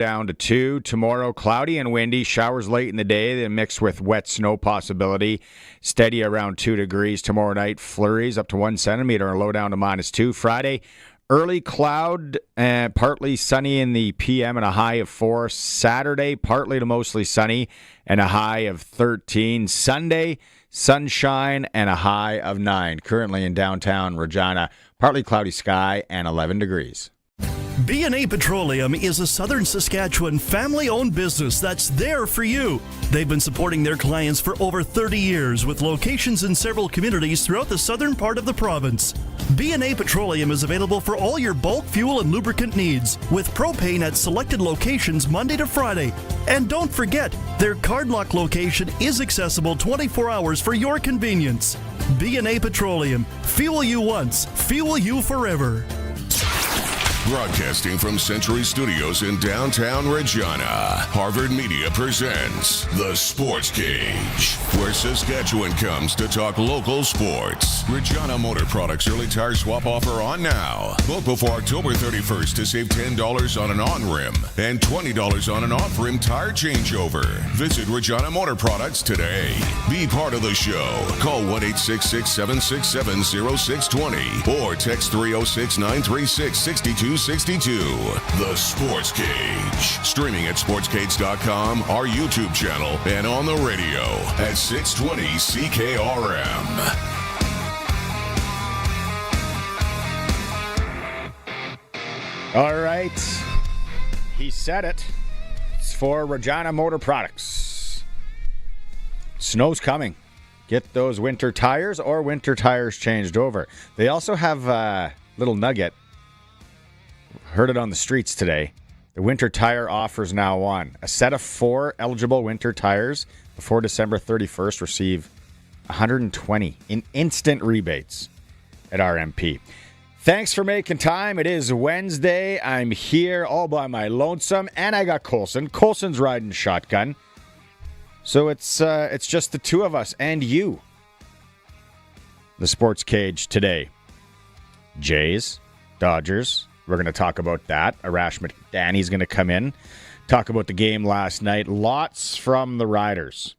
down to 2. Tomorrow, cloudy and windy. Showers late in the day, then mixed with wet snow possibility. Steady around 2 degrees. Tomorrow night, flurries up to 1 centimeter and low down to -2. Friday, early cloud and partly sunny in the PM and a high of 4. Saturday, partly to mostly sunny and a high of 13. Sunday, sunshine and a high of 9. Currently in downtown Regina, partly cloudy sky and 11 degrees. B&A Petroleum is a Southern Saskatchewan family-owned business that's there for you. They've been supporting their clients for over 30 years with locations in several communities throughout the southern part of the province. B&A Petroleum is available for all your bulk fuel and lubricant needs with propane at selected locations Monday to Friday. And don't forget, their Cardlock location is accessible 24 hours for your convenience. B&A Petroleum. Fuel you once, fuel you forever. Broadcasting from Century Studios in downtown Regina, Harvard Media presents The Sportscage, where Saskatchewan comes to talk local sports. Regina Motor Products early tire swap offer on now. Book before October 31st to save $10 on an on-rim and $20 on an off-rim tire changeover. Visit Regina Motor Products today. Be part of the show. Call 1-866-767-0620 or text 306-936-6262. The Sports Cage. Streaming at sportscage.com, our YouTube channel, and on the radio at 620 CKRM. All right. He said it. It's for Regina Motor Products. Snow's coming. Get those winter tires or winter tires changed over. They also have a little nugget. Heard it on the streets today. The winter tire offer's now on. A set of 4 eligible winter tires before December 31st receive $120 in instant rebates at RMP. Thanks for making time. It is Wednesday. I'm here all by my lonesome, and I got Colson. Colson's riding shotgun. So it's just the two of us and you. The Sports Cage today. Jays, Dodgers. We're going to talk about that. Arash Madani's going to come in, talk about the game last night. Lots from the Riders.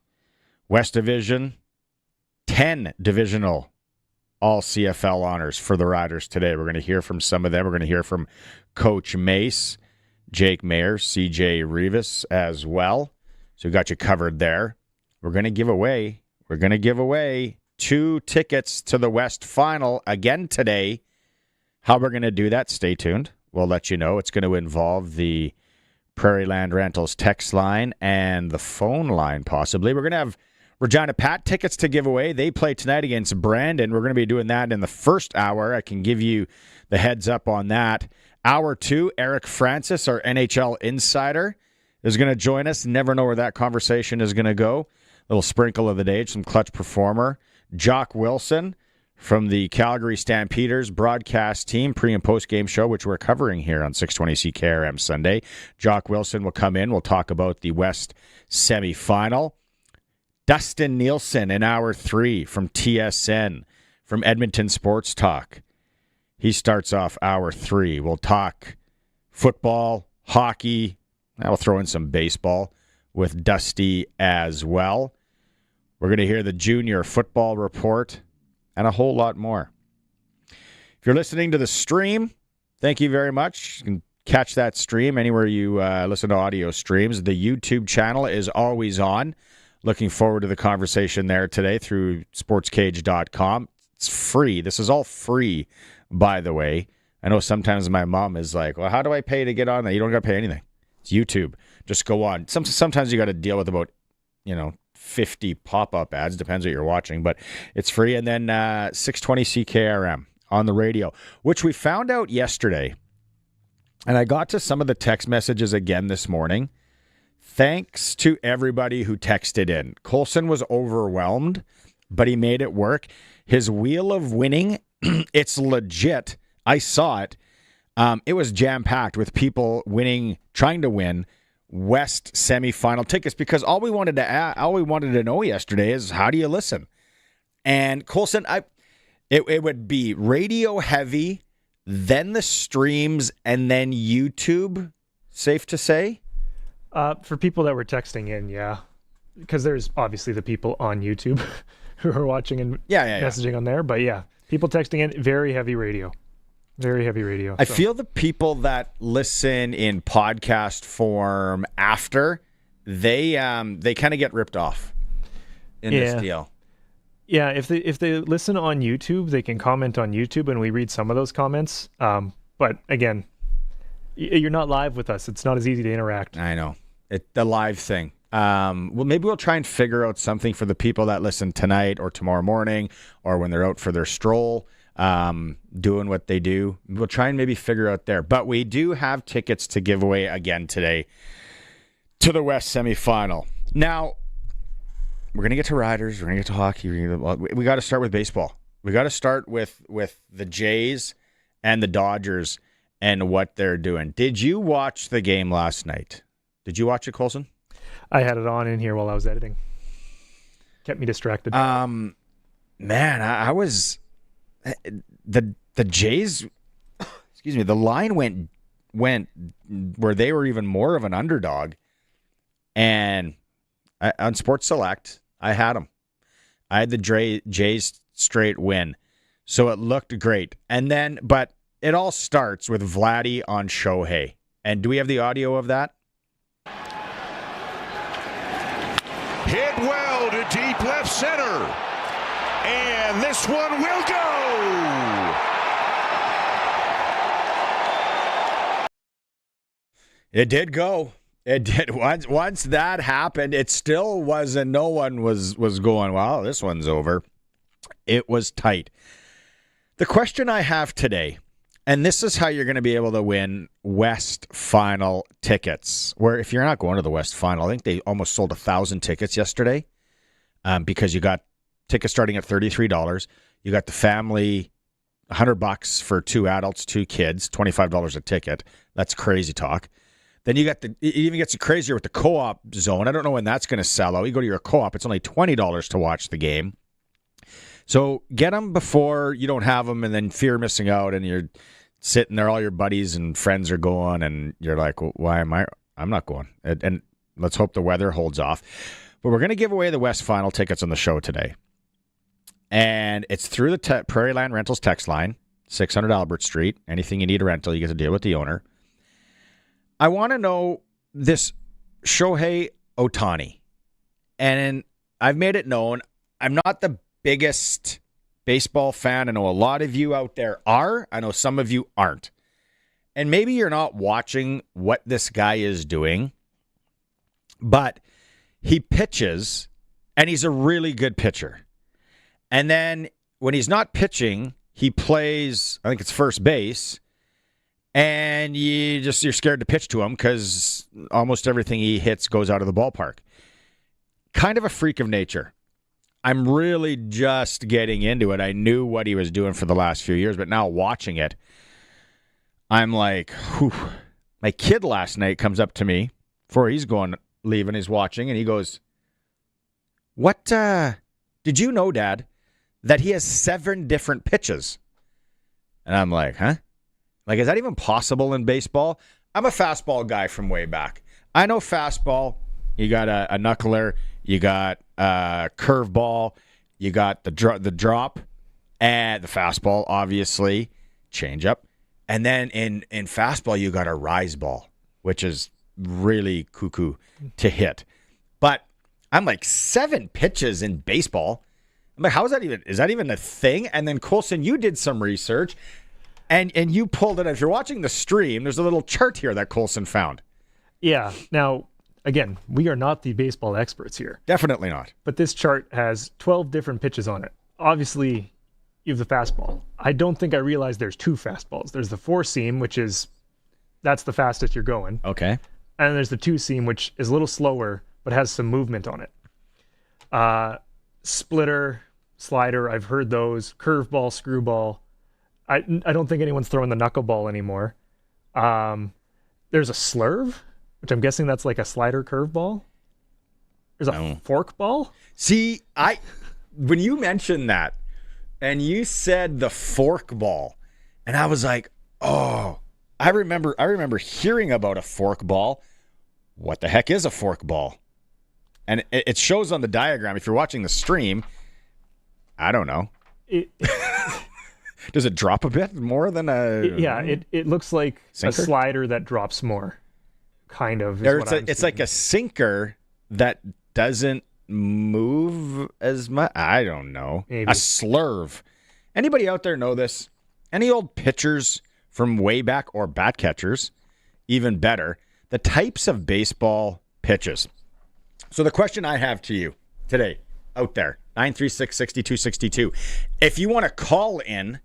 West Division, 10 divisional all-CFL honors for the Riders today. We're going to hear from some of them. We're going to hear from Coach Mace, Jake Mayer, CJ Rivas as well. So we got you covered there. We're going to give away 2 tickets to the West Final again today. How we're going to do that, stay tuned. We'll let you know. It's going to involve the Prairie Land Rentals text line and the phone line, possibly. We're going to have Regina Pats tickets to give away. They play tonight against Brandon. We're going to be doing that in the first hour. I can give you the heads up on that. Hour 2, Eric Francis, our NHL insider, is going to join us. Never know where that conversation is going to go. Little sprinkle of the day, some clutch performer. Jock Wilson from the Calgary Stampeders broadcast team, pre- and post-game show, which we're covering here on 620 CKRM Sunday. Jock Wilson will come in. We'll talk about the West semifinal. Dustin Nielson in Hour 3 from TSN, from Edmonton Sports Talk. He starts off Hour 3. We'll talk football, hockey. We'll throw in some baseball with Dusty as well. We're going to hear the junior football report and a whole lot more. If you're listening to the stream, thank you very much. You can catch that stream anywhere you listen to audio streams. The YouTube channel is always on. Looking forward to the conversation there today through sportscage.com. It's free. This is all free, by the way. I know sometimes my mom is like, well, how do I pay to get on that? You don't got to pay anything. It's YouTube. Just go on. Sometimes you got to deal with about, 50 pop-up ads. Depends what you're watching, but it's free. And then 620 CKRM on the radio, which we found out yesterday. And I got to some of the text messages again this morning. Thanks to everybody who texted in. Colson was overwhelmed, but he made it work. His wheel of winning, it's legit. I saw it. It was jam-packed with people winning, trying to win West semifinal tickets, because all we wanted to know yesterday is, how do you listen? And Colson, it would be radio heavy, then the streams, and then YouTube. Safe to say? For people that were texting in, yeah. Because there's obviously the people on YouTube who are watching and messaging on there. But yeah, people texting in, very heavy radio. Very heavy radio. I feel the people that listen in podcast form after, they kind of get ripped off in this deal. Yeah, if they listen on YouTube, they can comment on YouTube, and we read some of those comments. But again, you're not live with us. It's not as easy to interact. I know. The live thing. Well, maybe we'll try and figure out something for the people that listen tonight or tomorrow morning or when they're out for their stroll, doing what they do. We'll try and maybe figure out there. But we do have tickets to give away again today to the West semifinal. Now, we're going to get to Riders. We're going to get to hockey. We got to start with baseball. We got to start with the Jays and the Dodgers and what they're doing. Did you watch the game last night? Did you watch it, Colson? I had it on in here while I was editing. Kept me distracted. Man, I was the Jays. Excuse me. The line went where they were even more of an underdog, and on Sports Select, I had them. I had the Jays straight win, so it looked great. And then, but it all starts with Vladdy on Shohei. And do we have the audio of that? Hit well to deep left center. And this one will go. It did go. It did. Once that happened, it still wasn't, no one was going, wow, this one's over. It was tight. The question I have today, and this is how you're going to be able to win West Final tickets, where if you're not going to the West Final, I think they almost sold 1,000 tickets yesterday, because you got tickets starting at $33. You got the family, $100 for 2 adults, 2 kids, $25 a ticket. That's crazy talk. Then you got it even gets crazier with the co-op zone. I don't know when that's going to sell out. You go to your co-op, it's only $20 to watch the game. So get them before you don't have them, and then fear missing out, and you're sitting there, all your buddies and friends are going, and you're like, well, why am I'm not going. And let's hope the weather holds off. But we're going to give away the West Final tickets on the show today. And it's through the Prairie Land Rentals text line, 600 Albert Street. Anything you need a rental, you get to deal with the owner. I want to know this Shohei Ohtani. And I've made it known, I'm not the biggest baseball fan. I know a lot of you out there are. I know some of you aren't. And maybe you're not watching what this guy is doing, but he pitches, and he's a really good pitcher. And then when he's not pitching, he plays, I think it's first base, and you're scared to pitch to him because almost everything he hits goes out of the ballpark. Kind of a freak of nature. I'm really just getting into it. I knew what he was doing for the last few years, but now watching it, I'm like, whew. My kid last night comes up to me before he's leaving, he's watching, and he goes, what, did you know, Dad, that he has 7 different pitches? And I'm like, huh? Like, is that even possible in baseball? I'm a fastball guy from way back. I know fastball. You got a knuckler. You got a curveball. You got the drop and the fastball, obviously. Changeup. And then in fastball, you got a rise ball, which is really cuckoo to hit. But I'm like, 7 pitches in baseball. I'm like, how is that even a thing? And then, Colson, you did some research. And you pulled it. If you're watching the stream, there's a little chart here that Colson found. Yeah. Now, again, we are not the baseball experts here. Definitely not. But this chart has 12 different pitches on it. Obviously, you have the fastball. I don't think I realized there's 2 fastballs. There's the 4-seam, that's the fastest you're going. Okay. And there's the 2-seam, which is a little slower, but has some movement on it. Splitter, slider, I've heard those. Curveball, screwball. I don't think anyone's throwing the knuckleball anymore. There's a slurve, which I'm guessing that's like a slider curveball. There's a fork ball. See, when you mentioned that, and you said the fork ball, and I was like, oh, I remember hearing about a fork ball. what the heck is a forkball? And it shows on the diagram. If you're watching the stream, I don't know. Does it drop a bit more than a... It looks like sinker? A slider that drops more, kind of. It's like a sinker that doesn't move as much. I don't know. Maybe. A slurve. Anybody out there know this? Any old pitchers from way back, or bat catchers, even better, the types of baseball pitches. So the question I have to you today, out there, 936-6262, if you want to call in,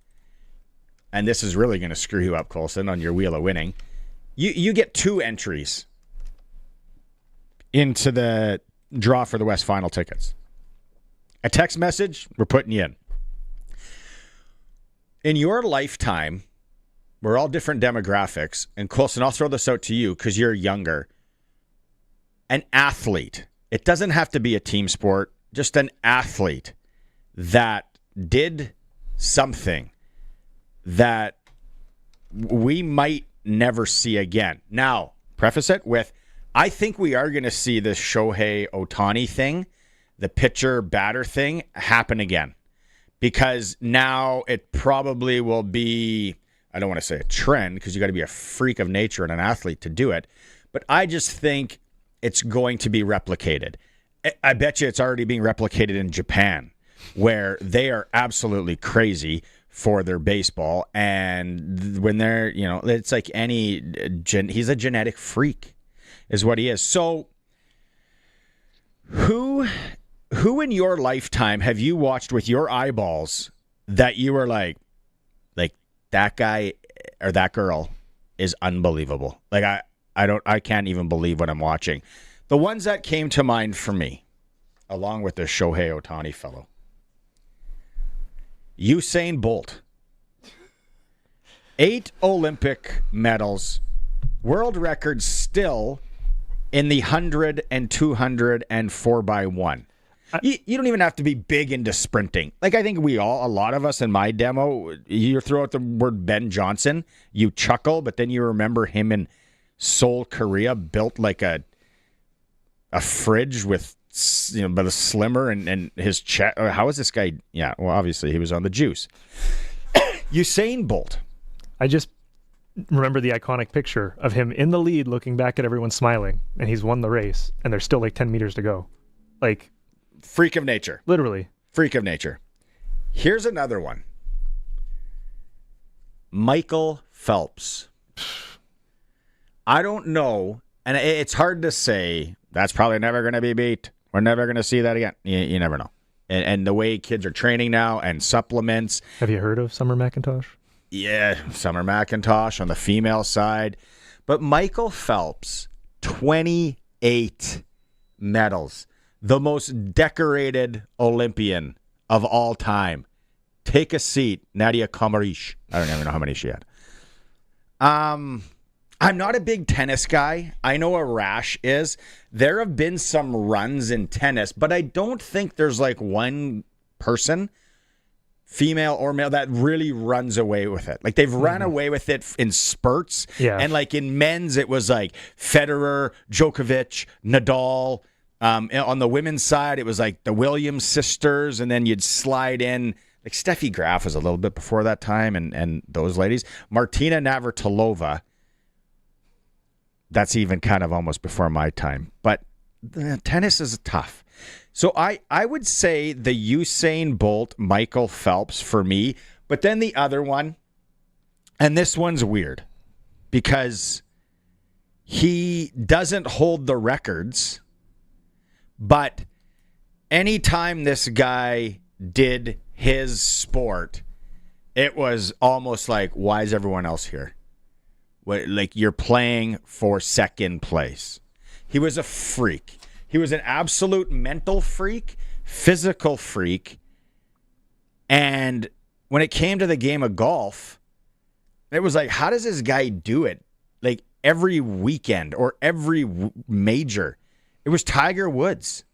and this is really going to screw you up, Colson, on your wheel of winning, you get 2 entries into the draw for the West Final tickets. A text message, we're putting you in. In your lifetime, we're all different demographics, and Colson, I'll throw this out to you because you're younger. An athlete, it doesn't have to be a team sport, just an athlete that did something that we might never see again. Now, preface it with, I think we are going to see this Shohei Ohtani thing, the pitcher-batter thing, happen again. Because now it probably will be, I don't want to say a trend, because you got to be a freak of nature and an athlete to do it. But I just think it's going to be replicated. I bet you it's already being replicated in Japan, where they are absolutely crazy for their baseball. And when they're, it's like he's a genetic freak is what he is. So who in your lifetime have you watched with your eyeballs that you were like that guy or that girl is unbelievable? Like I can't even believe what I'm watching. The ones that came to mind for me, along with the Shohei Ohtani fellow, Usain Bolt, 8 Olympic medals, world records still in the 100 and 200 and 4x1. You don't even have to be big into sprinting. Like, I think a lot of us in my demo, you throw out the word Ben Johnson, you chuckle, but then you remember him in Seoul, Korea, built like a fridge with, but a slimmer and his chest. How is this guy? Yeah, well, obviously he was on the juice. Usain Bolt. I just remember the iconic picture of him in the lead looking back at everyone smiling, and he's won the race, and there's still like 10 meters to go. Like, freak of nature. Literally. Freak of nature. Here's another one. Michael Phelps. I don't know, and it's hard to say, that's probably never going to be beat. We're never going to see that again. You never know. And the way kids are training now and supplements. Have you heard of Summer McIntosh? Yeah, Summer McIntosh on the female side. But Michael Phelps, 28 medals. The most decorated Olympian of all time. Take a seat, Nadia Comaneci. I don't even know how many she had. I'm not a big tennis guy. I know Arash is. There have been some runs in tennis, but I don't think there's like one person, female or male, that really runs away with it. Like, they've run away with it in spurts. Yeah. And like in men's, it was like Federer, Djokovic, Nadal. On the women's side, it was like the Williams sisters, and then you'd slide in, like Steffi Graf was a little bit before that time, and those ladies. Martina Navratilova, that's even kind of almost before my time. But tennis is tough. So I would say the Usain Bolt, Michael Phelps for me. But then the other one, and this one's weird, because he doesn't hold the records, but anytime this guy did his sport, it was almost like, why is everyone else here? Like, you're playing for second place. He was a freak. He was an absolute mental freak, physical freak. And when it came to the game of golf, it was like, how does this guy do it? Like, every weekend or every major. It was Tiger Woods.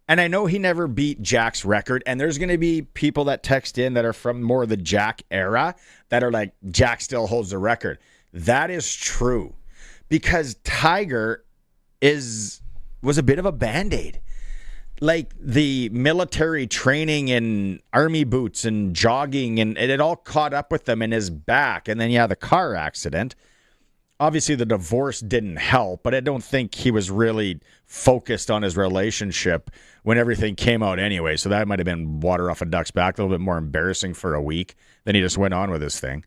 And I know he never beat Jack's record. And there's going to be people that text in that are from more of the Jack era that are like, Jack still holds the record. That is true. Because Tiger was a bit of a Band-Aid. Like the military training in army boots and jogging, and it all caught up with him in his back. And then, the car accident. Obviously, the divorce didn't help, but I don't think he was really focused on his relationship when everything came out anyway. So that might have been water off a duck's back, a little bit more embarrassing for a week. Then he just went on with his thing.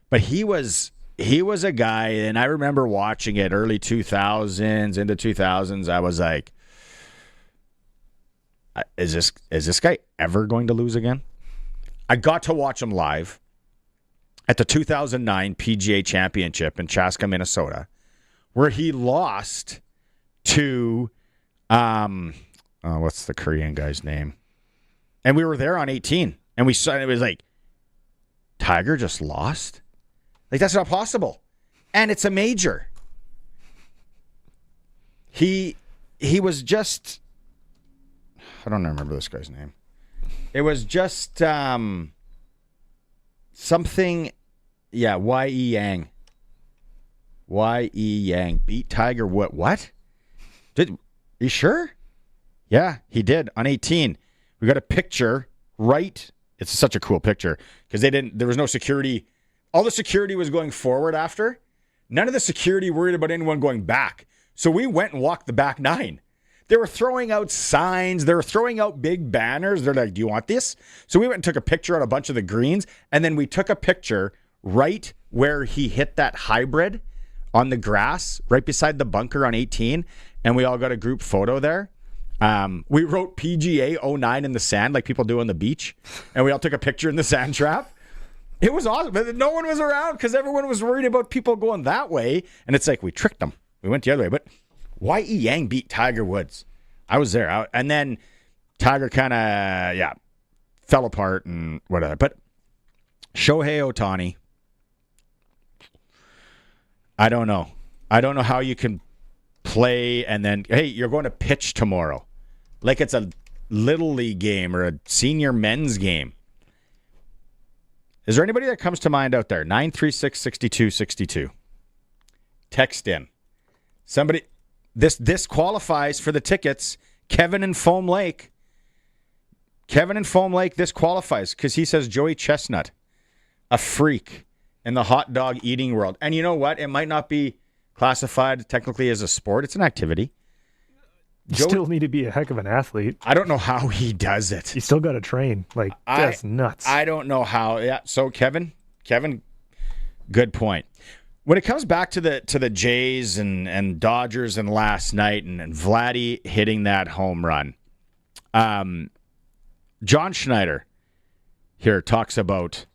But he was a guy, and I remember watching it early 2000s into 2000s. I was like, is this guy ever going to lose again? I got to watch him live at the 2009 PGA Championship in Chaska, Minnesota, where he lost to, what's the Korean guy's name? And we were there on 18, and we saw, it was like, Tiger just lost? Like, that's not possible. And it's a major. He was just, I don't remember this guy's name. It was just something, Y.E. Yang. Y.E. Yang beat Tiger. What? You sure? Yeah, he did on 18. We got a picture right. It's such a cool picture because there was no security. All the security was going forward after. None of the security worried about anyone going back. So we went and walked the back 9. They were throwing out signs. They were throwing out big banners. They're like, do you want this? So we went and took a picture on a bunch of the greens. And then we took a picture right where he hit that hybrid on the grass, right beside the bunker on 18. And we all got a group photo there. We wrote PGA 09 in the sand like people do on the beach. And we all took a picture in the sand trap. It was awesome. But no one was around because everyone was worried about people going that way. And it's like, we tricked them. We went the other way. But Y.E. Yang beat Tiger Woods. I was there. And then Tiger kind of, fell apart and whatever. But Shohei Ohtani, I don't know. I don't know how you can play and then, hey, you're going to pitch tomorrow. Like it's a little league game or a senior men's game. Is there anybody that comes to mind out there? 936-6262. Text in. Somebody... This qualifies for the tickets. Kevin in Foam Lake. This qualifies because he says Joey Chestnut, a freak in the hot dog eating world. And you know what? It might not be classified technically as a sport. It's an activity. You still need to be a heck of an athlete. I don't know how he does it. You still got to train. Like, that's nuts. I don't know how. Yeah. So Kevin, good point. When it comes back to the Jays and Dodgers and last night and Vladdy hitting that home run, John Schneider here talks about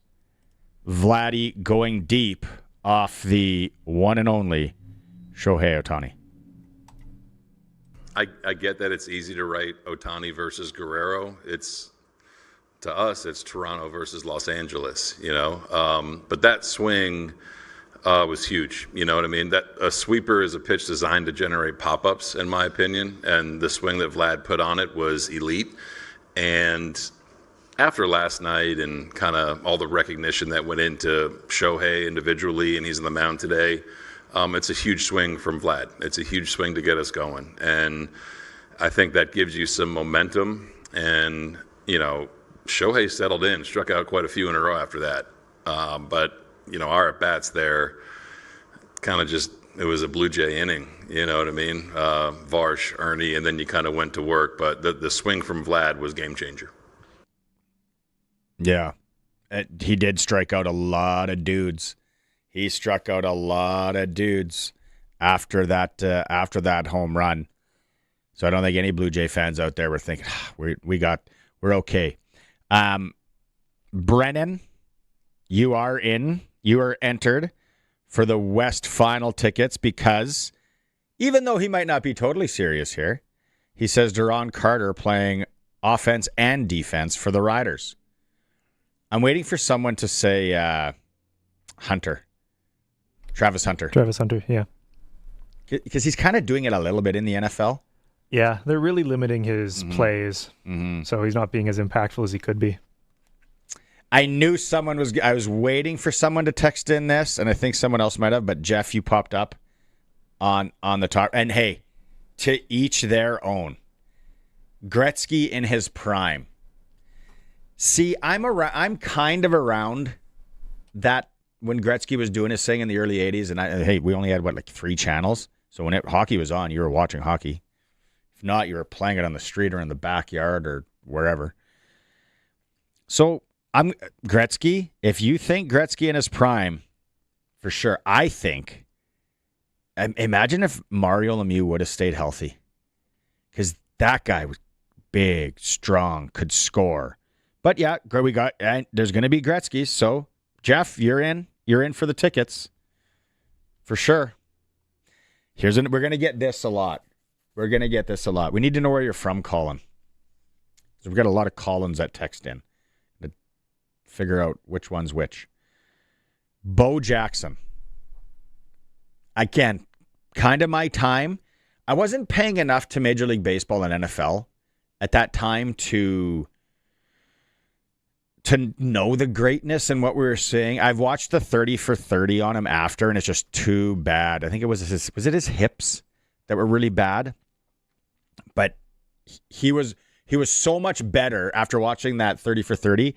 Vladdy going deep off the one and only Shohei Ohtani. I get that it's easy to write Ohtani versus Guerrero. To us, it's Toronto versus Los Angeles, but that swing was huge. You know what I mean? That a sweeper is a pitch designed to generate pop-ups, in my opinion, and the swing that Vlad put on it was elite. And after last night and kind of all the recognition that went into Shohei individually, and he's on the mound today, it's a huge swing from Vlad. It's a huge swing to get us going. And I think that gives you some momentum. And, Shohei settled in, struck out quite a few in a row after that. But our at-bats there kind of it was a Blue Jay inning, you know what I mean? Varsh, Ernie, and then you kind of went to work. But the swing from Vlad was game changer. Yeah. He did strike out a lot of dudes. He struck out a lot of dudes after that home run. So I don't think any Blue Jay fans out there were thinking, we're okay. Brennan, you are entered for the West Final tickets because even though he might not be totally serious here, he says Duron Carter playing offense and defense for the Riders. I'm waiting for someone to say Travis Hunter, yeah. Because he's kind of doing it a little bit in the NFL. Yeah, they're really limiting his plays, so he's not being as impactful as he could be. I knew I was waiting for someone to text in this, and I think someone else might have, but Jeff, you popped up on the top. And hey, to each their own. Gretzky in his prime. See, I'm kind of around that when Gretzky was doing his thing in the early 80s, and we only had, 3 channels? So when hockey was on, you were watching hockey. If not, you were playing it on the street or in the backyard or wherever. So I'm Gretzky. If you think Gretzky in his prime, for sure, I think. Imagine if Mario Lemieux would have stayed healthy, because that guy was big, strong, could score. But yeah, there's going to be Gretzky's. So Jeff, you're in. You're in for the tickets, for sure. We're going to get this a lot. We need to know where you're from, Colin. So we've got a lot of Collins that text in to figure out which one's which. Bo Jackson. Again, kind of my time. I wasn't paying enough to Major League Baseball and NFL at that time to know the greatness and what we were seeing. I've watched the 30 for 30 on him after, and it's just too bad. I think it was his hips that were really bad? But he was so much better after watching that 30 for 30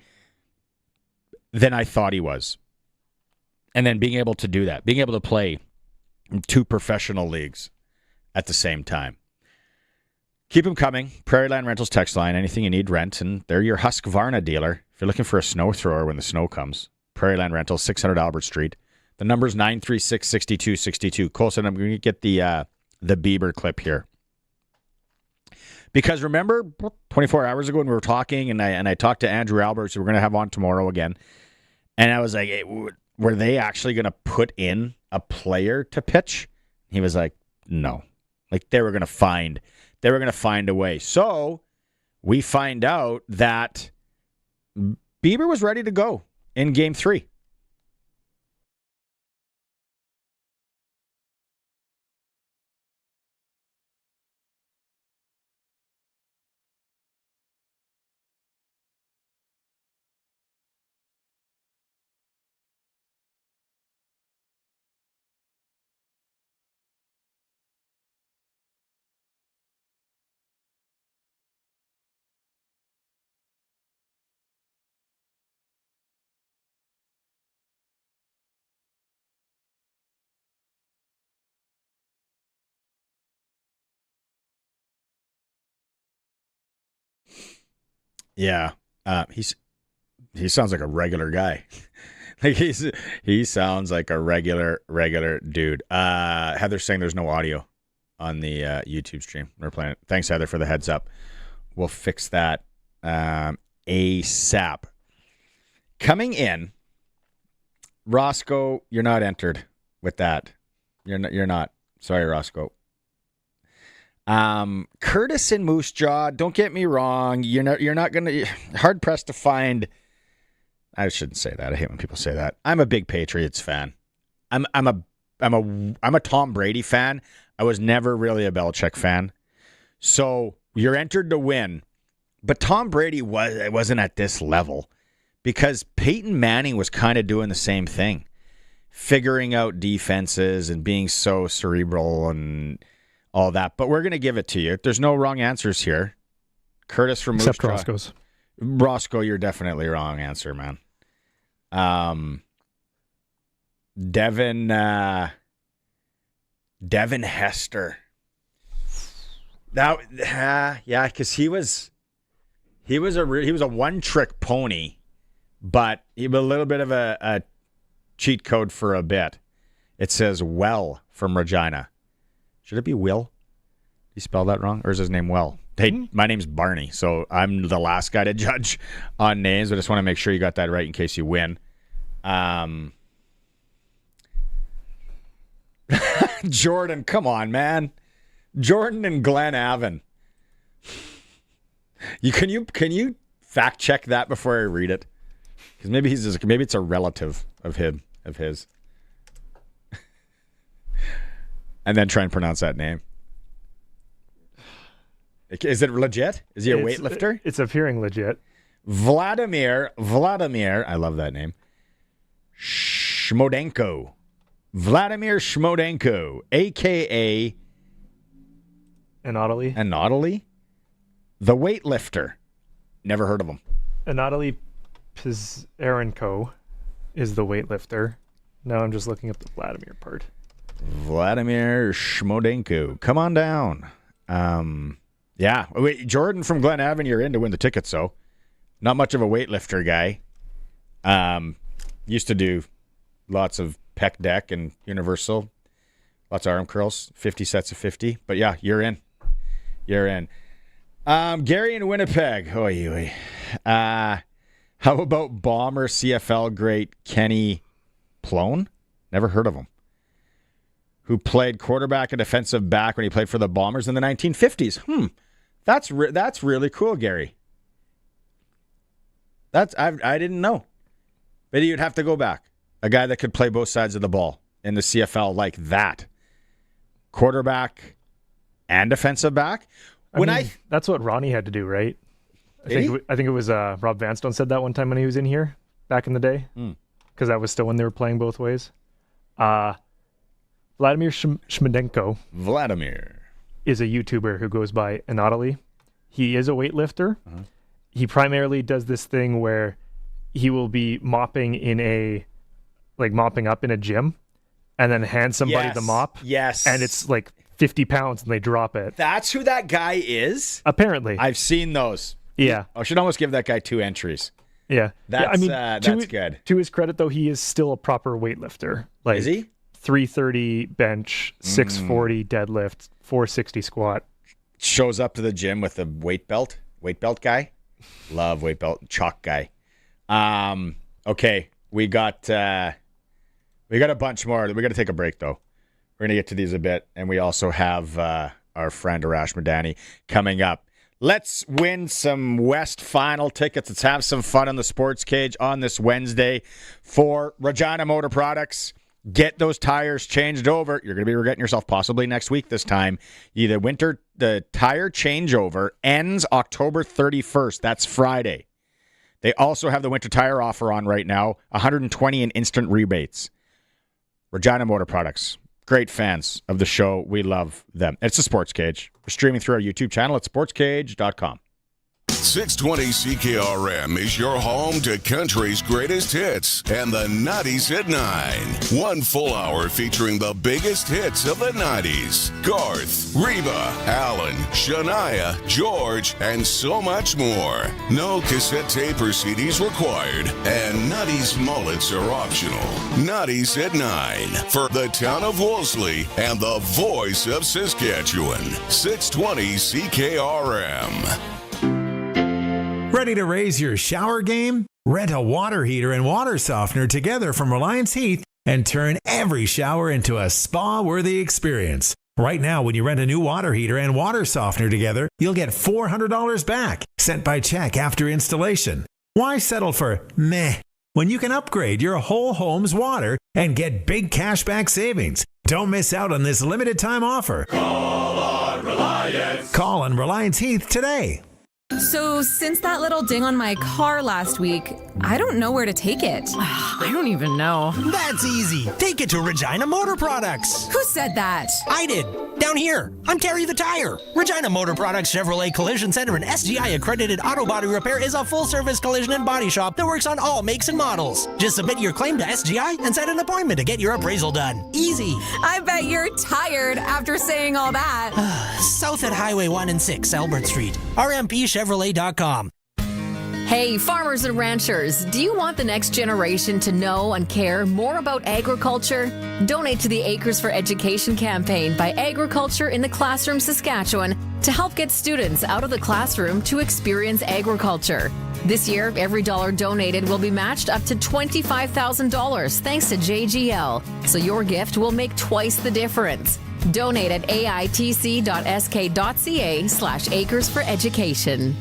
than I thought he was. And then being able to do that, being able to play in 2 professional leagues at the same time. Keep them coming. Prairie Land Rentals text line. Anything you need, rent. And they're your Husqvarna dealer. If you're looking for a snow thrower when the snow comes, Prairie Land Rentals, 600 Albert Street. The number's 936-6262. Colson, I'm going to get the Bieber clip here. Because remember, 24 hours ago when we were talking, and I talked to Andrew Alberts, who we're going to have on tomorrow again, and I was like, hey, were they actually going to put in a player to pitch? He was like, no. Like they were going to find a way. So we find out that Bieber was ready to go in Game 3. Yeah, he sounds like a regular guy. Like he sounds like a regular dude. Heather's saying there's no audio on the YouTube stream. We're playing it. Thanks, Heather, for the heads up. We'll fix that ASAP. Coming in, Roscoe, you're not entered with that. You're not. Sorry, Roscoe. Curtis and Moose Jaw, don't get me wrong. You're not gonna hard pressed to find. I shouldn't say that. I hate when people say that. I'm a big Patriots fan. I'm a Tom Brady fan. I was never really a Belichick fan. So you're entered to win, but Tom Brady wasn't at this level because Peyton Manning was kind of doing the same thing, figuring out defenses and being so cerebral and all that. But we're going to give it to you. There's no wrong answers here. Curtis from Except Moose Roscoe's. Roscoe, you're definitely wrong answer, man. Devin Hester. Yeah, because he was a one-trick pony, but he was a little bit of a cheat code for a bit. It says Well from Regina. Should it be Will? Did he spell that wrong? Or is his name Well? Hey, my name's Barney, so I'm the last guy to judge on names. I just want to make sure you got that right in case you win. Jordan, come on, man. Jordan and Glen Avon. Can you fact check that before I read it? Because maybe it's a relative of his. And then try and pronounce that name. Is it legit? Is he a weightlifter? It's appearing legit. Vladimir, I love that name. Shmodenko. Vladimir Shmodenko, a.k.a. Anatoly. Anatoly? The weightlifter. Never heard of him. Anatoly Pisarenko is the weightlifter. Now I'm just looking up the Vladimir part. Vladimir Shmodenko. Come on down. Yeah. Wait, Jordan from Glen Avenue, you're in to win the tickets, though. Not much of a weightlifter guy. Used to do lots of pec deck and universal. Lots of arm curls. 50 sets of 50. But yeah, you're in. You're in. Gary in Winnipeg. Oy. How about Bomber CFL great Kenny Plone? Never heard of him. Who played quarterback and defensive back when he played for the Bombers in the 1950s. That's really cool, Gary. I didn't know. Maybe you'd have to go back. A guy that could play both sides of the ball in the CFL like that. Quarterback and defensive back. That's what Ronnie had to do, right? I think it was Rob Vanstone said that one time when he was in here back in the day, because that was still when they were playing both ways. Vladimir Shmodenko. Vladimir is a YouTuber who goes by Anatoly. He is a weightlifter. Uh-huh. He primarily does this thing where he will be mopping up in a gym, and then hand somebody the mop. Yes, and it's like 50 pounds, and they drop it. That's who that guy is? Apparently. I've seen those. Yeah. I should almost give that guy 2 entries. Yeah. That's good. To his credit, though, he is still a proper weightlifter. Like, is he? 330 bench, 640 deadlift, 460 squat. Shows up to the gym with a weight belt guy. Love weight belt. Chalk guy. Okay. We got a bunch more. We got to take a break, though. We're going to get to these a bit, and we also have our friend Arash Madani coming up. Let's win some West Final tickets. Let's have some fun on the Sports Cage on this Wednesday for Regina Motor Products. Get those tires changed over. You're going to be regretting yourself possibly next week this time. The tire changeover ends October 31st. That's Friday. They also have the winter tire offer on right now, $120 in instant rebates. Regina Motor Products. Great fans of the show. We love them. It's the Sports Cage. We're streaming through our YouTube channel at sportscage.com. 620 CKRM is your home to country's greatest hits and the 90s at 9. 1 full hour featuring the biggest hits of the 90s. Garth, Reba, Alan, Shania, George, and so much more. No cassette tape or CDs required, and 90s mullets are optional. 90s at 9 for the town of Wolseley and the voice of Saskatchewan. 620 CKRM. Ready to raise your shower game? Rent a water heater and water softener together from Reliance Heath and turn every shower into a spa-worthy experience. Right now, when you rent a new water heater and water softener together, you'll get $400 back, sent by check after installation. Why settle for meh when you can upgrade your whole home's water and get big cashback savings? Don't miss out on this limited time offer. Call on Reliance. Call on Reliance Heath today. So, since that little ding on my car last week, I don't know where to take it. I don't even know. That's easy. Take it to Regina Motor Products. Who said that? I did. Down here. I'm Terry the Tire. Regina Motor Products Chevrolet Collision Center and SGI accredited auto body repair is a full-service collision and body shop that works on all makes and models. Just submit your claim to SGI and set an appointment to get your appraisal done. Easy. I bet you're tired after saying all that. South at Highway 1 and 6, Albert Street. RMPChevrolet.com. Hey, farmers and ranchers, do you want the next generation to know and care more about agriculture? Donate to the Acres for Education campaign by Agriculture in the Classroom Saskatchewan to help get students out of the classroom to experience agriculture. This year, every dollar donated will be matched up to $25,000 thanks to JGL, so your gift will make twice the difference. Donate at aitc.sk.ca/Acres for Education.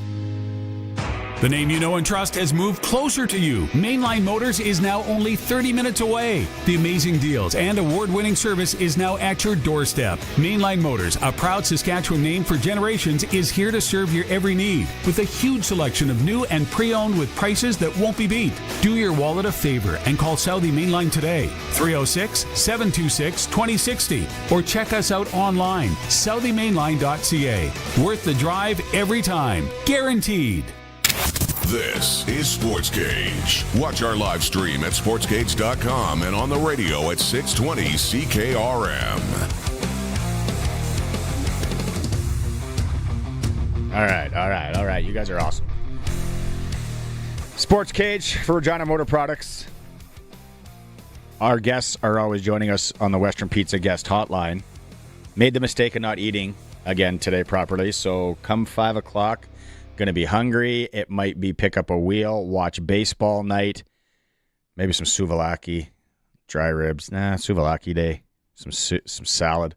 The name you know and trust has moved closer to you. Mainline Motors is now only 30 minutes away. The amazing deals and award-winning service is now at your doorstep. Mainline Motors, a proud Saskatchewan name for generations, is here to serve your every need with a huge selection of new and pre-owned with prices that won't be beat. Do your wallet a favor and call Southie Mainline today, 306-726-2060, or check us out online, southie-mainline.ca. Worth the drive every time. Guaranteed. This is Sportscage. Watch our live stream at sportscage.com and on the radio at 620 CKRM. All right. You guys are awesome. Sportscage for Regina Motor Products. Our guests are always joining us on the Western Pizza guest hotline. Made the mistake of not eating again today properly, so come 5 o'clock, going to be hungry. It might be pick up a wheel, watch baseball night, maybe some souvlaki, dry ribs. Souvlaki day, some salad.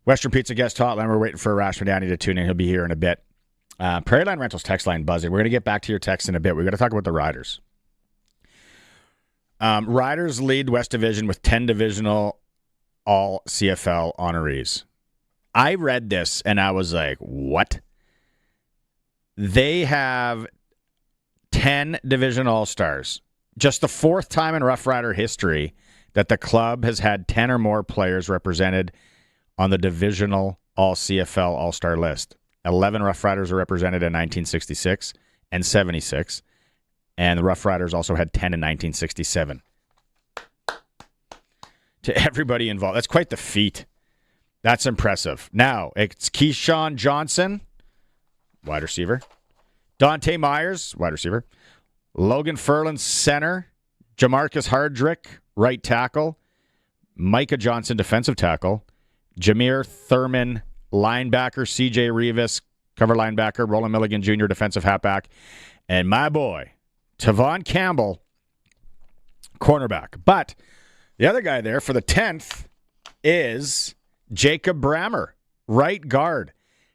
Western Pizza guest hotline. We're waiting for Arash Madani to tune in. He'll be here in a bit. Prairie Line Rentals text line buzzing. We're going to get back to your text in a bit. We're going to talk about the Riders. Riders lead West Division with 10 divisional all CFL honorees. I read this and I was like, what? They have 10 division all-stars. Just the fourth time in Rough Rider history that the club has had 10 or more players represented on the divisional all CFL all-star list. 11 Rough Riders are represented in 1966 and 76. And the Rough Riders also had 10 in 1967. To everybody involved. That's quite the feat. That's impressive. Now, it's Keyshawn Johnson, wide receiver. Dante Myers, wide receiver. Logan Furlan, center. Jamarcus Hardrick, right tackle. Micah Johnson, defensive tackle. Jameer Thurman, linebacker. CJ Rivas, cover linebacker. Roland Milligan Jr., defensive halfback. And my boy, Tavon Campbell, cornerback. But the other guy there for the 10th is Jacob Brammer, right guard.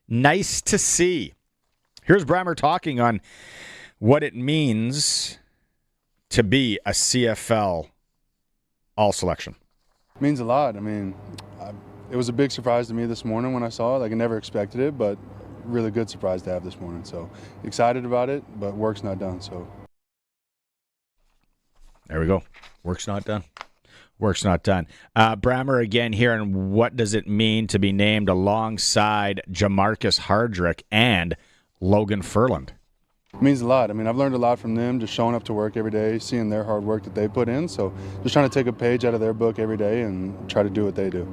Nice to see. Here's Brammer talking on what it means to be a CFL all-selection. It means a lot. I mean, it was a big surprise to me this morning when I saw it. Like, I never expected it, but really good surprise to have this morning. So excited about it, but work's not done. So there we go. Work's not done. Work's not done. Brammer again here, and what does it mean to be named alongside Jamarcus Hardrick and Logan Furland? It means a lot. I mean, I've learned a lot from them, just showing up to work every day, seeing their hard work that they put in. So just trying to take a page out of their book every day and try to do what they do.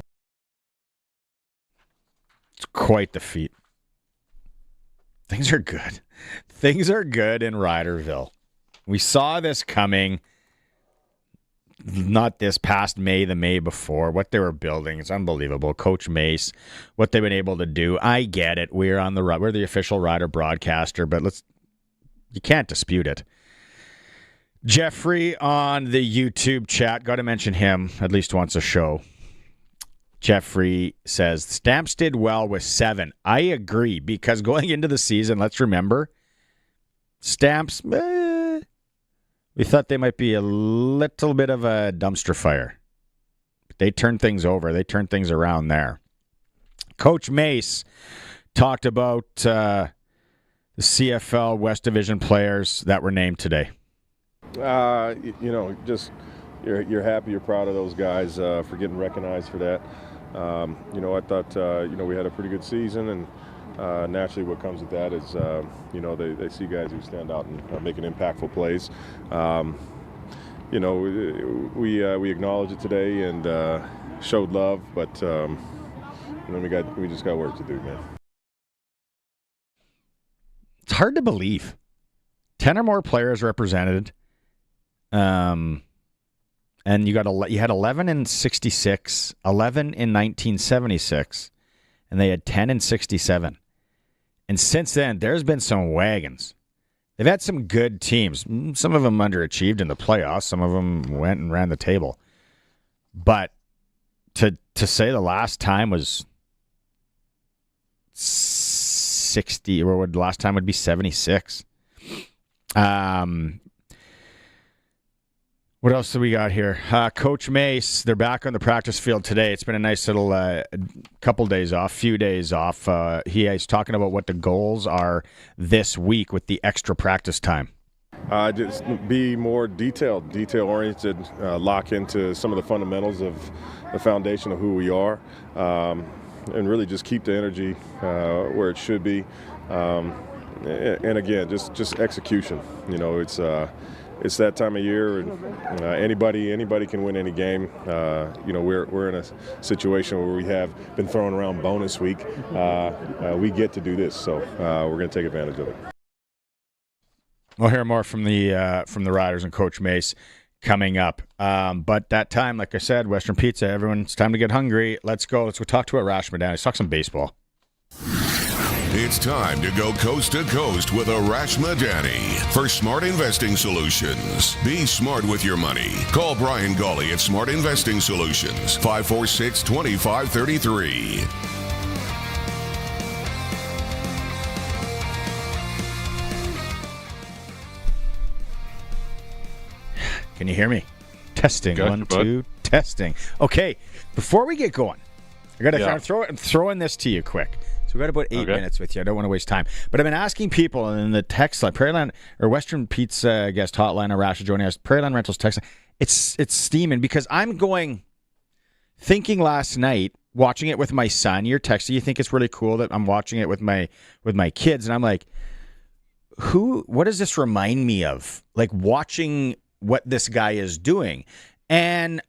It's quite the feat. Things are good. Things are good in Riderville. We saw this coming. Not this past May, the May before. What they were building is unbelievable. Coach Mace, what they've been able to do. I get it. We're the official Rider broadcaster, but you can't dispute it. Jeffrey on the YouTube chat, got to mention him at least once a show. Jeffrey says, Stamps did well with 7. I agree, because going into the season, let's remember, Stamps, we thought they might be a little bit of a dumpster fire. But they turned things over. They turned things around there. Coach Mace talked about the CFL West Division players that were named today. Just you're happy, you're proud of those guys for getting recognized for that. I thought, we had a pretty good season, and naturally what comes with that is, they see guys who stand out and making impactful plays. We acknowledge it today and showed love, but we just got work to do, man. It's hard to believe. 10 or more players represented. And you had 11 in 66, 11 in 1976, and they had 10 in 67. And since then, there's been some wagons. They've had some good teams. Some of them underachieved in the playoffs. Some of them went and ran the table. But to say the last time was 60, or the last time would be 76. What else do we got here? Coach Mace, they're back on the practice field today. It's been a nice little few days off. He is talking about what the goals are this week with the extra practice time. Just be more detail-oriented, lock into some of the fundamentals of the foundation of who we are, and really just keep the energy where it should be. And again, just execution. It's that time of year, and anybody can win any game. We're in a situation where we have been throwing around bonus week. We get to do this, so we're going to take advantage of it. We'll hear more from the Riders and Coach Mace coming up. But that time, like I said, Western Pizza, everyone's time to get hungry. Let's go talk to Arash Madani. Let's talk some baseball. It's time to go coast to coast with Arash Madani for Smart Investing Solutions. Be smart with your money. Call Brian Gawley at Smart Investing Solutions, 546-2533. Can you hear me? Testing. Gotcha, 1, 2, testing. Okay, before we get going, I got to throw in this to you quick. So we've got about 8 minutes with you. I don't want to waste time. But I've been asking people in the text line, Prairieland or Western Pizza guest hotline, Arash joining us, Prairieland Rentals text line. It's steaming because I'm thinking last night, watching it with my son. You're texting, you think it's really cool that I'm watching it with my kids, and I'm like, what does this remind me of? Like watching what this guy is doing. And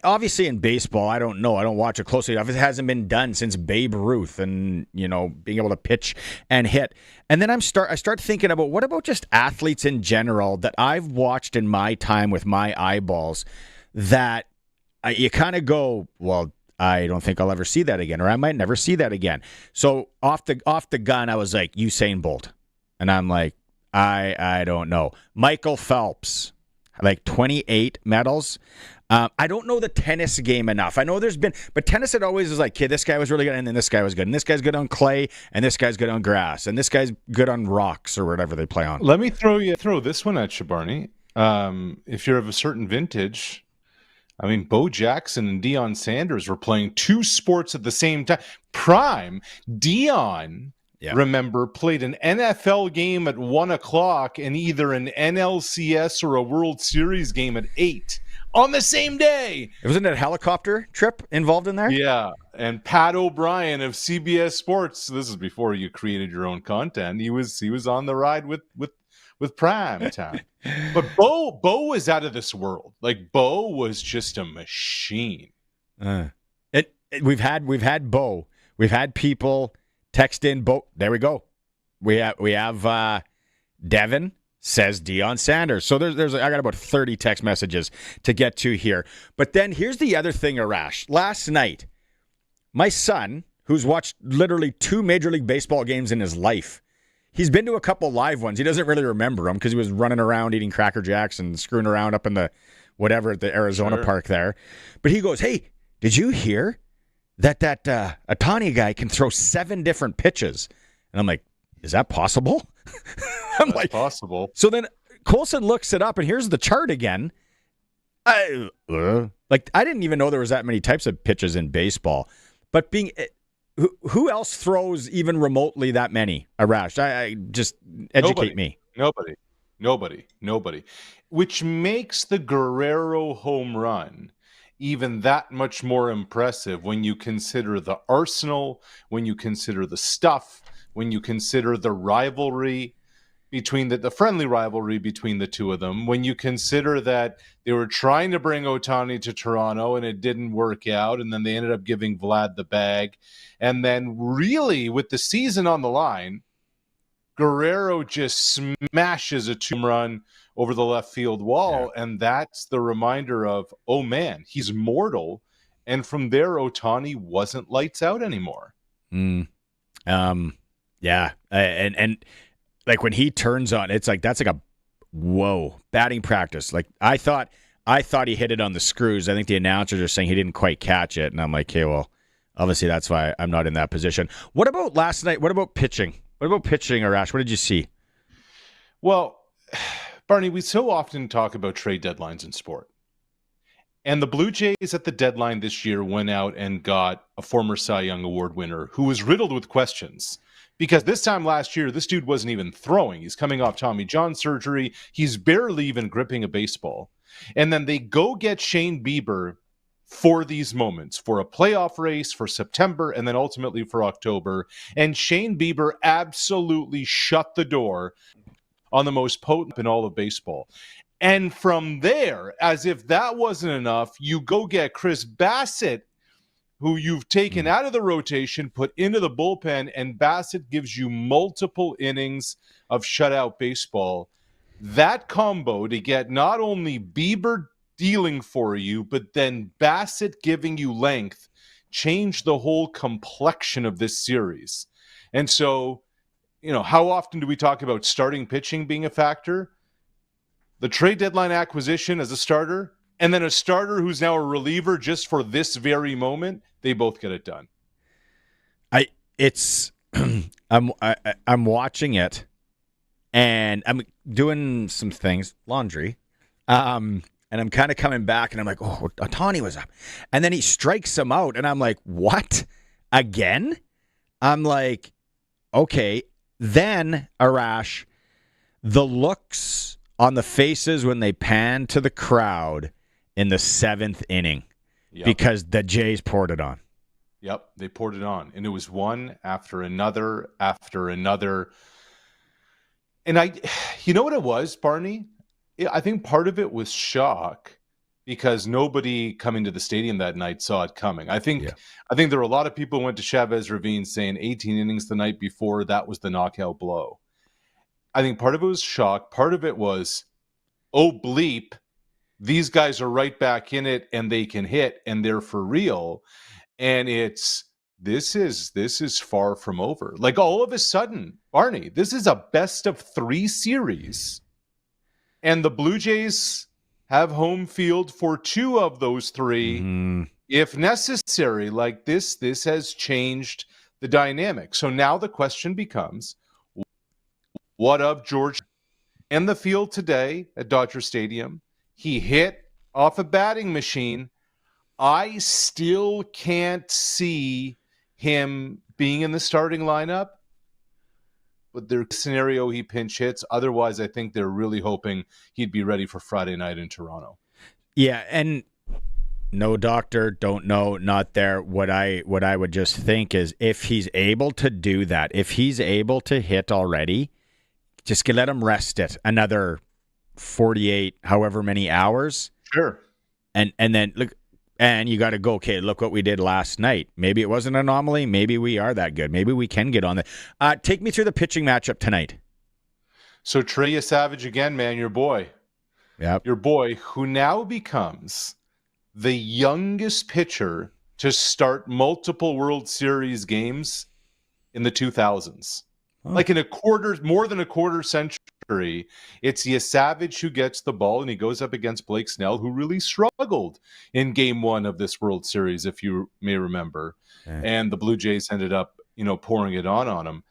obviously in baseball, I don't know. I don't watch it closely enough. It hasn't been done since Babe Ruth and, being able to pitch and hit. And then I start thinking about what about just athletes in general that I've watched in my time with my eyeballs that you kind of go, well, I don't think I'll ever see that again, or I might never see that again. So off the gun, I was like, Usain Bolt. And I'm like, I don't know. Michael Phelps, like 28 medals. I don't know the tennis game enough. I know but tennis it always is like, okay, this guy was really good, and then this guy was good, and this guy's good on clay, and this guy's good on grass, and this guy's good on rocks or whatever they play on. Let me throw this one at you, Barney. If you're of a certain vintage, I mean, Bo Jackson and Deion Sanders were playing two sports at the same time. Prime Deion. Yeah. Remember, played an NFL game at 1:00 and either an NLCS or a World Series game at 8 on the same day. Wasn't it a helicopter trip involved in there? Yeah. And Pat O'Brien of CBS Sports, this is before you created your own content. He was on the ride with Prime Time. But Bo was out of this world. Like Bo was just a machine. We've had Bo. We've had people text in Bo. There we go. We have Devin says Deion Sanders. So there's I got about 30 text messages to get to here. But then here's the other thing, Arash. Last night, my son, who's watched literally 2 Major League Baseball games in his life, he's been to a couple live ones. He doesn't really remember them because he was running around eating Cracker Jacks and screwing around up in the whatever at the Arizona park there. But he goes, hey, did you hear that Ohtani guy can throw 7 different pitches? And I'm like, is that possible? That's like, possible. So then Colson looks it up, and here's the chart again. I didn't even know there was that many types of pitches in baseball. But who else throws even remotely that many? Arash, I just educate me. Nobody. Which makes the Guerrero home run even that much more impressive when you consider the arsenal, when you consider the stuff, when you consider the rivalry between the friendly rivalry between the two of them, when you consider that they were trying to bring Ohtani to Toronto and it didn't work out, and then they ended up giving Vlad the bag. And then really, with the season on the line, Guerrero just smashes a 2-run over the left field wall, and that's the reminder of, oh man, he's mortal. And from there, Ohtani wasn't lights out anymore. Yeah, and like when he turns on, it's like that's like a batting practice. Like I thought he hit it on the screws. I think the announcers are saying he didn't quite catch it, and I'm like, okay, well, obviously that's why I'm not in that position. What about last night? What about pitching? Arash? What did you see? Well, Barney, we so often talk about trade deadlines in sport. And the Blue Jays at the deadline this year went out and got a former Cy Young Award winner who was riddled with questions. Because this time last year, this dude wasn't even throwing. He's coming off Tommy John surgery. He's barely even gripping a baseball. And then they go get Shane Bieber for these moments, for a playoff race, for September, and then ultimately for October. And Shane Bieber absolutely shut the door on the most potent in all of baseball. And from there, as if that wasn't enough, you go get Chris Bassett, who you've taken out of the rotation, put into the bullpen, and Bassett gives you multiple innings of shutout baseball. That combo to get not only Bieber dealing for you, but then Bassett giving you length, changed the whole complexion of this series. And so, how often do we talk about starting pitching being a factor? The trade deadline acquisition as a starter, and then a starter who's now a reliever just for this very moment, they both get it done. I'm watching it, and I'm doing some things, laundry, and I'm kind of coming back, and I'm like, oh, Ohtani was up. And then he strikes him out, and I'm like, what? Again? I'm like, okay. Then, Arash, the looks on the faces when they pan to the crowd in the 7th inning, because the Jays poured it on. Yep, they poured it on. And it was one after another after another. And you know what it was, Barney? I think part of it was shock because nobody coming to the stadium that night saw it coming. I think there were a lot of people who went to Chavez Ravine saying 18 innings the night before, that was the knockout blow. I think part of it was shock. Part of it was, oh, bleep, these guys are right back in it and they can hit and they're for real. And this is far from over. Like all of a sudden, Barney, this is a best of 3 series. And the Blue Jays have home field for 2 of those 3 if necessary. Like this has changed the dynamic. So now the question becomes, what of George in the field today at Dodger Stadium? He hit off a batting machine. I still can't see him being in the starting lineup, but their scenario he pinch hits. Otherwise, I think they're really hoping he'd be ready for Friday night in Toronto. Yeah, and no doctor, don't know, not there. What I would just think is if he's able to do that, if he's able to hit already, just let him rest it another 48, however many hours. Sure. And then look, and you got to go, okay, look what we did last night. Maybe it was an anomaly. Maybe we are that good. Maybe we can get on that. Take me through the pitching matchup tonight. So Trey Savage again, man, your boy. Yep. Your boy, who now becomes the youngest pitcher to start multiple World Series games in the 2000s. Like in more than a quarter century, it's Savage who gets the ball, and he goes up against Blake Snell, who really struggled in Game 1 of this World Series, if you may remember. Yeah. And the Blue Jays ended up, pouring it on him.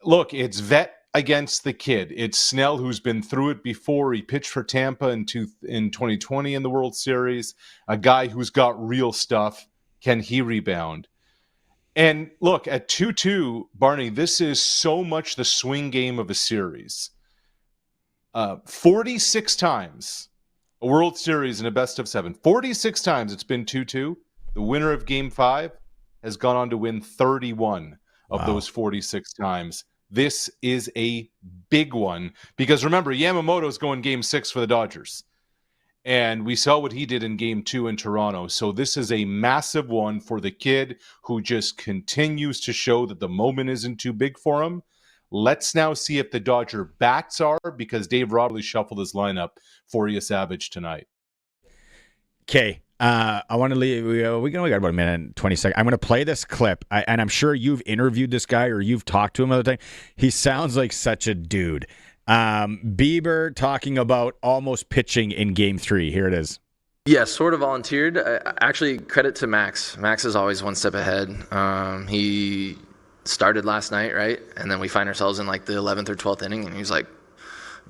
Look, it's vet against the kid. It's Snell, who's been through it before. He pitched for Tampa in 2020 in the World Series. A guy who's got real stuff. Can he rebound? And look, at 2-2, Barney, this is so much the swing game of a series. 46 times, a World Series in a best of 7. 46 times it's been 2-2. The winner of Game 5 has gone on to win 31 of those 46 times. This is a big one because remember, Yamamoto's going Game 6 for the Dodgers. And we saw what he did in Game 2 in Toronto. So this is a massive one for the kid who just continues to show that the moment isn't too big for him. Let's now see if the Dodger bats are, because Dave Roberts shuffled his lineup for Savage tonight. Okay. I want to leave. We got about a minute and 20 seconds. I'm going to play this clip, and I'm sure you've interviewed this guy or you've talked to him other time. He sounds like such a dude. Bieber talking about almost pitching in Game 3. Here it is. Yeah, sort of volunteered. Actually, credit to Max. Max is always one step ahead. He started last night, right? And then we find ourselves in like the 11th or 12th inning, and he's like,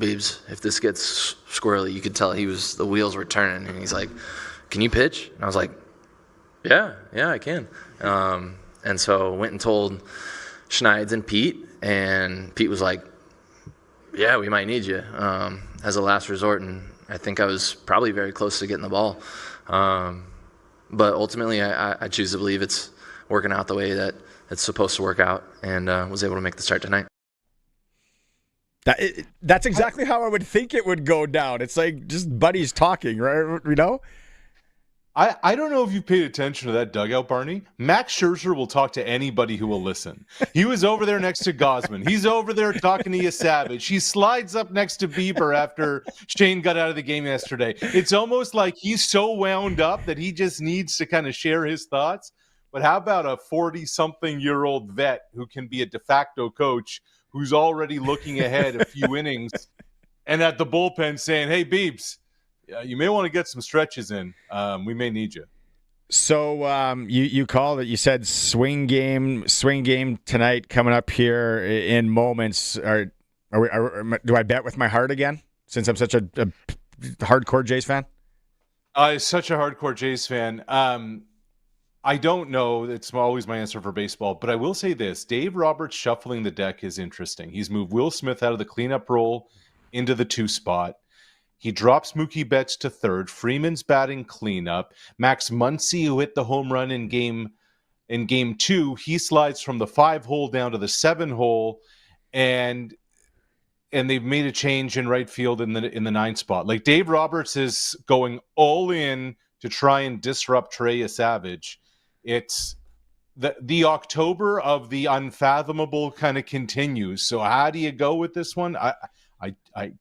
Beebs, if this gets squirrely, you could tell the wheels were turning. And he's like, can you pitch? And I was like, yeah, I can. And so went and told Schneids and Pete, and Pete was like, yeah, we might need you as a last resort. And I think I was probably very close to getting the ball. But ultimately, I choose to believe it's working out the way that it's supposed to work out, and was able to make the start tonight. That's exactly how I would think it would go down. It's like just buddies talking, right? You know? I don't know if you paid attention to that dugout, Barney. Max Scherzer will talk to anybody who will listen. He was over there next to Gosman. He's over there talking to Yasavage. He slides up next to Bieber after Shane got out of the game yesterday. It's almost like he's so wound up that he just needs to kind of share his thoughts. But how about a 40-something-year-old vet who can be a de facto coach who's already looking ahead a few innings and at the bullpen saying, hey, Biebs, you may want to get some stretches in. We may need you. So you called it. You said swing game tonight coming up here in moments. Do I bet with my heart again since I'm such a hardcore Jays fan? Such a hardcore Jays fan. I don't know. It's always my answer for baseball. But I will say this. Dave Roberts shuffling the deck is interesting. He's moved Will Smith out of the cleanup role into the 2 spot. He drops Mookie Betts to 3rd. Freeman's batting cleanup. Max Muncy, who hit the home run in game 2, he slides from the 5 hole down to the 7 hole, and they've made a change in right field in the 9 spot. Like, Dave Roberts is going all in to try and disrupt Trey Savage. It's the October of the unfathomable kind of continues. So how do you go with this one? I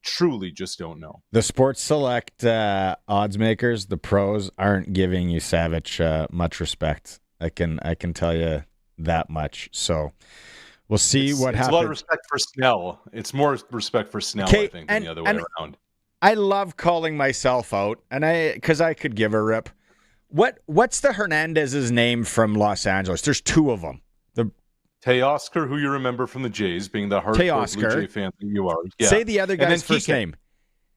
truly just don't know. The Sports Select odds makers, the pros, aren't giving you Savage much respect. I can tell you that much. So we'll see what happens. It's a lot of respect for Snell. It's more respect for Snell, I think, than the other way around. I love calling myself out, because I could give a rip. What's the Hernandez's name from Los Angeles? There's 2 of them. Teoscar, who you remember from the Jays, being the hardcore Blue Jay fan that you are. Yeah. Say the other guy's first name.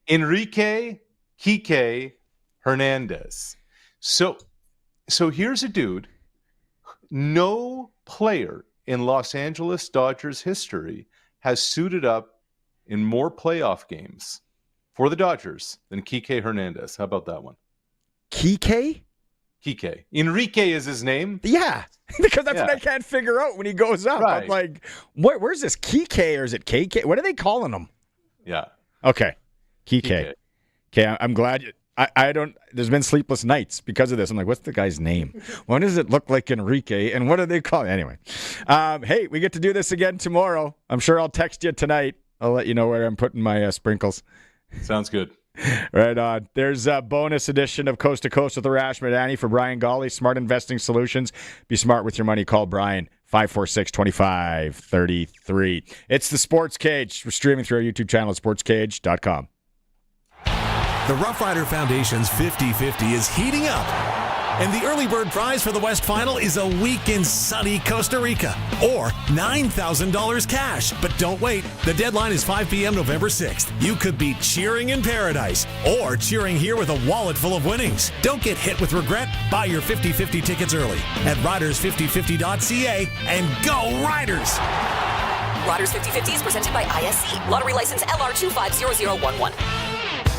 Enrique Kike Hernandez. So here's a dude. No player in Los Angeles Dodgers history has suited up in more playoff games for the Dodgers than Kike Hernandez. How about that one? Kike? Kike. Enrique is his name. Yeah, because that's what I can't figure out when he goes up. Right. I'm like, where's this Kike or is it KK? What are they calling him? Yeah. Okay. Kike. Okay, I'm glad. I don't. There's been sleepless nights because of this. I'm like, what's the guy's name? Why does it look like Enrique? And what do they call it? Anyway, hey, we get to do this again tomorrow. I'm sure I'll text you tonight. I'll let you know where I'm putting my sprinkles. Sounds good. Right on. There's a bonus edition of Coast to Coast with Arash Madani for Brian Gawley. Smart investing solutions. Be smart with your money. Call Brian 546-2533. It's the Sports Cage. We're streaming through our YouTube channel at sportscage.com. The Rough Rider Foundation's 50-50 is heating up. And the early bird prize for the West Final is a week in sunny Costa Rica, or $9,000 cash. But don't wait. The deadline is 5 p.m. November 6th. You could be cheering in paradise, or cheering here with a wallet full of winnings. Don't get hit with regret. Buy your 50-50 tickets early at riders5050.ca and go Riders! Riders 50-50 is presented by ISC. Lottery license LR250011.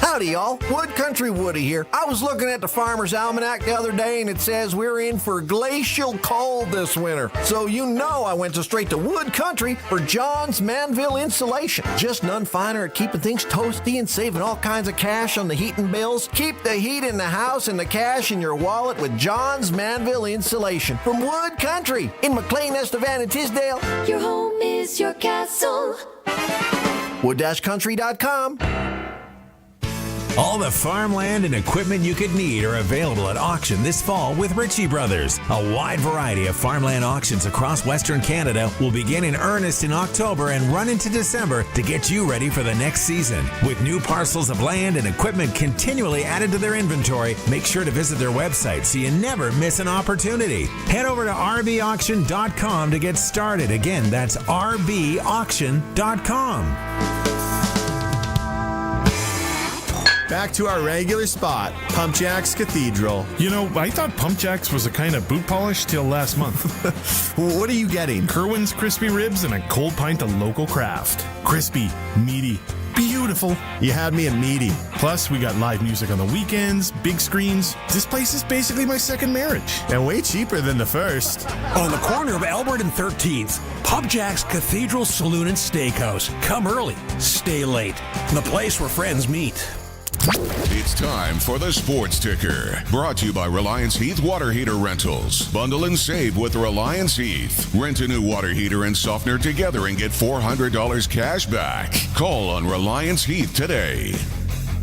Howdy, y'all. Wood Country Woody here. I was looking at the Farmer's Almanac the other day, and it says we're in for glacial cold this winter. So you know I went straight to Wood Country for John's Manville Insulation. Just none finer at keeping things toasty and saving all kinds of cash on the heating bills. Keep the heat in the house and the cash in your wallet with John's Manville Insulation from Wood Country in McLean, Estevan, and Tisdale. Your home is your castle. Wood-country.com. All the farmland and equipment you could need are available at auction this fall with Ritchie Brothers. A wide variety of farmland auctions across Western Canada will begin in earnest in October and run into December to get you ready for the next season. With new parcels of land and equipment continually added to their inventory, make sure to visit their website so you never miss an opportunity. Head over to rbauction.com to get started. Again, that's rbauction.com. back to our regular spot, Pump Jacks Cathedral. You know, I thought Pump Jacks was a kind of boot polish till last month. What are you getting? Kerwin's crispy ribs and a cold pint of local craft. Crispy, meaty, beautiful. You had me a meaty. Plus, we got live music on the weekends, big screens. This place is basically my second marriage. And way cheaper than the first. On the corner of Albert and 13th, Pump Jack's Cathedral Saloon and Steakhouse. Come early, stay late. The place where friends meet. It's time for the Sports Ticker. Brought to you by Reliance Heath Water Heater Rentals. Bundle and save with Reliance Heath. Rent a new water heater and softener together and get $400 cash back. Call on Reliance Heath today.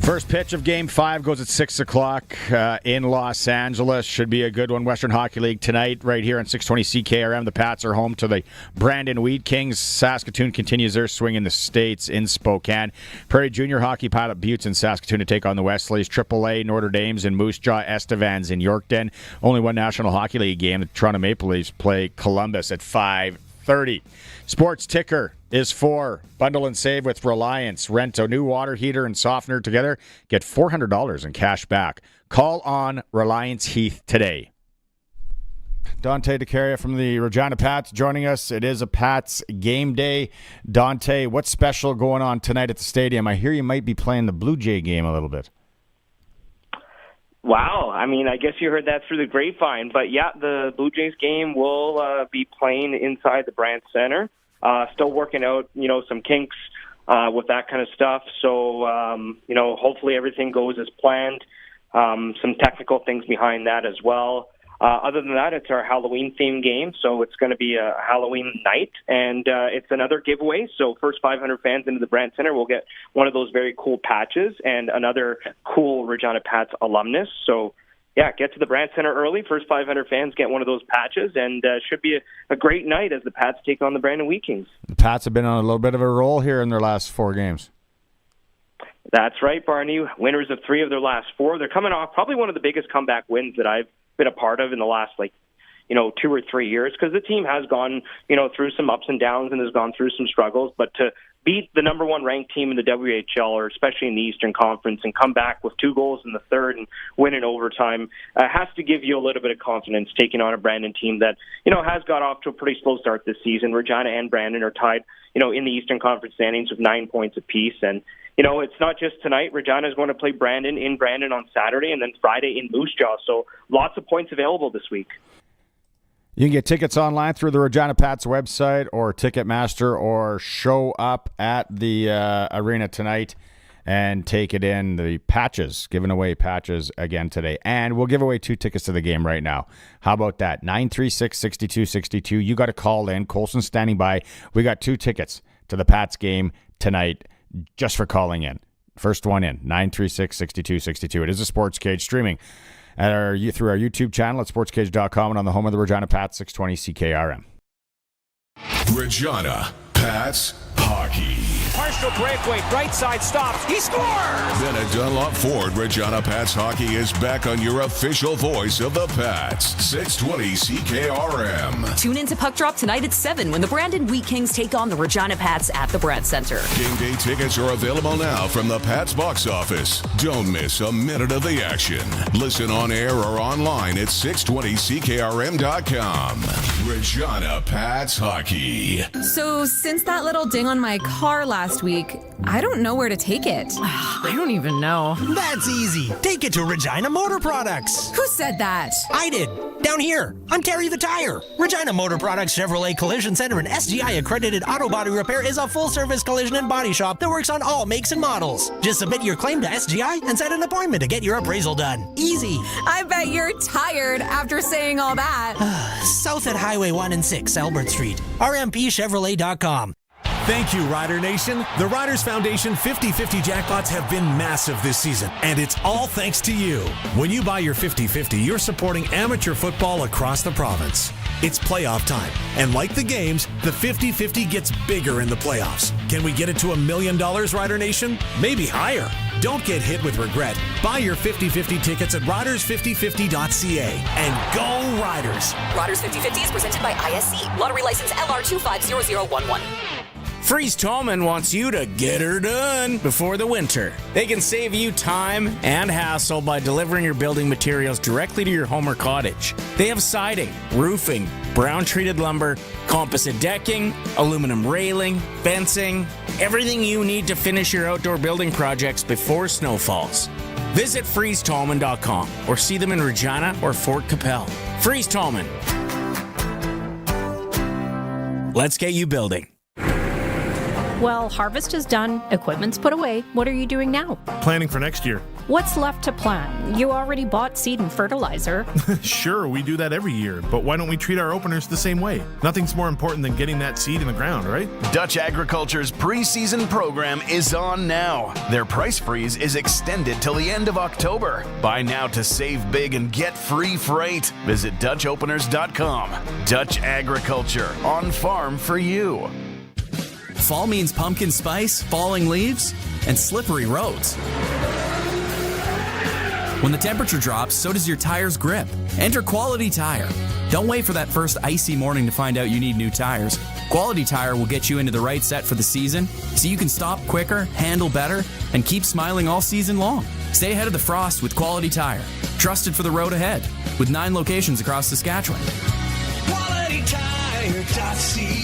First pitch of Game 5 goes at 6 o'clock in Los Angeles. Should be a good one. Western Hockey League tonight right here on 620 CKRM. The Pats are home to the Brandon Wheat Kings. Saskatoon continues their swing in the States in Spokane. Prairie Junior Hockey Pilot Buttes in Saskatoon to take on the Wesleys. AAA Notre Dame's in Moose Jaw. Estevans in Yorkton. Only one National Hockey League game. The Toronto Maple Leafs play Columbus at 5:30. Sports Ticker is for bundle and save with Reliance. Rent a new water heater and softener together. Get $400 in cash back. Call on Reliance Heath today. Dante DeCaria from the Regina Pats joining us. It is a Pats game day. Dante, what's special going on tonight at the stadium? I hear you might be playing the Blue Jay game a little bit. Wow. I mean, I guess you heard that through the grapevine. But, yeah, the Blue Jays game will be playing inside the Brandt Center. Still working out, some kinks with that kind of stuff. So, hopefully everything goes as planned. Some technical things behind that as well. Other than that, it's our Halloween-themed game, so it's going to be a Halloween night, and it's another giveaway. So first 500 fans into the Brandt Center will get one of those very cool patches and another cool Regina Pats alumnus. So, yeah, get to the Brandt Center early. First 500 fans get one of those patches, and should be a great night as the Pats take on the Brandon Wheat Kings. The Pats have been on a little bit of a roll here in their last 4 games. That's right, Barney. Winners of 3 of their last 4. They're coming off probably one of the biggest comeback wins that I've been a part of in the last 2 or 3 years, because the team has gone through some ups and downs and has gone through some struggles, but to beat the number 1 ranked team in the WHL, or especially in the Eastern Conference, and come back with 2 goals in the third and win in overtime has to give you a little bit of confidence taking on a Brandon team that has got off to a pretty slow start this season. Regina and Brandon are tied in the Eastern Conference standings with 9 points apiece, and it's not just tonight. Regina is going to play Brandon in Brandon on Saturday, and then Friday in Moose Jaw. So lots of points available this week. You can get tickets online through the Regina Pats website or Ticketmaster, or show up at the arena tonight and take it in. The patches, giving away patches again today. And we'll give away 2 tickets to the game right now. How about that? 936-6262. You got to call in. Colson's standing by. We got 2 tickets to the Pats game tonight just for calling in. First one in, 936-6262. It is a Sports Cage streaming through our YouTube channel at sportscage.com and on the home of the Regina Pats, 620 CKRM. Regina Pats Hockey. Partial breakaway, right side stops. He scores! Then at Dunlop Ford, Regina Pats Hockey is back on your official voice of the Pats, 620 CKRM. Tune in to Puck Drop tonight at 7 when the Brandon Wheat Kings take on the Regina Pats at the Brandt Center. Game day tickets are available now from the Pats box office. Don't miss a minute of the action. Listen on air or online at 620CKRM.com. Regina Pats Hockey. So since that little ding on my car last week, I don't know where to take it. I don't even know. That's easy. Take it to Regina Motor Products. Who said that? I did. Down here. I'm Terry the Tire. Regina Motor Products Chevrolet Collision Center and SGI accredited auto body repair is a full-service collision and body shop that works on all makes and models. Just submit your claim to SGI and set an appointment to get your appraisal done. Easy. I bet you're tired after saying all that. South at Highway 1 and 6, Albert Street. RMPChevrolet.com. Thank you, Rider Nation. The Riders Foundation 50-50 jackpots have been massive this season, and it's all thanks to you. When you buy your 50-50, you're supporting amateur football across the province. It's playoff time, and like the games, the 50-50 gets bigger in the playoffs. Can we get it to $1 million, Rider Nation? Maybe higher. Don't get hit with regret. Buy your 50-50 tickets at riders5050.ca and go Riders. Riders 50-50 is presented by ISC. Lottery license LR250011. Freeze Tallman wants you to get her done before the winter. They can save you time and hassle by delivering your building materials directly to your home or cottage. They have siding, roofing, brown-treated lumber, composite decking, aluminum railing, fencing, everything you need to finish your outdoor building projects before snow falls. Visit freezetallman.com or see them in Regina or Fort Capel. Freeze Tallman. Let's get you building. Well, harvest is done, equipment's put away. What are you doing now? Planning for next year. What's left to plan? You already bought seed and fertilizer. Sure, we do that every year, but why don't we treat our openers the same way? Nothing's more important than getting that seed in the ground, right? Dutch Agriculture's preseason program is on now. Their price freeze is extended till the end of October. Buy now to save big and get free freight. Visit DutchOpeners.com. Dutch Agriculture, on farm for you. Fall means pumpkin spice, falling leaves, and slippery roads. When the temperature drops, so does your tire's grip. Enter Quality Tire. Don't wait for that first icy morning to find out you need new tires. Quality Tire will get you into the right set for the season, so you can stop quicker, handle better, and keep smiling all season long. Stay ahead of the frost with Quality Tire. Trusted for the road ahead, with 9 locations across Saskatchewan. QualityTire.ca.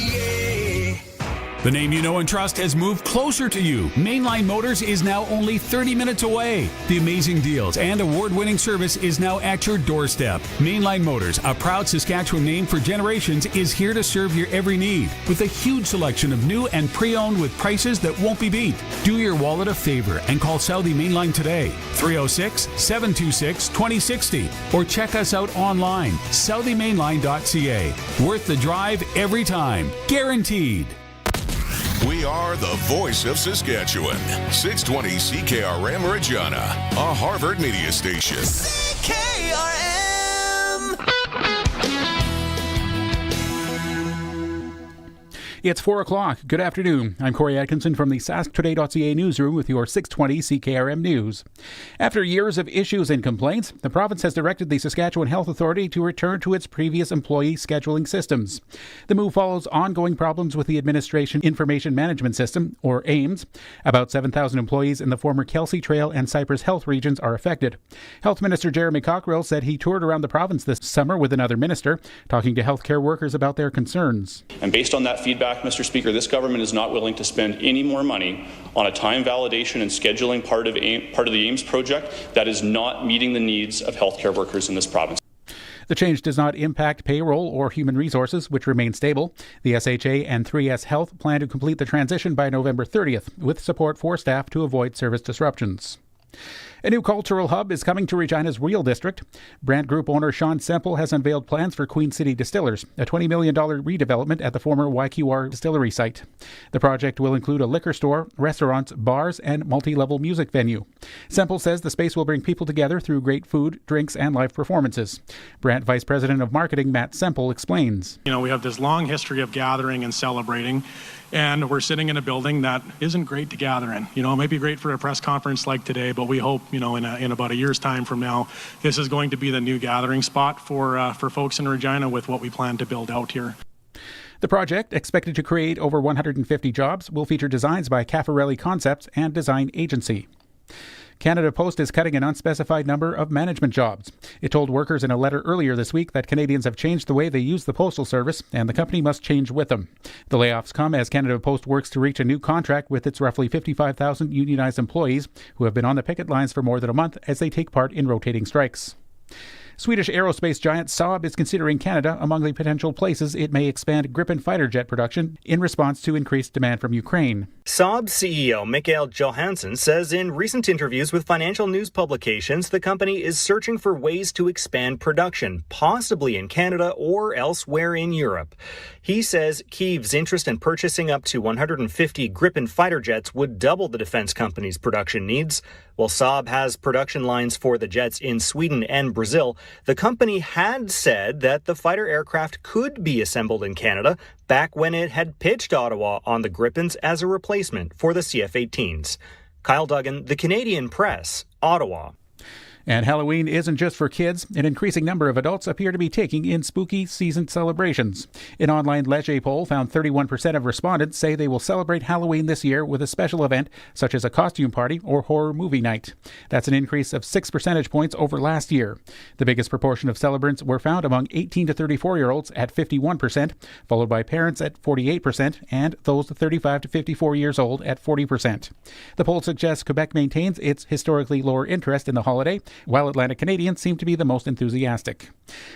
The name you know and trust has moved closer to you. Mainline Motors is now only 30 minutes away. The amazing deals and award-winning service is now at your doorstep. Mainline Motors, a proud Saskatchewan name for generations, is here to serve your every need with a huge selection of new and pre-owned with prices that won't be beat. Do your wallet a favor and call Southie Mainline today, 306-726-2060, or check us out online, SouthieMainline.ca. Worth the drive every time, guaranteed. We are the voice of Saskatchewan. 620 CKRM Regina, a Harvard media station. It's 4 o'clock. Good afternoon. I'm Corey Atkinson from the SaskToday.ca newsroom with your 620 CKRM News. After years of issues and complaints, the province has directed the Saskatchewan Health Authority to return to its previous employee scheduling systems. The move follows ongoing problems with the Administration Information Management System, or AIMS. About 7,000 employees in the former Kelsey Trail and Cypress Health regions are affected. Health Minister Jeremy Cockrell said he toured around the province this summer with another minister, talking to healthcare workers about their concerns. And based on that feedback, Mr. Speaker, this government is not willing to spend any more money on a time validation and scheduling part of the AIMS project that is not meeting the needs of healthcare workers in this province. The change does not impact payroll or human resources, which remain stable. The SHA and 3S Health plan to complete the transition by November 30th, with support for staff to avoid service disruptions. A new cultural hub is coming to Regina's Real District. Brand Group owner Sean Semple has unveiled plans for Queen City Distillers, a $20 million redevelopment at the former YQR distillery site. The project will include a liquor store, restaurants, bars, and multi-level music venue. Semple says the space will bring people together through great food, drinks, and live performances. Brand Vice President of Marketing Matt Semple explains. We have this long history of gathering and celebrating, and we're sitting in a building that isn't great to gather in. It might be great for a press conference like today, but we hope, in about a year's time from now, this is going to be the new gathering spot for folks in Regina with what we plan to build out here. The project, expected to create over 150 jobs, will feature designs by Caffarelli Concepts and Design Agency. Canada Post is cutting an unspecified number of management jobs. It told workers in a letter earlier this week that Canadians have changed the way they use the postal service, and the company must change with them. The layoffs come as Canada Post works to reach a new contract with its roughly 55,000 unionized employees who have been on the picket lines for more than a month as they take part in rotating strikes. Swedish aerospace giant Saab is considering Canada among the potential places it may expand Gripen fighter jet production in response to increased demand from Ukraine. Saab CEO Mikael Johansson says in recent interviews with financial news publications, the company is searching for ways to expand production, possibly in Canada or elsewhere in Europe. He says Kyiv's interest in purchasing up to 150 Gripen fighter jets would double the defense company's production needs. While Saab has production lines for the jets in Sweden and Brazil, the company had said that the fighter aircraft could be assembled in Canada back when it had pitched Ottawa on the Gripens as a replacement for the CF-18s. Kyle Duggan, The Canadian Press, Ottawa. And Halloween isn't just for kids. An increasing number of adults appear to be taking in spooky season celebrations. An online Leger poll found 31% of respondents say they will celebrate Halloween this year with a special event such as a costume party or horror movie night. That's an increase of 6 percentage points over last year. The biggest proportion of celebrants were found among 18 to 34-year-olds at 51%, followed by parents at 48%, and those 35 to 54 years old at 40%. The poll suggests Quebec maintains its historically lower interest in the holiday, while Atlantic Canadians seem to be the most enthusiastic.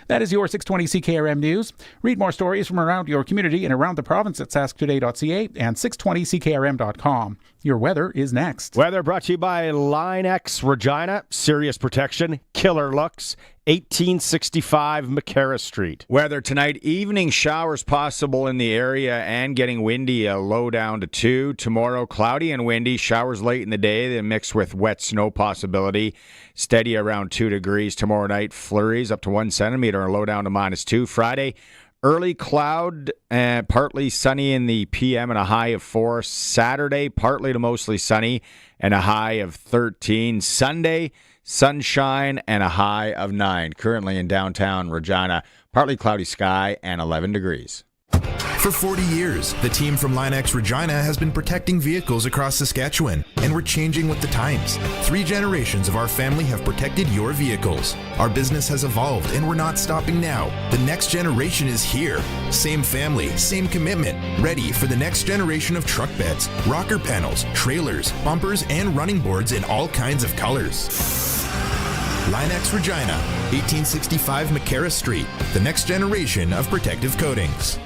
That is your 620 CKRM News. Read more stories from around your community and around the province at sasktoday.ca and 620ckrm.com. Your weather is next. Weather brought to you by Line X Regina. Serious protection, killer looks. 1865 McCarra Street. Weather tonight, evening showers possible in the area and getting windy, a low down to 2. Tomorrow, cloudy and windy, showers late in the day, then mixed with wet snow possibility. Steady around 2 degrees. Tomorrow night, flurries up to 1 centimeter and low down to -2. Friday, early cloud and partly sunny in the PM and a high of 4. Saturday, partly to mostly sunny and a high of 13. Sunday, sunshine and a high of 9. Currently in downtown Regina, partly cloudy sky and 11 degrees. For 40 years, the team from Line X Regina has been protecting vehicles across Saskatchewan, and we're changing with the times. 3 generations of our family have protected your vehicles. Our business has evolved, and we're not stopping now. The next generation is here. Same family, same commitment. Ready for the next generation of truck beds, rocker panels, trailers, bumpers, and running boards in all kinds of colors. Line X Regina, 1865 McCarra Street, the next generation of protective coatings.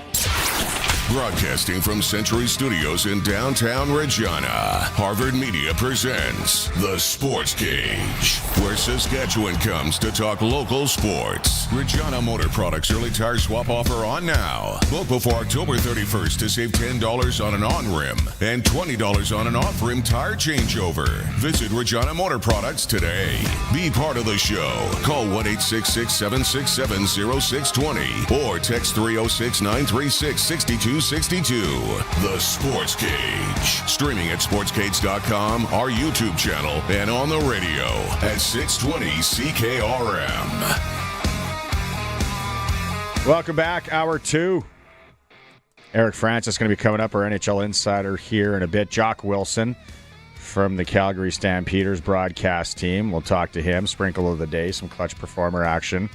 Broadcasting from Century Studios in downtown Regina, Harvard Media presents The Sportscage, where Saskatchewan comes to talk local sports. Regina Motor Products early tire swap offer on now. Book before October 31st to save $10 on an on-rim and $20 on an off-rim tire changeover. Visit Regina Motor Products today. Be part of the show. Call 1-866-767-0620 or text 306-936-6262. The Sports Cage. Streaming at sportscage.com, our YouTube channel, and on the radio at 620 CKRM. Welcome back, Hour 2. Eric Francis going to be coming up, our NHL insider here in a bit. Jock Wilson from the Calgary Stampeders broadcast team. We'll talk to him. Sprinkle of the day, some clutch performer action.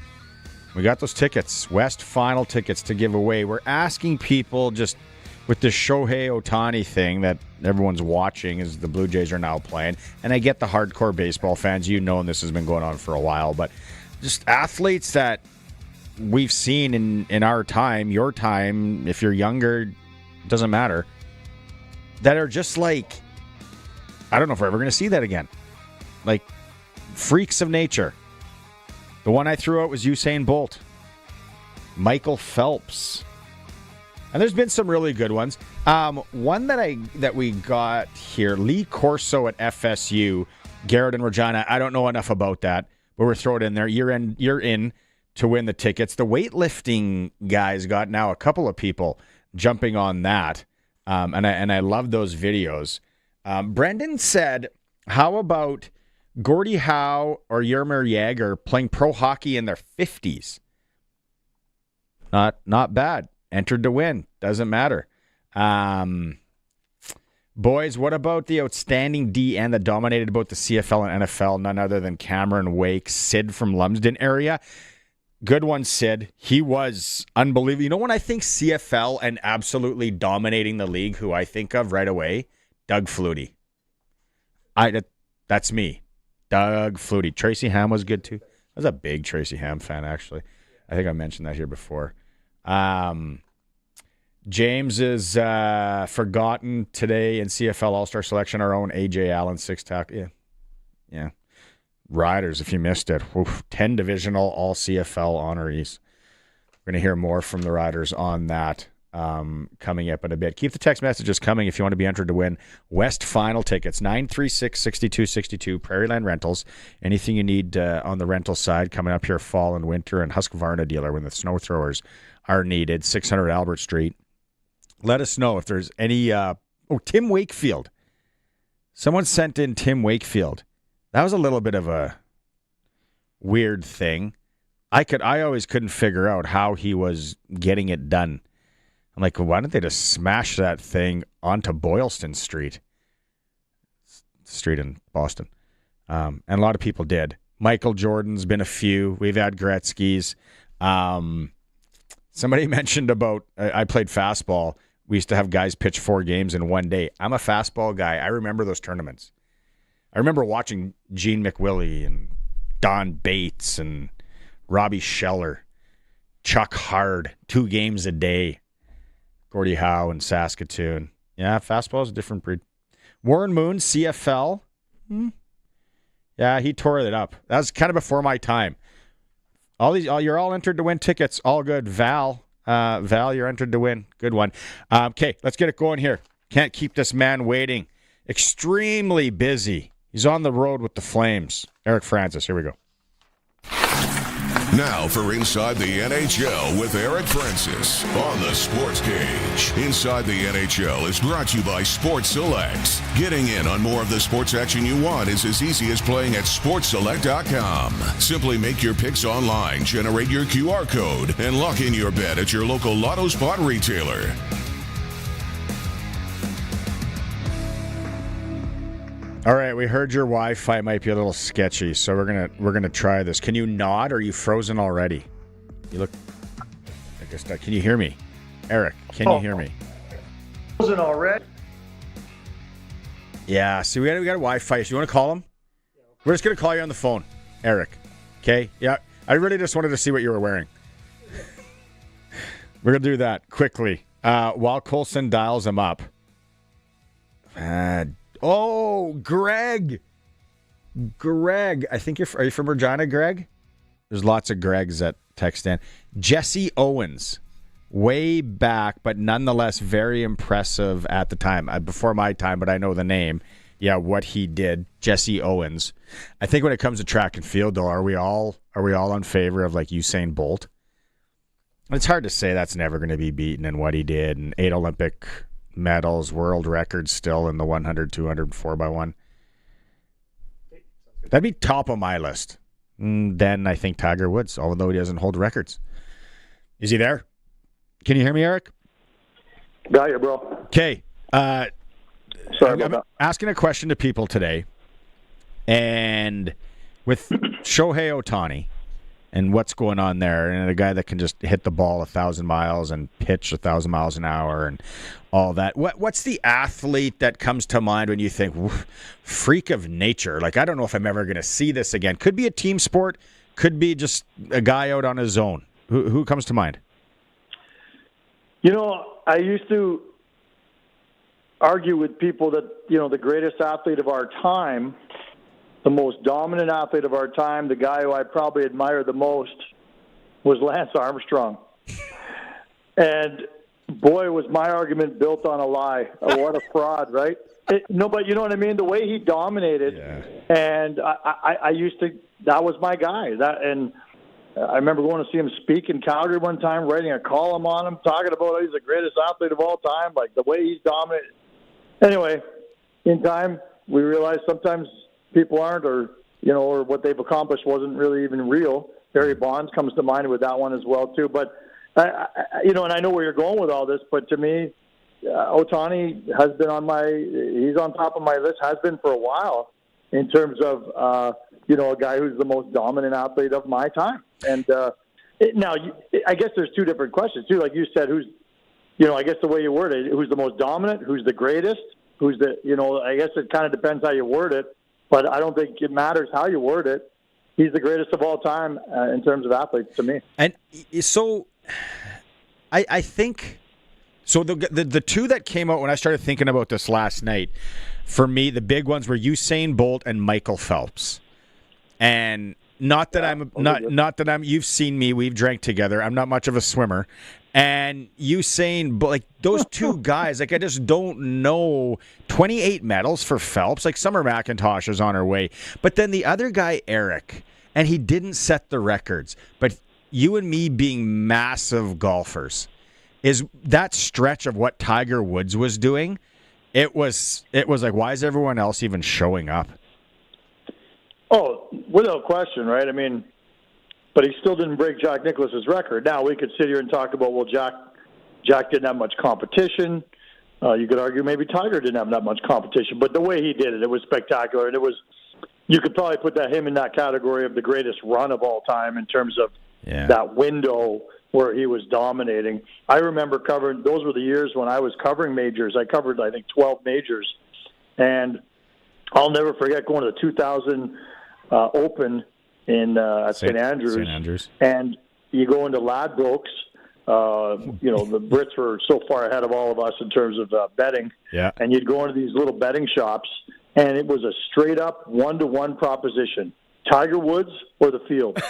We got those tickets, West Final tickets to give away. We're asking people just with this Shohei Ohtani thing that everyone's watching as the Blue Jays are now playing. And I get the hardcore baseball fans, you know, and this has been going on for a while, but just athletes that we've seen in our time, your time, if you're younger, doesn't matter, that are just like, I don't know if we're ever going to see that again. Like freaks of nature. The one I threw out was Usain Bolt, Michael Phelps, and there's been some really good ones. One that we got here, Lee Corso at FSU, Garrett and Regina. I don't know enough about that, but we're throwing it in there. You're in to win the tickets. The weightlifting guys got now a couple of people jumping on that, and I love those videos. Brendan said, "How about Gordie Howe or Jaromir Jagr playing pro hockey in their 50s. Not bad. Entered to win. Doesn't matter. Boys, what about the outstanding DN that dominated both the CFL and NFL? None other than Cameron Wake, Sid from Lumsden area. Good one, Sid. He was unbelievable. You know when I think CFL and absolutely dominating the league, who I think of right away? Doug Flutie. That's me. Doug Flutie. Tracy Ham was good too. I was a big Tracy Ham fan, actually. I think I mentioned that here before. James is forgotten today in CFL All-Star selection. Our own A.J. Allen, 6 tackle. Yeah. Riders, if you missed it. 10 divisional All CFL honorees. We're going to hear more from the Riders on that coming up in a bit. Keep the text messages coming if you want to be entered to win West Final tickets. 936-6262, Prairieland Rentals. Anything you need on the rental side coming up here fall and winter, and Husqvarna dealer when the snow throwers are needed. 600 Albert Street. Let us know if there's any... Tim Wakefield. Someone sent in Tim Wakefield. That was a little bit of a weird thing. I always couldn't figure out how he was getting it done. I'm like, why don't they just smash that thing onto Boylston Street in Boston? And a lot of people did. Michael Jordan's been a few. We've had Gretzky's. Somebody mentioned about, I played fastball. We used to have guys pitch 4 games in one day. I'm a fastball guy. I remember those tournaments. I remember watching Gene McWillie and Don Bates and Robbie Scheller, Chuck Hard, 2 games a day. Gordie Howe in Saskatoon. Yeah, fastball is a different breed. Warren Moon, CFL. Yeah, he tore it up. That was kind of before my time. You're all entered to win tickets. All good. Val, you're entered to win. Good one. Okay, let's get it going here. Can't keep this man waiting. Extremely busy. He's on the road with the Flames. Eric Francis, here we go. Now for Inside the NHL with Eric Francis on the Sports Cage. Inside the NHL is brought to you by Sports Select. Getting in on more of the sports action you want is as easy as playing at sportselect.com. Simply make your picks online, generate your QR code, and lock in your bet at your local Lotto Spot retailer. All right, we heard your Wi-Fi might be a little sketchy, so we're gonna try this. Can you nod, or are you frozen already? You look. I guess not. Can you hear me, Eric? Can you hear me? Frozen already? Yeah. See, we got Wi-Fi. So you want to call him? We're just gonna call you on the phone, Eric. Okay? Yeah. I really just wanted to see what you were wearing. We're gonna do that quickly while Colson dials him up. Oh, Greg. I think are you from Regina, Greg? There's lots of Gregs that text in. Jesse Owens, way back, but nonetheless very impressive at the time. Before my time, but I know the name. Yeah, what he did, Jesse Owens. I think when it comes to track and field, though, are we all in favor of like Usain Bolt? It's hard to say that's never going to be beaten in what he did, and 8 Olympic medals, world records still in the 100, 200, 4x1. That'd be top of my list. Then I think Tiger Woods, although he doesn't hold records. Is he there? Can you hear me, Eric? Got you, bro. Okay. Sorry I'm asking a question to people today, and with Shohei Ohtani and what's going on there, and a guy that can just hit the ball 1,000 miles and pitch 1,000 miles an hour and all that. What's the athlete that comes to mind when you think, freak of nature? Like, I don't know if I'm ever going to see this again. Could be a team sport. Could be just a guy out on his own. Who comes to mind? You know, I used to argue with people that, the greatest athlete of our time, the most dominant athlete of our time, the guy who I probably admire the most, was Lance Armstrong. And boy, was my argument built on a lie. Oh, what a fraud, right? But you know what I mean? The way he dominated, and I used to, that was my guy. And I remember going to see him speak in Calgary one time, writing a column on him, talking about how he's the greatest athlete of all time, like the way he's dominated. Anyway, in time, we realized sometimes people aren't, or what they've accomplished wasn't really even real. Barry Bonds comes to mind with that one as well too. But and I know where you're going with all this, but to me, Ohtani has been he's on top of my list, has been for a while, in terms of a guy who's the most dominant athlete of my time. And now, I guess there's two different questions too. Like you said, I guess the way you word it, who's the most dominant, who's the greatest, who's the, I guess it kind of depends how you word it. But I don't think it matters how you word it. He's the greatest of all time in terms of athletes to me. And so I think so the two that came out when I started thinking about this last night, for me, the big ones were Usain Bolt and Michael Phelps. And not that you've seen me, we've drank together. I'm not much of a swimmer. And Usain Bolt, like those two guys, like I just don't know. 28 medals for Phelps, like Summer McIntosh is on her way. But then the other guy, Eric, and he didn't set the records. But you and me being massive golfers, is that stretch of what Tiger Woods was doing. It was like, why is everyone else even showing up? Oh, without question, right? I mean, but he still didn't break Jack Nicklaus's record. Now, we could sit here and talk about, well, Jack didn't have much competition. You could argue maybe Tiger didn't have that much competition. But the way he did it, it was spectacular. And you could probably put him in that category of the greatest run of all time in terms of that window where he was dominating. I remember covering, those were the years when I was covering majors. I covered, I think, 12 majors. And I'll never forget going to the 2000 Open at St. Andrews. And you go into Ladbrokes. The Brits were so far ahead of all of us in terms of betting. Yeah. And you'd go into these little betting shops, and it was a straight-up 1-to-1 proposition. Tiger Woods or the field.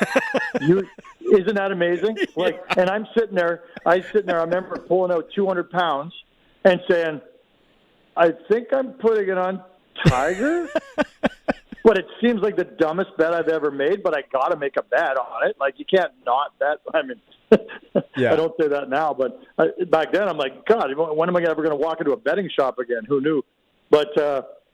Isn't that amazing? And I'm sitting there. I remember pulling out 200 pounds and saying, I think I'm putting it on Tiger. But it seems like the dumbest bet I've ever made, but I got to make a bet on it. You can't not bet. I mean, I don't say that now, but back then I'm like, God, when am I ever going to walk into a betting shop again? Who knew? But,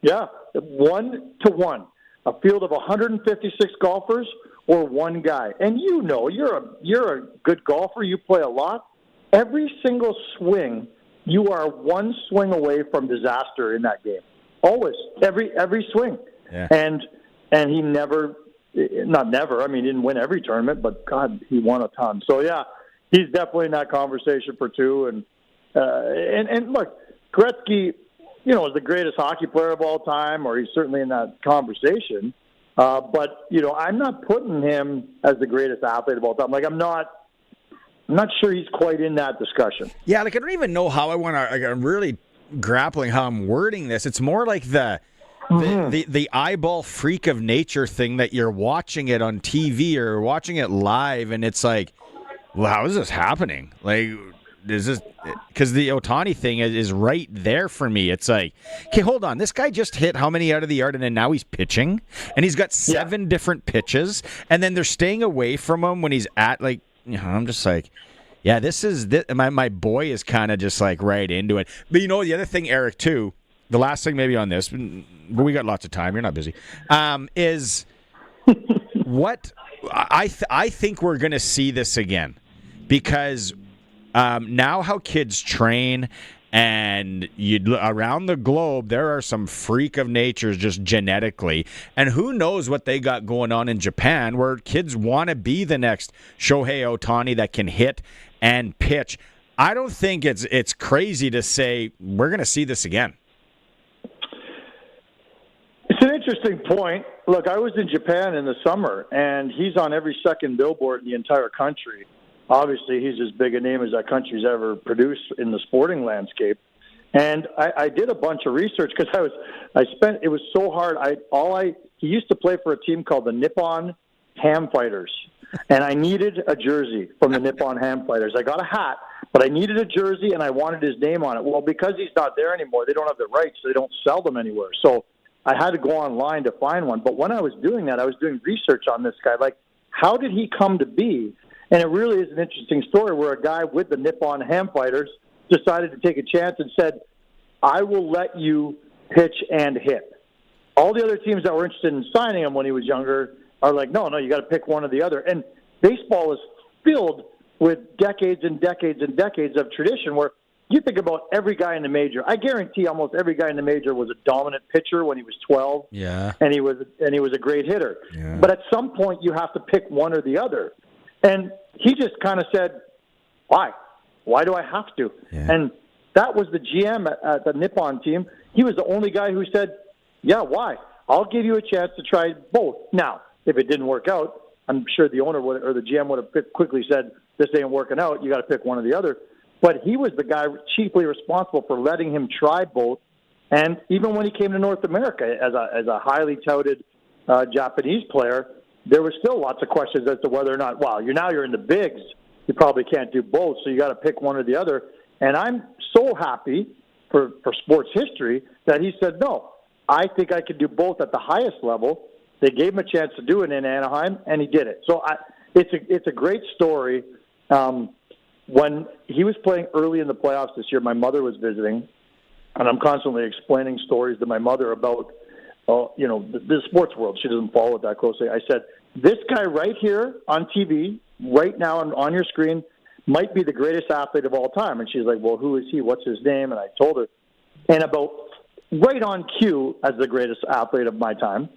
1-to-1. A field of 156 golfers or one guy. And you're a good golfer. You play a lot. Every single swing, you are one swing away from disaster in that game. Always. Every swing. Yeah. And he never, not never, I mean, he didn't win every tournament, but God, he won a ton. So yeah, he's definitely in that conversation for two. And look, Gretzky, is the greatest hockey player of all time, or he's certainly in that conversation. But I'm not putting him as the greatest athlete of all time. I'm not sure he's quite in that discussion. Yeah, I don't even know how I want to. I'm really grappling how I'm wording this. It's more like the eyeball freak of nature thing that you're watching it on TV or watching it live, and it's like, well, how is this happening? Is this because the Ohtani thing is right there for me? It's like, okay, hold on, this guy just hit how many out of the yard, and then now he's pitching, and he's got 7 different pitches, and then they're staying away from him when he's at I'm just like, yeah, this is my boy is kind of just right into it. But the other thing, Eric, too. The last thing maybe on this, but we got lots of time. You're not busy. Is what I think we're going to see this again because now how kids train and around the globe, there are some freak of natures just genetically. And who knows what they got going on in Japan where kids want to be the next Shohei Ohtani that can hit and pitch. I don't think it's crazy to say we're going to see this again. It's an interesting point. Look, I was in Japan in the summer, and he's on every second billboard in the entire country. Obviously, he's as big a name as that country's ever produced in the sporting landscape. And I did a bunch of research because it was so hard. He used to play for a team called the Nippon Ham Fighters, and I needed a jersey from the Nippon Ham Fighters. I got a hat, but I needed a jersey, and I wanted his name on it. Well, because he's not there anymore, they don't have the rights, so they don't sell them anywhere. So I had to go online to find one. But when I was doing that, I was doing research on this guy. How did he come to be? And it really is an interesting story where a guy with the Nippon Ham Fighters decided to take a chance and said, I will let you pitch and hit. All the other teams that were interested in signing him when he was younger are like, no, you got to pick one or the other. And baseball is filled with decades and decades and decades of tradition where you think about every guy in the major. I guarantee almost every guy in the major was a dominant pitcher when he was 12. Yeah. And he was a great hitter. Yeah. But at some point you have to pick one or the other. And he just kind of said, why? Why do I have to? Yeah. And that was the GM at the Nippon team. He was the only guy who said, yeah, why? I'll give you a chance to try both. Now, if it didn't work out, I'm sure the owner would, or the GM would have quickly said, this ain't working out. You got to pick one or the other. But he was the guy chiefly responsible for letting him try both. And even when he came to North America as a highly touted Japanese player, there were still lots of questions as to whether or not, you're in the bigs. You probably can't do both, so you got to pick one or the other. And I'm so happy for sports history that he said, no, I think I could do both at the highest level. They gave him a chance to do it in Anaheim, and he did it. So it's a great story. When he was playing early in the playoffs this year, my mother was visiting, and I'm constantly explaining stories to my mother about the sports world. She doesn't follow it that closely. I said, this guy right here on TV, right now on your screen, might be the greatest athlete of all time. And she's like, well, who is he? What's his name? And I told her. And about right on cue as the greatest athlete of my time,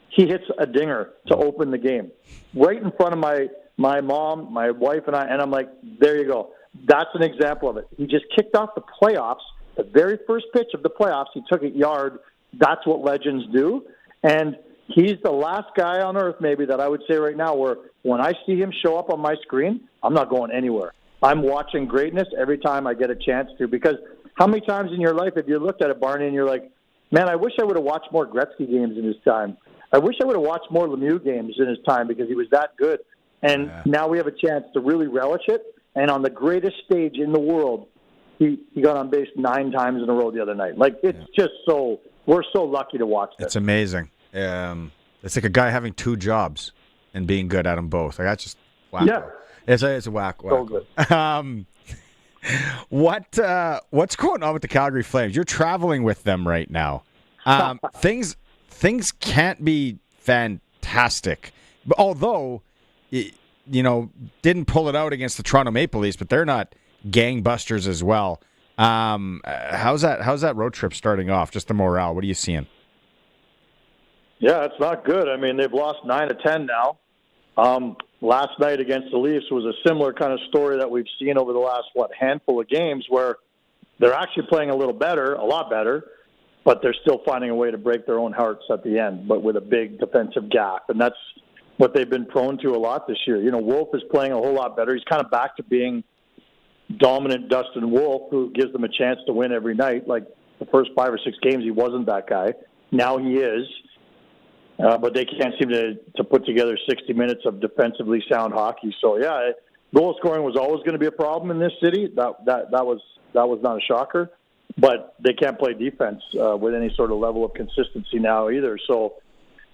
he hits a dinger to open the game. Right in front of my mom, my wife, and I. And I'm like, there you go. That's an example of it. He just kicked off the playoffs. The very first pitch of the playoffs, he took it yard. That's what legends do. And he's the last guy on earth maybe that I would say right now where when I see him show up on my screen, I'm not going anywhere. I'm watching greatness every time I get a chance to, because how many times in your life have you looked at it, Barney, and you're like, man, I wish I would have watched more Gretzky games in his time. I wish I would have watched more Lemieux games in his time because he was that good. And now we have a chance to really relish it. And on the greatest stage in the world, he got on base 9 times in a row the other night. Like, it's just so, we're so lucky to watch this. It's amazing. It's like a guy having 2 jobs and being good at them both. Like, that's just wacko. Yeah. It's a whack. So good. What's going on with the Calgary Flames? You're traveling with them right now. Things can't be fantastic. But although, didn't pull it out against the Toronto Maple Leafs, but they're not gangbusters as well. How's that road trip starting off? Just the morale. What are you seeing? Yeah, it's not good. I mean, they've lost 9 of 10 now. Last night against the Leafs was a similar kind of story that we've seen over the last, handful of games where they're actually playing a lot better, but they're still finding a way to break their own hearts at the end, but with a big defensive gap. And that's what they've been prone to a lot this year. Wolf is playing a whole lot better. He's kind of back to being dominant Dustin Wolf, who gives them a chance to win every night. Like the first 5 or 6 games, he wasn't that guy. Now he is. But they can't seem to put together 60 minutes of defensively sound hockey. So, yeah, goal scoring was always going to be a problem in this city. That was not a shocker. But they can't play defense with any sort of level of consistency now either. So,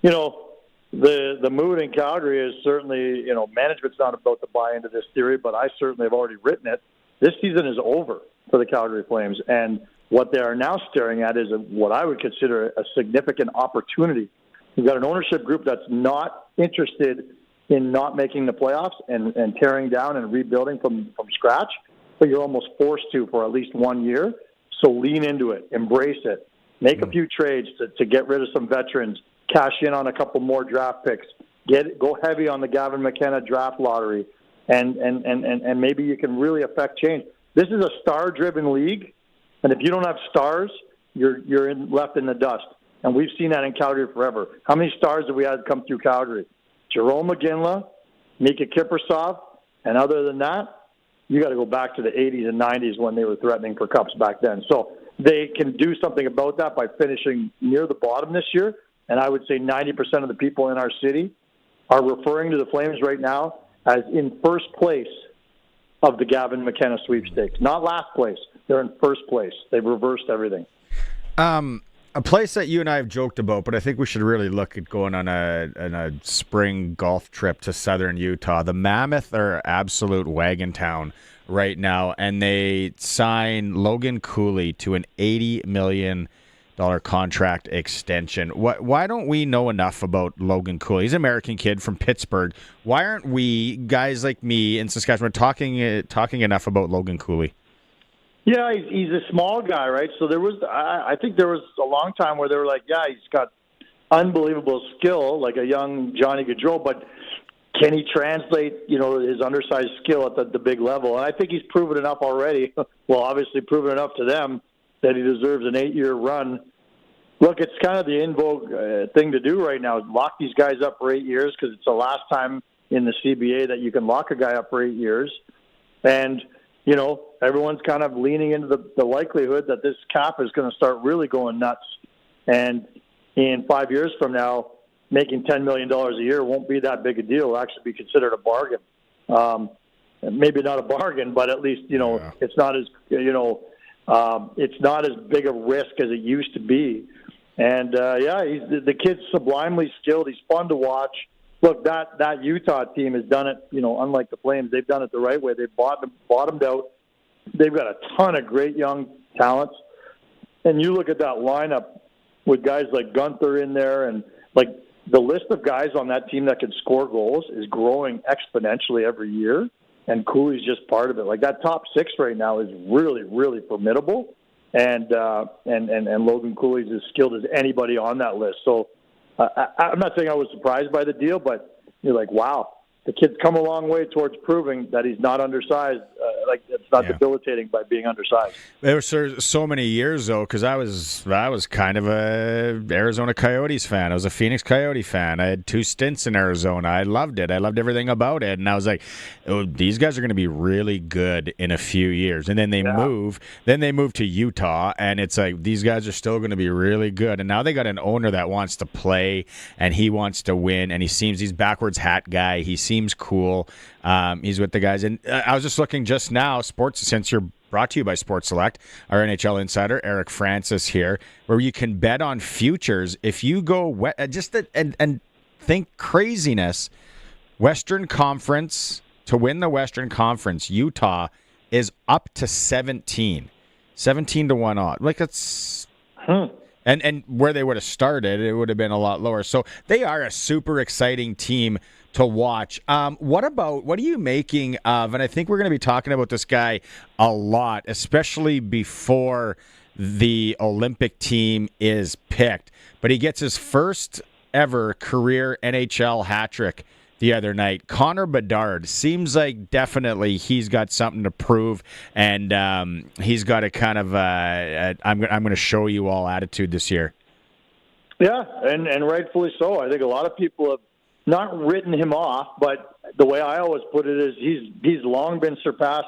the mood in Calgary is certainly, management's not about to buy into this theory, but I certainly have already written it. This season is over for the Calgary Flames. And what they are now staring at is what I would consider a significant opportunity. You've got an ownership group that's not interested in not making the playoffs and tearing down and rebuilding from scratch, but you're almost forced to for at least 1 year. So lean into it, embrace it, make a few trades to get rid of some veterans, cash in on a couple more draft picks, go heavy on the Gavin McKenna draft lottery, and maybe you can really affect change. This is a star-driven league, and if you don't have stars, you're left in the dust. And we've seen that in Calgary forever. How many stars have we had come through Calgary? Jerome McGinley, Mika Kiprusoff, and other than that, you got to go back to the 80s and 90s when they were threatening for cups back then. So they can do something about that by finishing near the bottom this year. And I would say 90% of the people in our city are referring to the Flames right now as in first place of the Gavin McKenna sweepstakes. Not last place. They're in first place. They've reversed everything. A place that you and I have joked about, but I think we should really look at going on a spring golf trip to southern Utah. The Mammoth are absolute wagon town right now, and they sign Logan Cooley to an $80 million contract extension. Why don't we know enough about Logan Cooley? He's an American kid from Pittsburgh. Why aren't we, guys like me in Saskatchewan, talking enough about Logan Cooley? Yeah, he's a small guy, right? So I think there was a long time where they were like, yeah, he's got unbelievable skill, like a young Johnny Gaudreau, but can he translate, his undersized skill at the big level? And I think he's proven enough already. Well, obviously proven enough to them that he deserves an 8-year run. Look, it's kind of the in vogue thing to do right now, is lock these guys up for 8 years because it's the last time in the CBA that you can lock a guy up for 8 years. And everyone's kind of leaning into the likelihood that this cap is going to start really going nuts. And in 5 years from now, making $10 million a year won't be that big a deal. It'll actually be considered a bargain. Maybe not a bargain, but at least, it's not as, it's not as big a risk as it used to be. And, the kid's sublimely skilled. He's fun to watch. Look, that Utah team has done it, unlike the Flames, they've done it the right way. They've bottomed out. They've got a ton of great young talents. And you look at that lineup, with guys like Gunther in there, and like the list of guys on that team that can score goals is growing exponentially every year, and Cooley's just part of it. Like that top six right now is really, really formidable, and Logan Cooley's as skilled as anybody on that list. So I'm not saying I was surprised by the deal, but you're like, wow, the kid's come a long way towards proving that he's not undersized. Like it's not debilitating by being undersized. There were so many years though, because I was kind of a Arizona Coyotes fan. I was a Phoenix Coyote fan. I had 2 stints in Arizona. I loved it. I loved everything about it. And I was like, oh, these guys are going to be really good in a few years. And then they move. Then they move to Utah, and it's like these guys are still going to be really good. And now they got an owner that wants to play, and he wants to win. And he's backwards hat guy. He seems cool. He's with the guys. And I was just looking just now, since you're brought to you by Sports Select, our NHL insider, Eric Francis here, where you can bet on futures. If you go and think craziness, Western Conference, to win the Western Conference, Utah is up to 17 to 1 odd. Like that's... And where they would have started, it would have been a lot lower. So they are a super exciting team to watch. What are you making of, and I think we're going to be talking about this guy a lot, especially before the Olympic team is picked, but he gets his first ever career NHL hat trick the other night. Connor Bedard seems like definitely he's got something to prove, and he's got a kind of I'm going to show you all attitude this year. Yeah, and rightfully so. I think a lot of people have not written him off, but the way I always put it is he's long been surpassed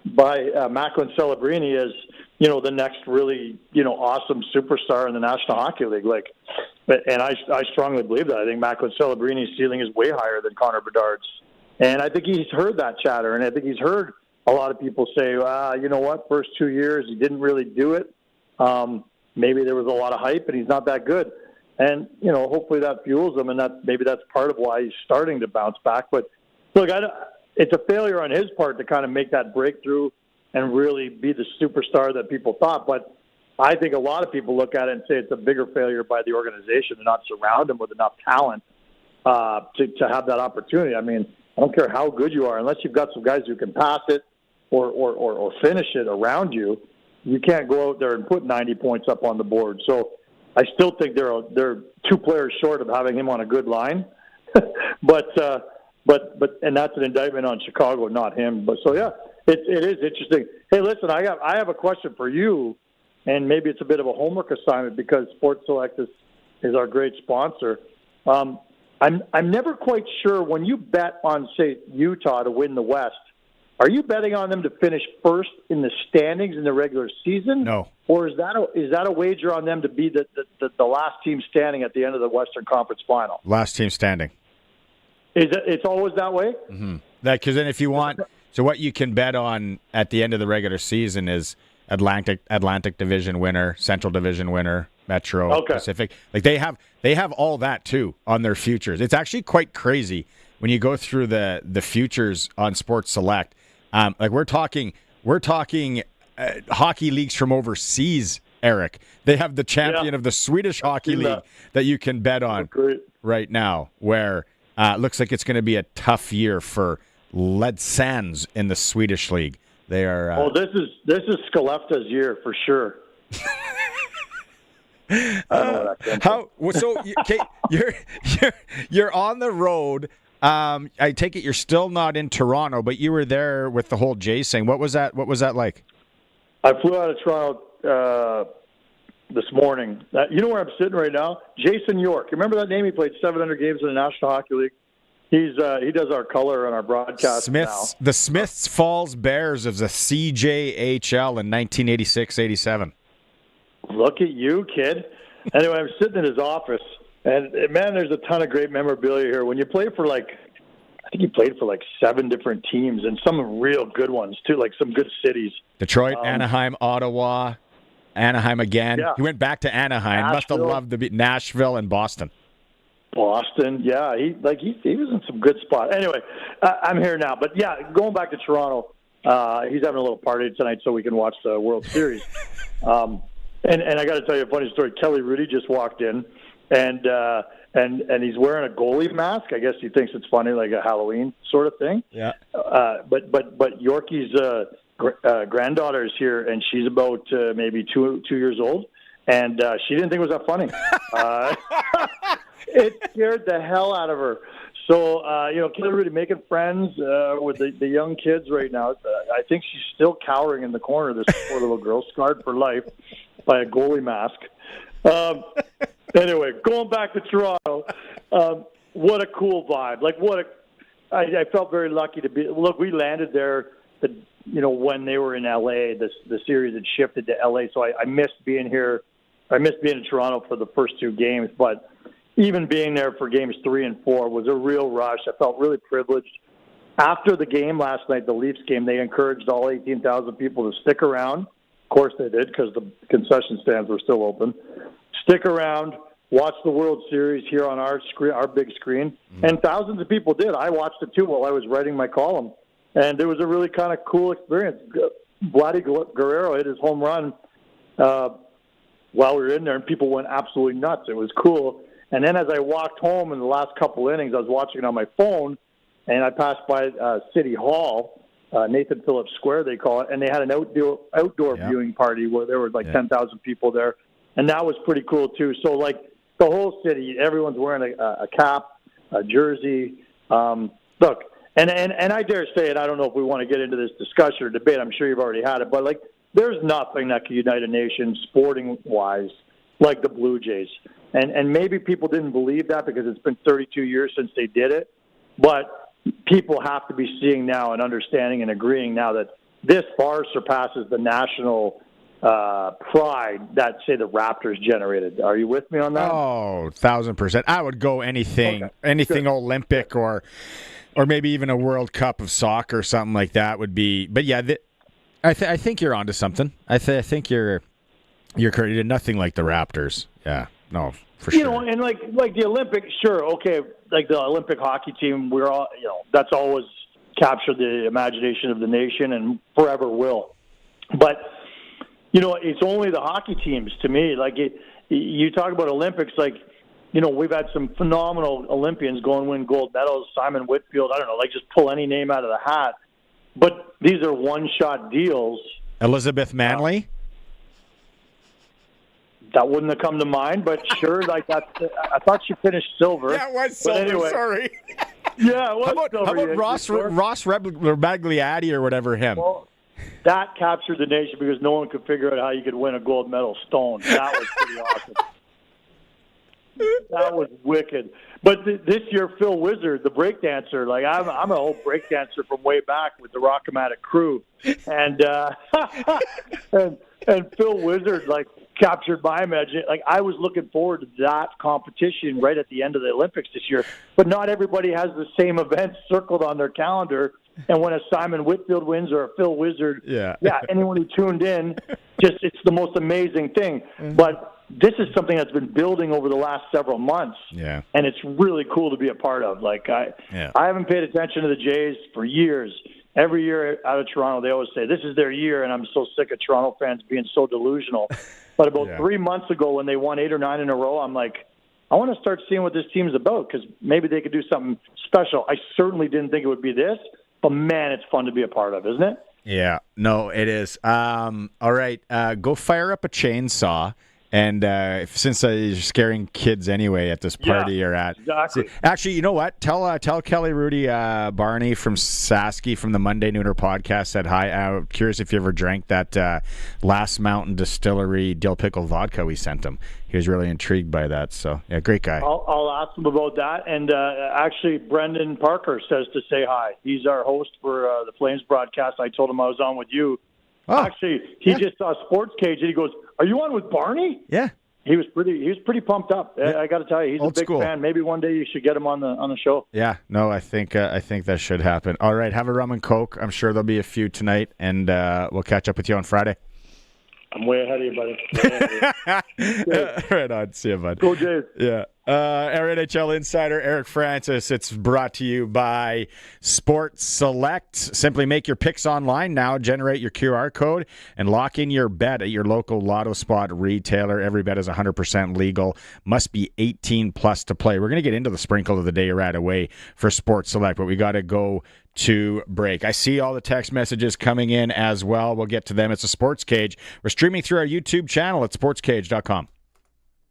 by Macklin Celebrini as, the next really, awesome superstar in the National Hockey League. And I strongly believe that. I think Macklin Celebrini's ceiling is way higher than Connor Bedard's. And I think he's heard that chatter, and I think he's heard a lot of people say, you know what, first 2 years he didn't really do it. Maybe there was a lot of hype, and he's not that good. And, hopefully that fuels him, and maybe that's part of why he's starting to bounce back. But, look, it's a failure on his part to kind of make that breakthrough and really be the superstar that people thought. But I think a lot of people look at it and say it's a bigger failure by the organization to not surround him with enough talent to have that opportunity. I mean, I don't care how good you are, unless you've got some guys who can pass it or finish it around you, you can't go out there and put 90 points up on the board. So I still think they're 2 players short of having him on a good line, but and that's an indictment on Chicago, not him. But so yeah, it is interesting. Hey, listen, I have a question for you, and maybe it's a bit of a homework assignment because Sports Select is our great sponsor. I'm never quite sure when you bet on, say, Utah to win the West. Are you betting on them to finish first in the standings in the regular season? No. Or is that a wager on them to be the last team standing at the end of the Western Conference Final? Last team standing. It's always that way? Mm-hmm. Because then if you want, so what you can bet on at the end of the regular season is Atlantic Division winner, Central Division winner, Metro, Pacific. Like they have all that too on their futures. It's actually quite crazy when you go through the futures on Sports Select. Like we're talking hockey leagues from overseas, Eric. They have the champion of the Swedish Hockey League that you can bet on right now, where looks like it's going to be a tough year for Leksands in the Swedish League. They are. This is Skellefteå's year for sure. You're on the road. I take it you're still not in Toronto, but you were there with the whole Jays thing. What was that like? I flew out of Toronto this morning. You know where I'm sitting right now? Jason York. Remember that name? He played 700 games in the National Hockey League. He does our color on our broadcast now. The Smiths Falls Bears of the CJHL in 1986-87. Look at you, kid. Anyway, I'm sitting in his office, and man, there's a ton of great memorabilia here. When you play for I think he played for 7 different teams, and some real good ones too, like some good cities. Detroit, Anaheim, Ottawa, Anaheim again. Yeah. He went back to Anaheim. Nashville. Must have loved to be Nashville and Boston. Boston, yeah, he was in some good spots. Anyway, I'm here now, but yeah, going back to Toronto, he's having a little party tonight so we can watch the World Series. And I got to tell you a funny story. Kelly Rudy just walked in, and he's wearing a goalie mask. I guess he thinks it's funny, like a Halloween sort of thing. Yeah. But Yorkie's granddaughter is here, and she's about maybe two years old, and she didn't think it was that funny. It scared the hell out of her. So, Kelly Rudy making friends with the young kids right now. I think she's still cowering in the corner, this poor little girl, scarred for life by a goalie mask. Anyway, going back to Toronto, what a cool vibe. I felt very lucky to be. Look, we landed there, when they were in LA, the series had shifted to LA, so I missed being here. I missed being in Toronto for the first two games, but even being there for games 3 and 4 was a real rush. I felt really privileged. After the game last night, the Leafs game, they encouraged all 18,000 people to stick around. Of course they did, because the concession stands were still open. Stick around, watch the World Series here on our screen, our big screen. And thousands of people did. I watched it too while I was writing my column. And it was a really kind of cool experience. Vladdy Guerrero hit his home run while we were in there, and people went absolutely nuts. It was cool. And then as I walked home in the last couple innings, I was watching it on my phone, and I passed by City Hall, Nathan Phillips Square they call it, and they had an outdoor viewing party where there were 10,000 people there. And that was pretty cool too. So the whole city, everyone's wearing a cap, a jersey. Look, and I dare say it, I don't know if we want to get into this discussion or debate. I'm sure you've already had it, but there's nothing that can unite a nation sporting-wise like the Blue Jays. And maybe people didn't believe that because it's been 32 years since they did it. But people have to be seeing now and understanding and agreeing now that this far surpasses the national pride that, say, the Raptors generated. Are you with me on that? Oh, 1,000%. I would go anything Olympic or maybe even a World Cup of soccer or something like that would be. But yeah, I think you're onto something. I think you're correct. Nothing like the Raptors. Yeah, no, for sure. And like the Olympics, sure, okay. Like the Olympic hockey team, we're all, that's always captured the imagination of the nation and forever will. But it's only the hockey teams to me. You talk about Olympics, we've had some phenomenal Olympians go and win gold medals. Simon Whitfield, I don't know, just pull any name out of the hat. But these are one-shot deals. Elizabeth Manley? That wouldn't have come to mind, but sure, I thought she finished silver. Yeah, it was silver, anyway. Sorry. Yeah, it was silver. How about Ross Rebagliati or whatever him? Well, that captured the nation because no one could figure out how you could win a gold medal stone. That was pretty awesome. That was wicked. But this year, Phil Wizard, the breakdancer, I'm an old breakdancer from way back with the Rockomatic crew, and Phil Wizard captured my imagination. I was looking forward to that competition right at the end of the Olympics this year. But not everybody has the same events circled on their calendar. And when a Simon Whitfield wins or a Phil Wizard, anyone who tuned in, it's the most amazing thing. Mm-hmm. But this is something that's been building over the last several months. Yeah. And it's really cool to be a part of. I haven't paid attention to the Jays for years. Every year out of Toronto, they always say, this is their year, and I'm so sick of Toronto fans being so delusional. But about 3 months ago when they won 8 or 9 in a row, I'm like, I want to start seeing what this team's about because maybe they could do something special. I certainly didn't think it would be this, but, man, it's fun to be a part of, isn't it? Yeah. No, it is. All right. Go fire up a chainsaw. And since you're scaring kids anyway at this party you're at. Exactly. Actually, you know what? Tell Kelly Rudy Barney from Sasky from the Monday Nooner podcast said hi. I'm curious if you ever drank that Last Mountain Distillery dill pickle vodka we sent him. He was really intrigued by that. So, yeah, great guy. I'll ask him about that. And actually, Brendan Parker says to say hi. He's our host for the Flames broadcast. I told him I was on with you. Oh, actually, he just saw Sportscage, and he goes, "Are you on with Barney?" Yeah. He was pretty pumped up. Yeah. I got to tell you, he's Old a big school fan. Maybe one day you should get him on the show. Yeah. No, I think that should happen. All right, have a rum and Coke. I'm sure there'll be a few tonight, and we'll catch up with you on Friday. I'm way ahead of you, buddy. Right on. See you, bud. Go Jays. Yeah. Our NHL insider, Eric Francis. It's brought to you by Sports Select. Simply make your picks online now, generate your QR code, and lock in your bet at your local Lotto Spot retailer. Every bet is 100% legal. Must be 18 plus to play. We're going to get into the sprinkle of the day right away for Sports Select, but we got to go to break. I see all the text messages coming in as well. We'll get to them. It's a Sports Cage. We're streaming through our YouTube channel at sportscage.com.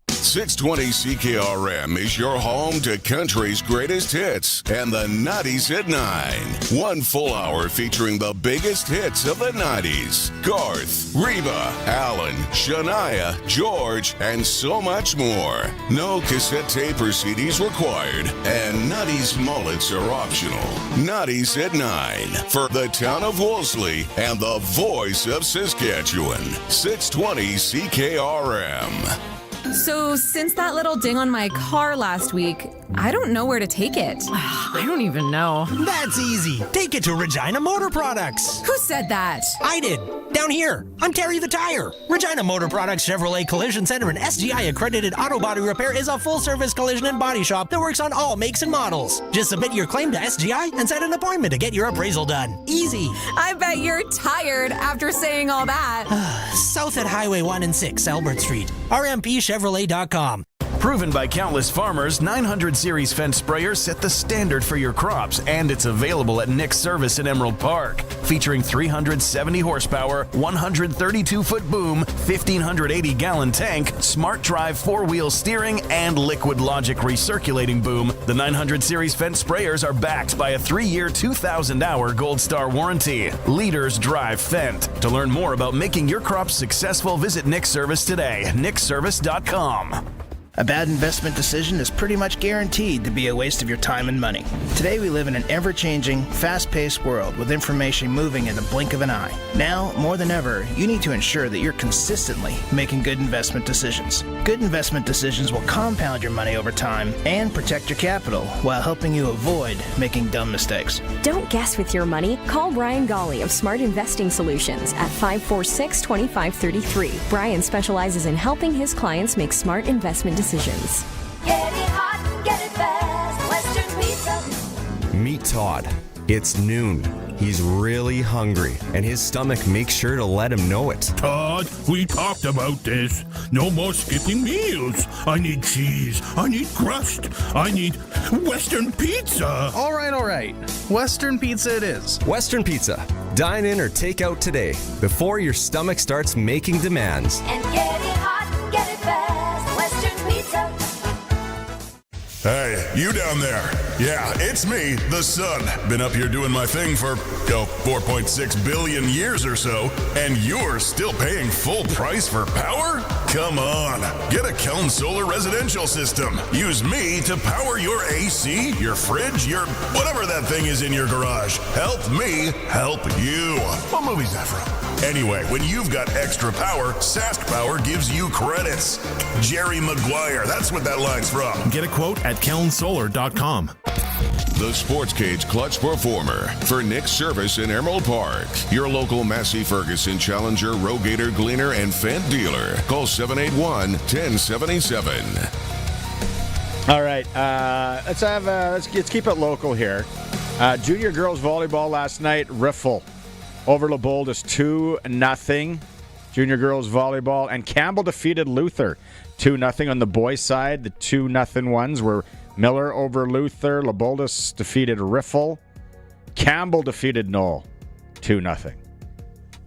620 CKRM is your home to country's greatest hits and the 90s at 9. 1 full hour featuring the biggest hits of the 90s. Garth, Reba, Alan, Shania, George, and so much more. No cassette tape or CDs required, and 90s mullets are optional. 90s at 9 for the town of Wolseley and the voice of Saskatchewan. 620 CKRM. So, since that little ding on my car last week, I don't know where to take it. I don't even know. That's easy. Take it to Regina Motor Products. Who said that? I did. Down here. I'm Terry the Tire. Regina Motor Products Chevrolet Collision Center and SGI accredited auto body repair is a full-service collision and body shop that works on all makes and models. Just submit your claim to SGI and set an appointment to get your appraisal done. Easy. I bet you're tired after saying all that. South at Highway 1 and 6, Albert Street. RMPChevrolet.com. Proven by countless farmers, 900 Series fence sprayers set the standard for your crops, and it's available at Nick's Service in Emerald Park. Featuring 370 horsepower, 132-foot boom, 1,580-gallon tank, smart drive 4-wheel steering, and liquid logic recirculating boom, the 900 Series fence sprayers are backed by a 3-year, 2,000-hour Gold Star warranty. Leaders drive Fendt. To learn more about making your crops successful, visit Nick's Service today. nicksservice.com. A bad investment decision is pretty much guaranteed to be a waste of your time and money. Today we live in an ever-changing, fast-paced world with information moving in the blink of an eye. Now, more than ever, you need to ensure that you're consistently making good investment decisions. Good investment decisions will compound your money over time and protect your capital while helping you avoid making dumb mistakes. Don't guess with your money. Call Brian Golly of Smart Investing Solutions at 546-2533. Brian specializes in helping his clients make smart investment decisions. Get it hot and get it fast. Western Pizza. Meet Todd. It's noon. He's really hungry, and his stomach makes sure to let him know it. Todd, we talked about this. No more skipping meals. I need cheese. I need crust. I need Western Pizza. All right. Western Pizza it is. Western Pizza. Dine in or take out today before your stomach starts making demands. And get it hot and get it fast. Western Pizza. Hey, you down there. Yeah, it's me, the sun. Been up here doing my thing for, 4.6 billion years or so, and you're still paying full price for power? Come on. Get a Kelm Solar residential system. Use me to power your AC, your fridge, your whatever that thing is in your garage. Help me help you. What movie's that from? Anyway, when you've got extra power, Sask Power gives you credits. Jerry Maguire, that's what that line's from. Get a quote at kelmsolar.com. The Sports Cage Clutch Performer for Nick's Service in Emerald Park. Your local Massey Ferguson Challenger, Rogator, Gleaner, and Fendt dealer. Call 781-1077. All right, let's keep it local here. Junior girls volleyball last night, Riffle over Leboldus 2-0. Junior girls volleyball, and Campbell defeated Luther 2-0 on the boys' side. The 2-0 ones were Miller over Luther. Leboldus defeated Riffle. Campbell defeated Knoll 2-0.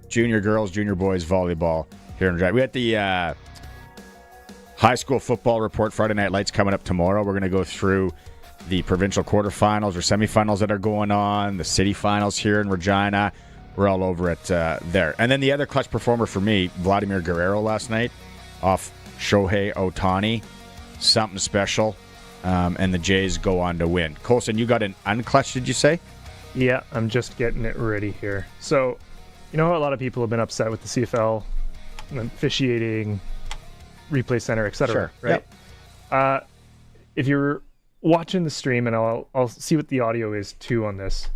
Junior girls, junior boys volleyball here in Regina. We had the high school football report, Friday Night Lights, coming up tomorrow. We're going to go through the provincial quarterfinals or semifinals that are going on, the city finals here in Regina. We're all over it there. And then the other clutch performer for me, Vladimir Guerrero last night off Shohei Ohtani. Something special. And the Jays go on to win. Colson, you got an unclutch, did you say? Yeah, I'm just getting it ready here. So, you know how a lot of people have been upset with the CFL, officiating, replay center, etc. Sure. Right? Yep. If you're watching the stream, and I'll see what the audio is too on this.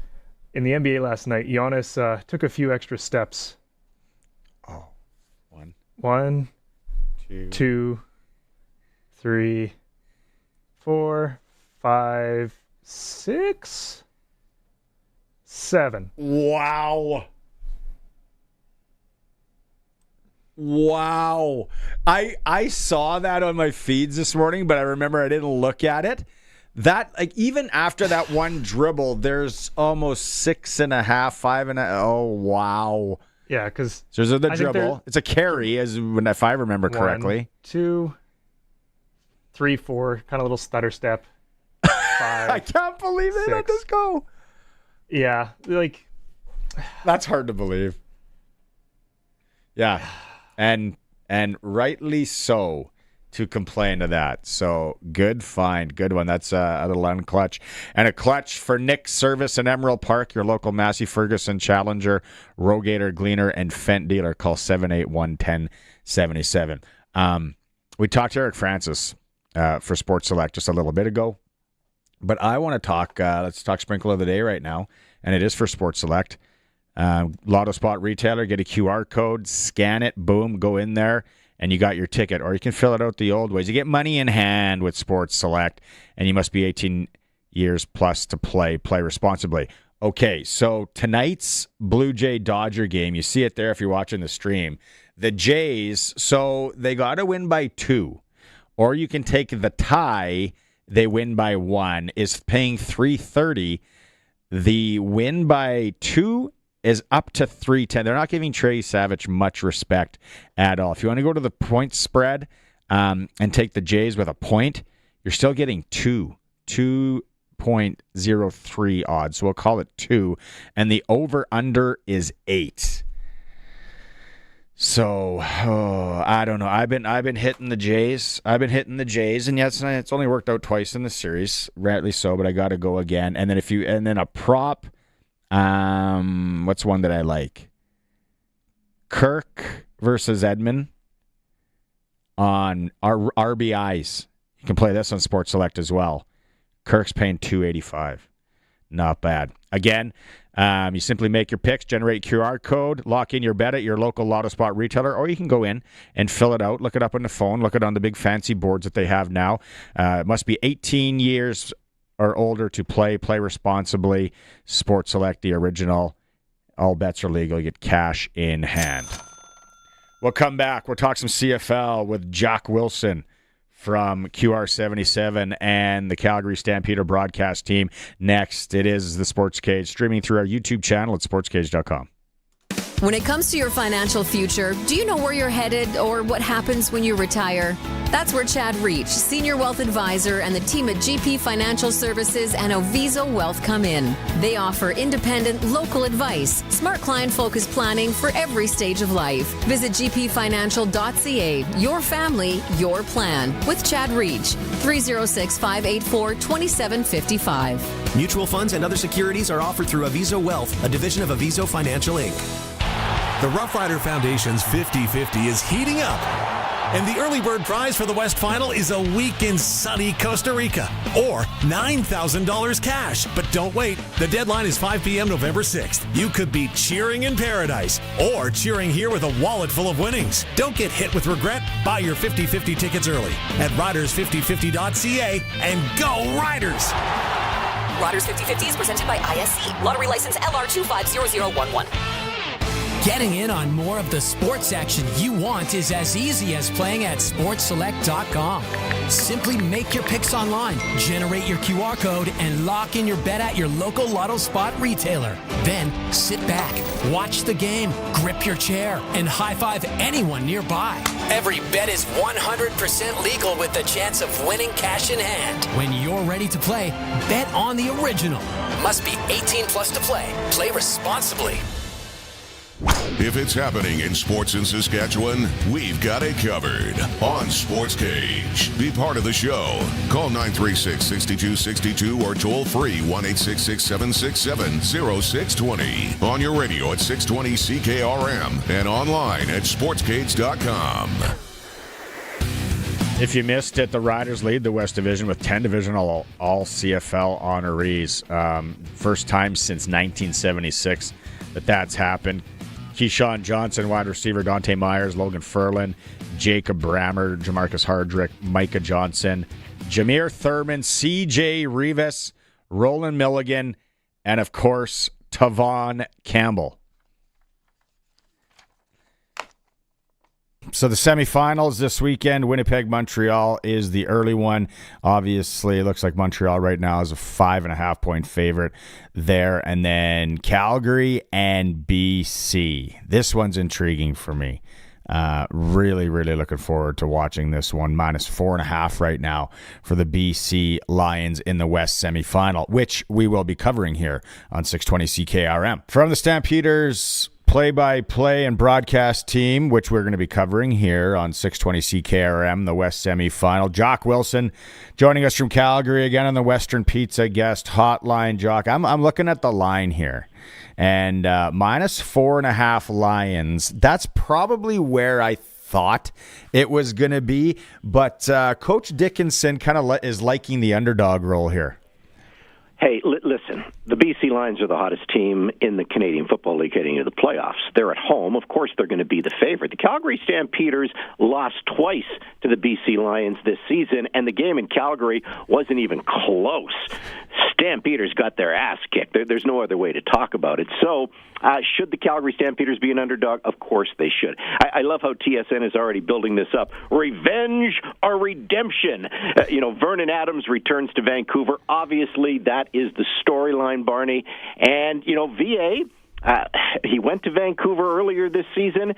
In the NBA last night, Giannis took a few extra steps. 1, 2, 3, 4, 5, 6, 7. Wow. I saw that on my feeds this morning, but I remember I didn't look at it. That, like, even after that one dribble, there's almost 6.5, 5.5. Oh, wow. Yeah, because so there's the dribble. It's a carry, if I remember correctly. 1, 2, 3, 4, kind of little stutter step. 5. I can't believe they let this go. Yeah, like that's hard to believe. Yeah, and rightly so to complain to that. So good find, good one. That's a little unclutch. And a clutch for Nick's Service in Emerald Park, your local Massey Ferguson Challenger, Rogator, Gleaner, and Fendt dealer. Call 781-1077. We talked to Eric Francis for Sports Select just a little bit ago. But I want to talk, let's talk Sprinkle of the Day right now, and it is for Sports Select. Lotto Spot retailer, get a QR code, scan it, boom, go in there, and you got your ticket. Or you can fill it out the old ways. You get money in hand with Sports Select, and you must be 18 years plus to play. Play responsibly. Okay, so tonight's Blue Jay Dodger game, you see it there if you're watching the stream. The Jays, so they got to win by 2. Or you can take the tie, they win by 1, is paying $330. The win by 2 is up to $310. They're not giving Trey Savage much respect at all. If you want to go to the point spread and take the Jays with a point, you're still getting 2.03 odds. So we'll call it 2. And the over-under is 8. So, I don't know. I've been hitting the Jays. And yes, it's only worked out twice in the series, rightly so. But I got to go again. And then a prop. What's one that I like? Kirk versus Edmonton on RBIs. You can play this on Sports Select as well. Kirk's paying $285. Not bad. Again. You simply make your picks, generate QR code, lock in your bet at your local Lotto Spot retailer, or you can go in and fill it out, look it up on the phone, look it on the big fancy boards that they have now. It must be 18 years or older to play responsibly. Sports Select, the original. All bets are legal. You get cash in hand. We'll come back. We'll talk some CFL with Jock Wilson from QR77 and the Calgary Stampeder broadcast team. Next, it is the Sports Cage, streaming through our YouTube channel at sportscage.com. When it comes to your financial future, do you know where you're headed or what happens when you retire? That's where Chad Reach, Senior Wealth Advisor, and the team at GP Financial Services and Oviso Wealth come in. They offer independent, local advice, smart client-focused planning for every stage of life. Visit gpfinancial.ca. Your family, your plan. With Chad Reach, 306-584-2755. Mutual funds and other securities are offered through Oviso Wealth, a division of Oviso Financial Inc. The Rough Rider Foundation's 50-50 is heating up. And the early bird prize for the West Final is a week in sunny Costa Rica, or $9,000 cash. But don't wait. The deadline is 5 p.m. November 6th. You could be cheering in paradise or cheering here with a wallet full of winnings. Don't get hit with regret. Buy your 50-50 tickets early at riders5050.ca and go Riders! Riders 50-50 is presented by ISC. Lottery license LR250011. Getting in on more of the sports action you want is as easy as playing at sportsselect.com. Simply make your picks online, generate your QR code, and lock in your bet at your local Lotto Spot retailer. Then sit back, watch the game, grip your chair, and high-five anyone nearby. Every bet is 100% legal with the chance of winning cash in hand. When you're ready to play, bet on the original. Must be 18 plus to play. Play responsibly. If it's happening in sports in Saskatchewan, we've got it covered on Sports Cage. Be part of the show. Call 936-6262 or toll free 1-866-767-0620. On your radio at 620 CKRM and online at sportscage.com. If you missed it, the Riders lead the West Division with 10 divisional all CFL honorees. First time since 1976 that's happened. Keyshawn Johnson, wide receiver, Dante Myers, Logan Ferlin, Jacob Brammer, Jamarcus Hardrick, Micah Johnson, Jameer Thurman, C.J. Rivas, Roland Milligan, and, of course, Tavon Campbell. So the semifinals this weekend, Winnipeg-Montreal is the early one. Obviously, it looks like Montreal right now is a 5.5-point favorite there. And then Calgary and BC. This one's intriguing for me. Really, really looking forward to watching this one. -4.5 right now for the BC Lions in the West semifinal, which we will be covering here on 620 CKRM. From the Stampeders play-by-play and broadcast team, which we're going to be covering here on 620 CKRM, the West semifinal. Jock Wilson joining us from Calgary again on the Western Pizza guest hotline. Jock, I'm looking at the line here, and -4.5 Lions. That's probably where I thought it was going to be, but Coach Dickinson kind of is liking the underdog role here. Hey, listen, the BC Lions are the hottest team in the Canadian Football League heading into the playoffs. They're at home. Of course, they're going to be the favorite. The Calgary Stampeders lost twice to the BC Lions this season, and the game in Calgary wasn't even close. Stampeders got their ass kicked. There's no other way to talk about it. So, should the Calgary Stampeders be an underdog? Of course they should. I love how TSN is already building this up. Revenge or redemption? Vernon Adams returns to Vancouver. Obviously, that is the storyline, Barney. And, VA... he went to Vancouver earlier this season,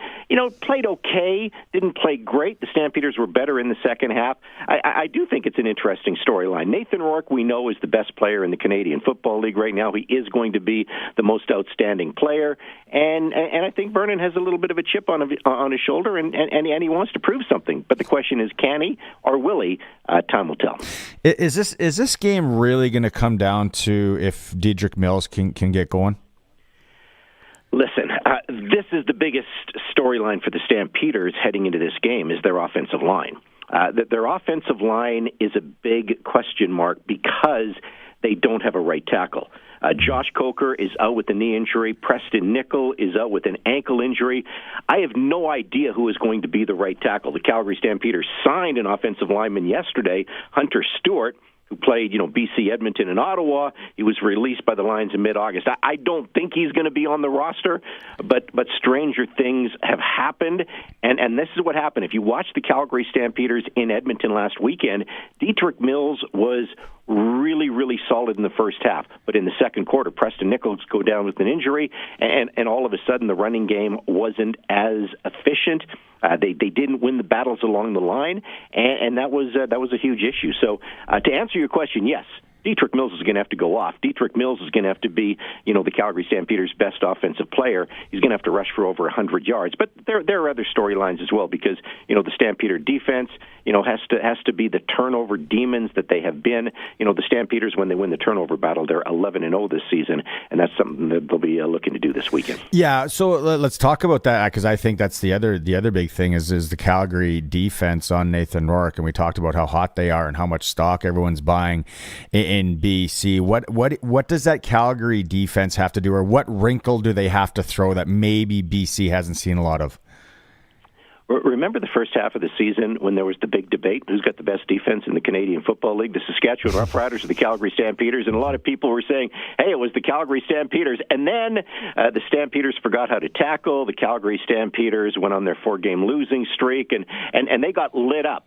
played okay, didn't play great. The Stampeders were better in the second half. I do think it's an interesting storyline. Nathan Rourke, we know, is the best player in the Canadian Football League right now. He is going to be the most outstanding player. And I think Vernon has a little bit of a chip on his shoulder, and he wants to prove something. But the question is, can he or will he? Time will tell. Is this game really going to come down to if Dedrick Mills can get going? Listen, this is the biggest storyline for the Stampeders heading into this game is their offensive line. Their offensive line is a big question mark because they don't have a right tackle. Josh Coker is out with a knee injury. Preston Nickel is out with an ankle injury. I have no idea who is going to be the right tackle. The Calgary Stampeders signed an offensive lineman yesterday, Hunter Stewart, who played, BC, Edmonton, and Ottawa. He was released by the Lions in mid-August. I don't think he's going to be on the roster, but stranger things have happened, and this is what happened. If you watch the Calgary Stampeders in Edmonton last weekend, Dedrick Mills was really, really solid in the first half. But in the second quarter, Preston Nichols go down with an injury, and all of a sudden the running game wasn't as efficient. They didn't win the battles along the line, and that was a huge issue. So to answer your question, yes, Dedrick Mills is going to have to go off. Dedrick Mills is going to have to be, the Calgary Stampeders' best offensive player. He's going to have to rush for over 100 yards. But there are other storylines as well because, the Stampeder defense, has to be the turnover demons that they have been. The Stampeders, when they win the turnover battle, they're 11-0 this season, and that's something that they'll be looking to do this weekend. Yeah, so let's talk about that because I think that's the other big thing is the Calgary defense on Nathan Rourke, and we talked about how hot they are and how much stock everyone's buying in BC. What does that Calgary defense have to do, or what wrinkle do they have to throw that maybe BC hasn't seen a lot of? Remember the first half of the season when there was the big debate, who's got the best defense in the Canadian Football League, the Saskatchewan Roughriders or the Calgary Stampeders? And a lot of people were saying, hey, it was the Calgary Stampeders. And then the Stampeders forgot how to tackle. The Calgary Stampeders went on their 4-game losing streak, and they got lit up,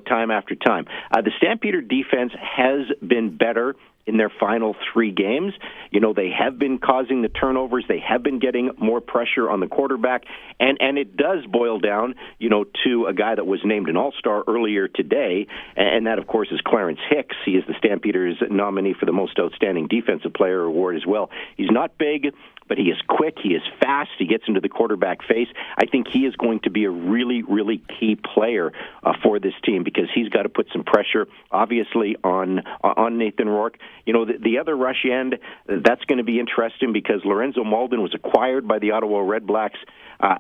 time after time. The Stampeder defense has been better in their final 3 games. They have been causing the turnovers. They have been getting more pressure on the quarterback. And it does boil down, to a guy that was named an All-Star earlier today, and that, of course, is Clarence Hicks. He is the Stampeders nominee for the Most Outstanding Defensive Player award as well. He's not big, but he is quick, he is fast, he gets into the quarterback face. I think he is going to be a really, really key player for this team because he's got to put some pressure, obviously, on Nathan Rourke. The other rush end, that's going to be interesting because Lorenzo Malden was acquired by the Ottawa Redblacks,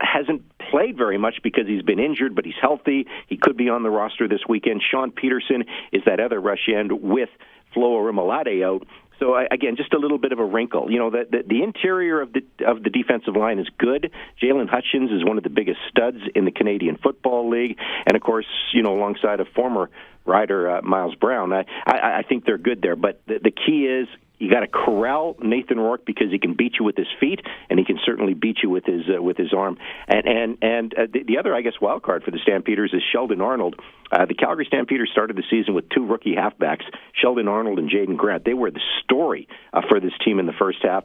hasn't played very much because he's been injured, but he's healthy. He could be on the roster this weekend. Sean Peterson is that other rush end with Flo Arimolade out. So again, just a little bit of a wrinkle. The interior of the defensive line is good. Jalen Hutchins is one of the biggest studs in the Canadian Football League, and of course, alongside a former Rider, Miles Brown. I think they're good there, but the key is you got to corral Nathan Rourke because he can beat you with his feet, and he can certainly beat you with his arm. And the other, I guess, wild card for the Stampeders is Sheldon Arnold. The Calgary Stampeders started the season with 2 rookie halfbacks, Sheldon Arnold and Jaden Grant. They were the story for this team in the first half.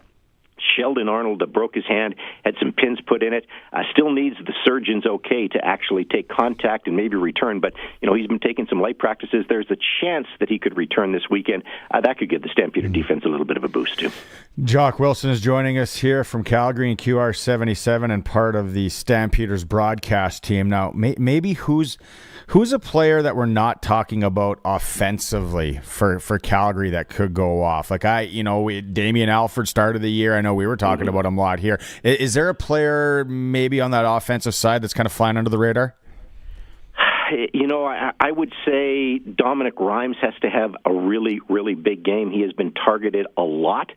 Sheldon Arnold broke his hand, had some pins put in it, still needs the surgeons okay to actually take contact and maybe return. But, he's been taking some light practices. There's a chance that he could return this weekend. That could give the Stampeder defense a little bit of a boost, too. Jock Wilson is joining us here from Calgary and QR77 and part of the Stampeders broadcast team. Now, maybe who's a player that we're not talking about offensively for Calgary that could go off? Like Damian Alford started the year. I know we were talking about him a lot here. Is there a player maybe on that offensive side that's kind of flying under the radar? I would say Dominic Rhymes has to have a really, really big game. He has been targeted a lot.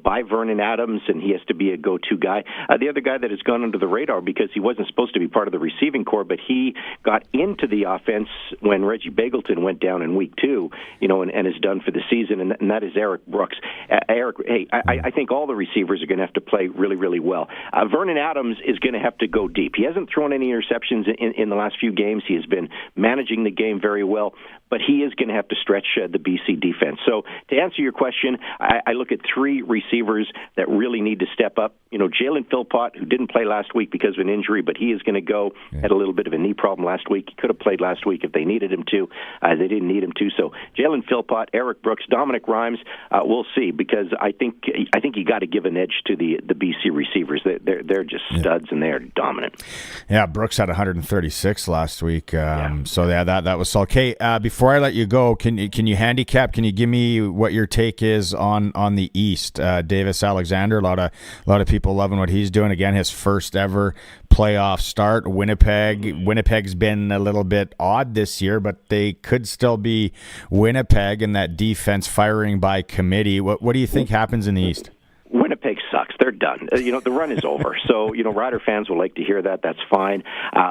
By Vernon Adams, and he has to be a go-to guy. The other guy that has gone under the radar because he wasn't supposed to be part of the receiving corps, but he got into the offense when Reggie Bagleton went down in week 2, and is done for the season, and that is Eric Brooks. I think all the receivers are going to have to play really, really well. Vernon Adams is going to have to go deep. He hasn't thrown any interceptions in the last few games. He has been managing the game very well, but he is going to have to stretch the BC defense. So to answer your question, I look at 3 receivers that really need to step up. Jalen Philpott, who didn't play last week because of an injury, but he is going to go. Had a little bit of a knee problem last week. He could have played last week if they needed him to. They didn't need him to. So Jalen Philpott, Eric Brooks, Dominic Rhymes, we'll see, because I think you got to give an edge to the BC receivers. They're just studs, and they're dominant. Yeah, Brooks had 136 last week. So that was solid. Okay, before I let you go, can you handicap? Can you give me what your take is on the East? Davis Alexander, a lot of people loving what he's doing. Again, his first ever playoff start. Winnipeg's been a little bit odd this year, but they could still be Winnipeg, and that defense firing by committee. What do you think happens in the East? Winnipeg sucks. They're done. The run is over. So, Rider fans will like to hear that. That's fine.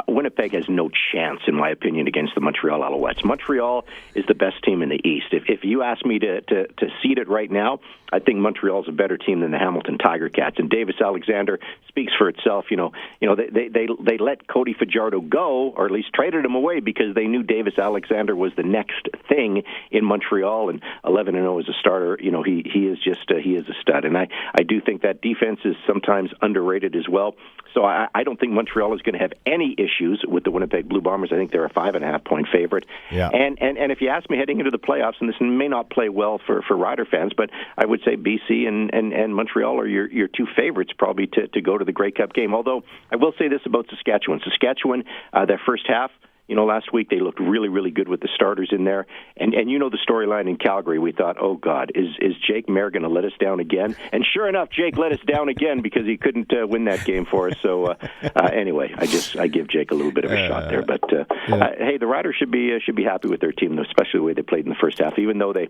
Winnipeg has no chance, in my opinion, against the Montreal Alouettes. Montreal is the best team in the East. If you ask me to seed it right now, I think Montreal's a better team than the Hamilton Tiger Cats. And Davis Alexander speaks for itself. They let Cody Fajardo go, or at least traded him away, because they knew Davis Alexander was the next thing in Montreal. And 11-0 as a starter, he is a stud. And I do think that defense is sometimes underrated as well. So I don't think Montreal is going to have any issues with the Winnipeg Blue Bombers. I think they're a 5.5-point favorite. Yeah. And if you ask me heading into the playoffs, and this may not play well for Rider fans, but I would say BC and Montreal are your 2 favorites probably to go to the Grey Cup game. Although I will say this about Saskatchewan. Their first half, last week they looked really, really good with the starters in there. And the storyline in Calgary, we thought, oh, God, is Jake Mayer going to let us down again? And sure enough, Jake let us down again because he couldn't win that game for us. So anyway, I give Jake a little bit of a shot there. But hey, the Riders should be happy with their team, especially the way they played in the first half, even though they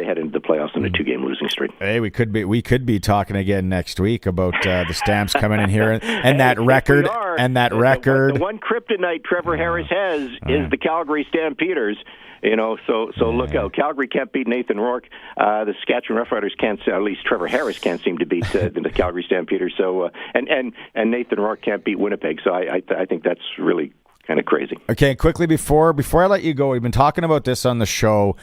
head into the playoffs on a 2-game losing streak. Hey, we could be talking again next week about the Stamps coming in here and that record. And that record. The one kryptonite Trevor Harris has is the Calgary Stampeders. So look out. Calgary can't beat Nathan Rourke. The Saskatchewan Roughriders can't, at least Trevor Harris can't seem to beat the Calgary Stampeders. So and Nathan Rourke can't beat Winnipeg. So I think that's really kind of crazy. Okay, quickly before I let you go, we've been talking about this on the show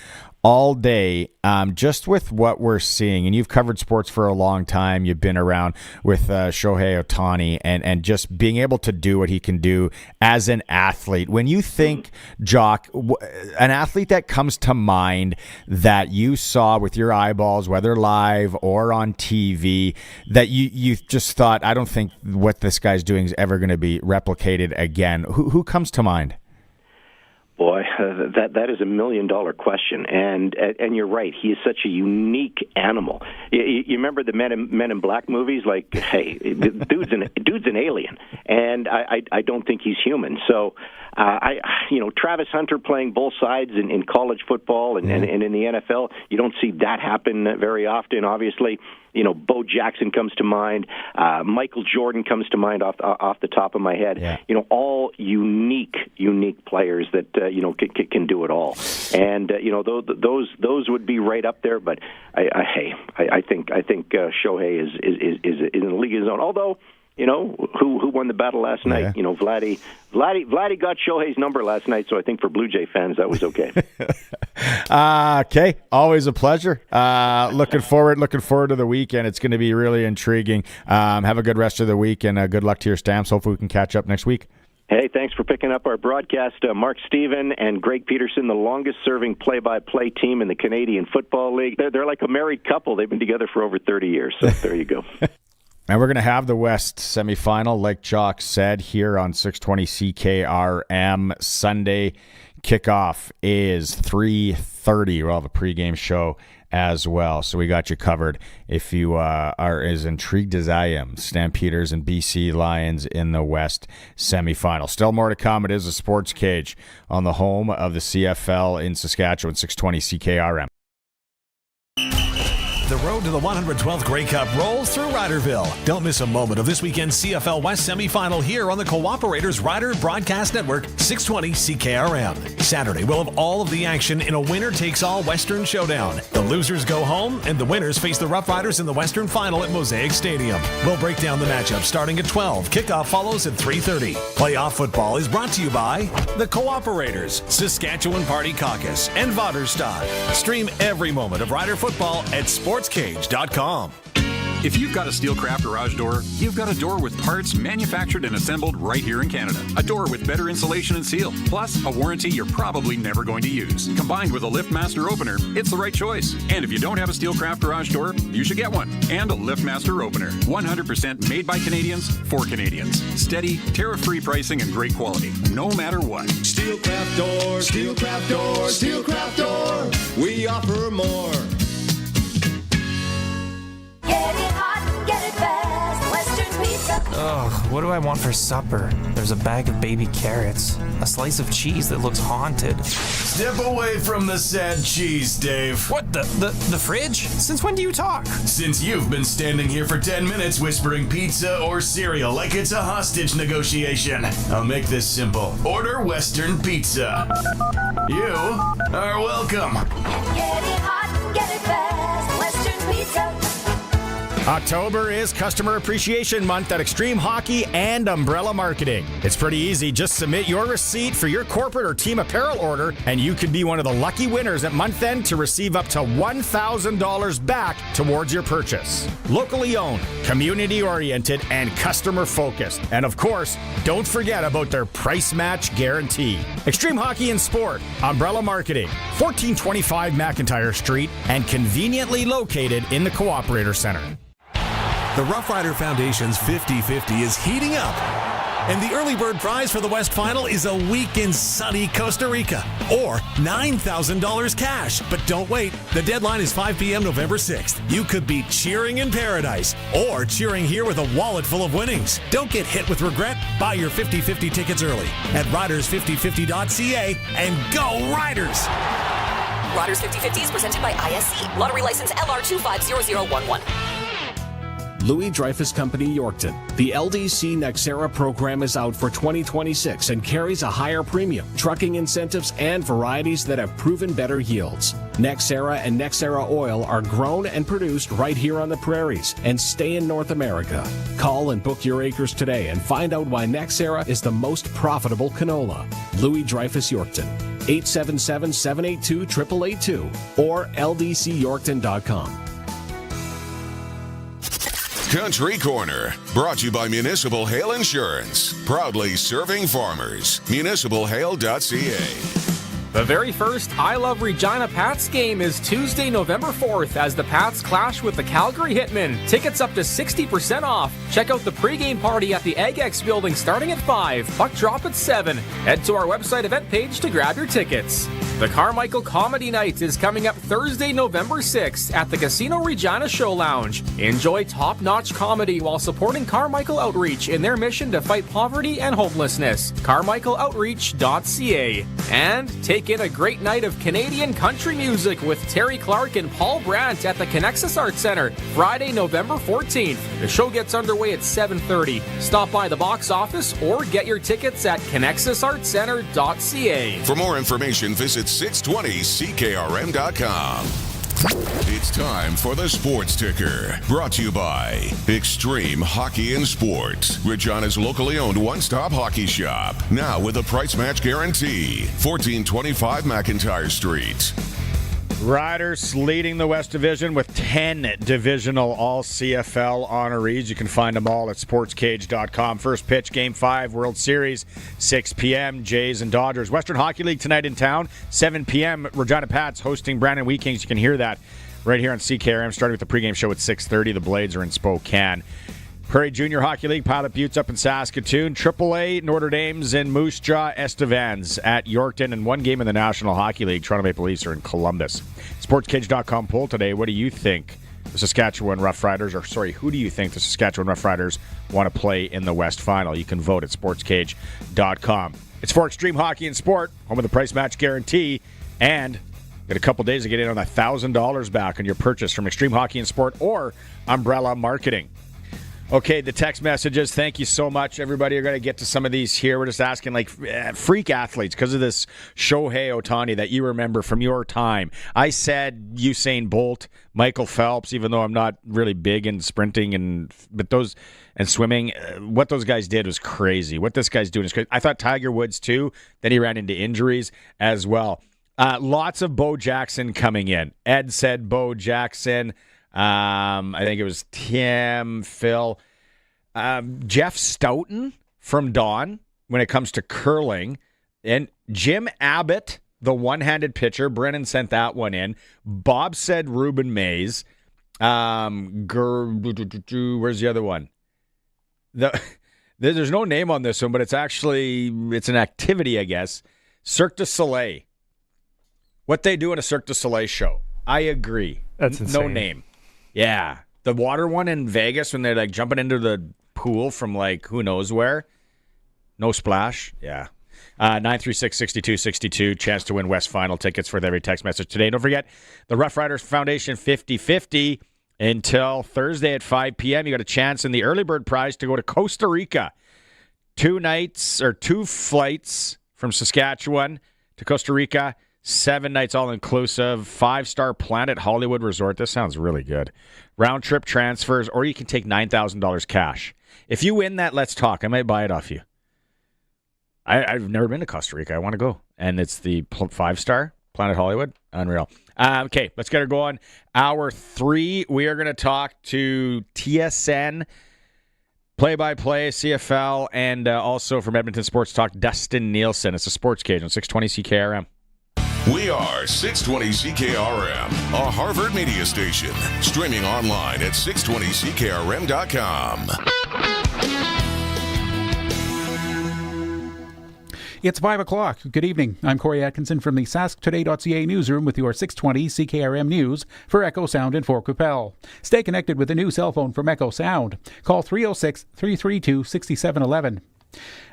all day, just with what we're seeing, and you've covered sports for a long time. You've been around with Shohei Ohtani and just being able to do what he can do as an athlete. When you think, Jock, an athlete that comes to mind that you saw with your eyeballs, whether live or on TV, that you just thought, I don't think what this guy's doing is ever going to be replicated again. Who comes to mind? Boy, that is $1 million question, and you're right. He is such a unique animal. You remember the Men in Black movies? Like, hey, dude's an alien, and I don't think he's human. So, Travis Hunter playing both sides in college football and in the NFL, you don't see that happen very often. Obviously, Bo Jackson comes to mind. Michael Jordan comes to mind off the top of my head. Yeah. All unique players that can do it all. And those would be right up there. But I think Shohei is in the league of his own. Although, who won the battle last night? Yeah. Vladdy got Shohei's number last night, so I think for Blue Jay fans that was okay. Okay, always a pleasure. Looking forward to the weekend. It's going to be really intriguing. Have a good rest of the week, and good luck to your Stamps. Hopefully we can catch up next week. Hey, thanks for picking up our broadcast. Mark Steven and Greg Peterson, the longest-serving play-by-play team in the Canadian Football League. They're like a married couple. They've been together for over 30 years, so there you go. And we're going to have the West semifinal, like Jock said, here on 620 CKRM. Sunday kickoff is 3:30. We'll have a pregame show as well, so we got you covered if you are as intrigued as I am. Stampeders and BC Lions in the West semifinal. Still more to come. It is a Sports Cage on the home of the CFL in Saskatchewan, 620 CKRM. The road to the 112th Grey Cup rolls through Riderville. Don't miss a moment of this weekend's CFL West semifinal here on the Cooperators Rider Broadcast Network, 620 CKRM. Saturday, we'll have all of the action in a winner-takes-all Western showdown. The losers go home, and the winners face the Roughriders in the Western Final at Mosaic Stadium. We'll break down the matchup starting at 12. Kickoff follows at 3:30. Playoff football is brought to you by the Cooperators, Saskatchewan Party Caucus, and Vaderstad. Stream every moment of Rider football at Sportscage.com. If you've got a Steelcraft garage door, you've got a door with parts manufactured and assembled right here in Canada. A door with better insulation and seal, plus a warranty you're probably never going to use. Combined with a LiftMaster opener, it's the right choice. And if you don't have a Steelcraft garage door, you should get one. And a LiftMaster opener. 100% made by Canadians for Canadians. Steady, tariff-free pricing and great quality, no matter what. Steelcraft door, Steelcraft door, Steelcraft door. We offer more. Get it hot and get it fast. Western Pizza. Ugh, what do I want for supper? There's a bag of baby carrots, a slice of cheese that looks haunted. Step away from the sad cheese, Dave. What, the fridge? Since when do you talk? Since you've been standing here for 10 minutes whispering pizza or cereal like it's a hostage negotiation. I'll make this simple. Order Western Pizza. You are welcome. Get it hot and get it fast. Western Pizza. October is Customer Appreciation Month at Extreme Hockey and Umbrella Marketing. It's pretty easy. Just submit your receipt for your corporate or team apparel order, and you could be one of the lucky winners at month end to receive up to $1,000 back towards your purchase. Locally owned, community-oriented, and customer-focused. And of course, don't forget about their price match guarantee. Extreme Hockey and Sport, Umbrella Marketing, 1425 McIntyre Street, and conveniently located in the Cooperator Center. The Rough Rider Foundation's 50-50 is heating up. And the early bird prize for the West Final is a week in sunny Costa Rica. Or $9,000 cash. But don't wait. The deadline is 5 p.m. November 6th. You could be cheering in paradise or cheering here with a wallet full of winnings. Don't get hit with regret. Buy your 50-50 tickets early at riders5050.ca and go Riders! Riders 50-50 is presented by ISC. Lottery license LR250011. Louis Dreyfus Company, Yorkton. The LDC Nexera program is out for 2026 and carries a higher premium, trucking incentives, and varieties that have proven better yields. Nexera and Nexera Oil are grown and produced right here on the prairies and stay in North America. Call and book your acres today and find out why Nexera is the most profitable canola. Louis Dreyfus, Yorkton. 877-782-8882 or ldcyorkton.com. Country Corner, brought to you by Municipal Hail Insurance. Proudly serving farmers. MunicipalHail.ca. The very first I Love Regina Pats game is Tuesday, November 4th as the Pats clash with the Calgary Hitmen. Tickets up to 60% off. Check out the pregame party at the AgX building starting at 5. Puck drop at 7. Head to our website event page to grab your tickets. The Carmichael Comedy Night is coming up Thursday, November 6th at the Casino Regina Show Lounge. Enjoy top-notch comedy while supporting Carmichael Outreach in their mission to fight poverty and homelessness. CarmichaelOutreach.ca. And take in a great night of Canadian country music with Terry Clark and Paul Brandt at the Connexus Arts Center, Friday, November 14th. The show gets underway at 7:30. Stop by the box office or get your tickets at connexusartscenter.ca. For more information, visit 620ckrm.com. It's time for the Sports Ticker, brought to you by Extreme Hockey and Sports, Regina's locally owned one-stop hockey shop. Now with a price match guarantee. 1425 McIntyre Street. Riders leading the West Division with 10 divisional All-CFL honorees. You can find them all at sportscage.com. First pitch, Game 5, World Series, 6 p.m., Jays and Dodgers. Western Hockey League tonight in town, 7 p.m., Regina Pats hosting Brandon Wheat Kings. You can hear that right here on CKRM, starting with the pregame show at 6:30. The Blades are in Spokane. Prairie Junior Hockey League, Pilot Buttes up in Saskatoon. AAA, Notre Dame's in Moose Jaw, Estevans at Yorkton, and one game in the National Hockey League. Toronto Maple Leafs are in Columbus. Sportscage.com poll today. What do you think the Saskatchewan Roughriders, who do you think the Saskatchewan Roughriders want to play in the West Final? You can vote at sportscage.com. It's for Extreme Hockey and Sport, home of the price match guarantee, and get a couple days to get in on $1,000 back on your purchase from Extreme Hockey and Sport or Umbrella Marketing. Okay, the text messages. Thank you so much, everybody. You're going to get to some of these here. We're just asking, freak athletes, because of this Shohei Ohtani that you remember from your time. I said Usain Bolt, Michael Phelps, even though I'm not really big in sprinting and swimming. What those guys did was crazy. What this guy's doing is crazy. I thought Tiger Woods, too. Then he ran into injuries as well. Lots of Bo Jackson coming in. Ed said Bo Jackson. I think it was Tim, Phil, Jeff Stoughton from Dawn when it comes to curling, and Jim Abbott, the one-handed pitcher. Brennan sent that one in. Bob said Ruben Mays. Where's the other one? There's no name on this one, but it's an activity, I guess. Cirque du Soleil. What they do in a Cirque du Soleil show. I agree. That's insane. No name. Yeah. The water one in Vegas when they're jumping into the pool from who knows where. No splash. Yeah. 936-6262. Chance to win West Final tickets with every text message today. Don't forget the Rough Riders Foundation 50-50 until Thursday at 5 p.m. You got a chance in the early bird prize to go to Costa Rica. 2 flights from Saskatchewan to Costa Rica. 7 nights all-inclusive, 5-star Planet Hollywood Resort. This sounds really good. Round-trip transfers, or you can take $9,000 cash. If you win that, let's talk. I might buy it off you. I've never been to Costa Rica. I want to go. And it's the 5-star Planet Hollywood. Unreal. Okay, let's get her going. Hour 3, we are going to talk to TSN, play-by-play, CFL, and also from Edmonton Sports Talk, Dustin Nielson. It's a Sportscage on 620 CKRM. We are 620 CKRM, a Harvard media station. Streaming online at 620ckrm.com. It's 5 o'clock. Good evening. I'm Corey Atkinson from the sasktoday.ca newsroom with your 620 CKRM News for Echo Sound in Fort Qu'Appelle. Stay connected with the new cell phone from Echo Sound. Call 306-332-6711.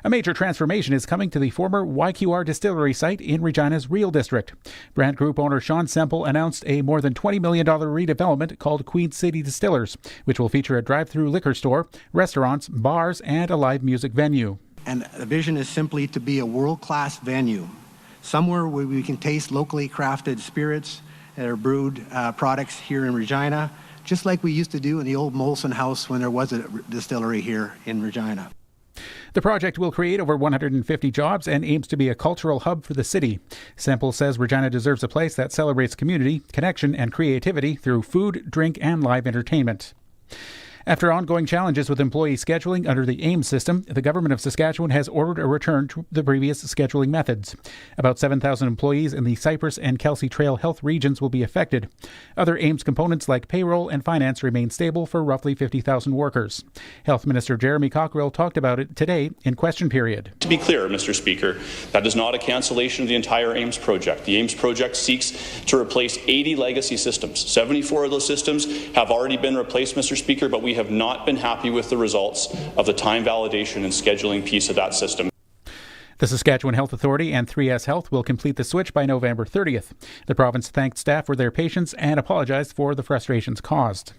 A major transformation is coming to the former YQR distillery site in Regina's Real District. Brand Group owner Sean Semple announced a more than $20 million redevelopment called Queen City Distillers, which will feature a drive-through liquor store, restaurants, bars, and a live music venue. And the vision is simply to be a world-class venue, somewhere where we can taste locally crafted spirits that are brewed products here in Regina, just like we used to do in the old Molson House when there was a distillery here in Regina. The project will create over 150 jobs and aims to be a cultural hub for the city. Semple says Regina deserves a place that celebrates community, connection, and creativity through food, drink, and live entertainment. After ongoing challenges with employee scheduling under the AIMS system, the Government of Saskatchewan has ordered a return to the previous scheduling methods. About 7,000 employees in the Cypress and Kelsey Trail health regions will be affected. Other AIMS components like payroll and finance remain stable for roughly 50,000 workers. Health Minister Jeremy Cockrell talked about it today in question period. To be clear, Mr. Speaker, that is not a cancellation of the entire AIMS project. The AIMS project seeks to replace 80 legacy systems. 74 of those systems have already been replaced, Mr. Speaker, but we have not been happy with the results of the time validation and scheduling piece of that system. The Saskatchewan Health Authority and 3S Health will complete the switch by November 30th. The province thanked staff for their patience and apologized for the frustrations caused.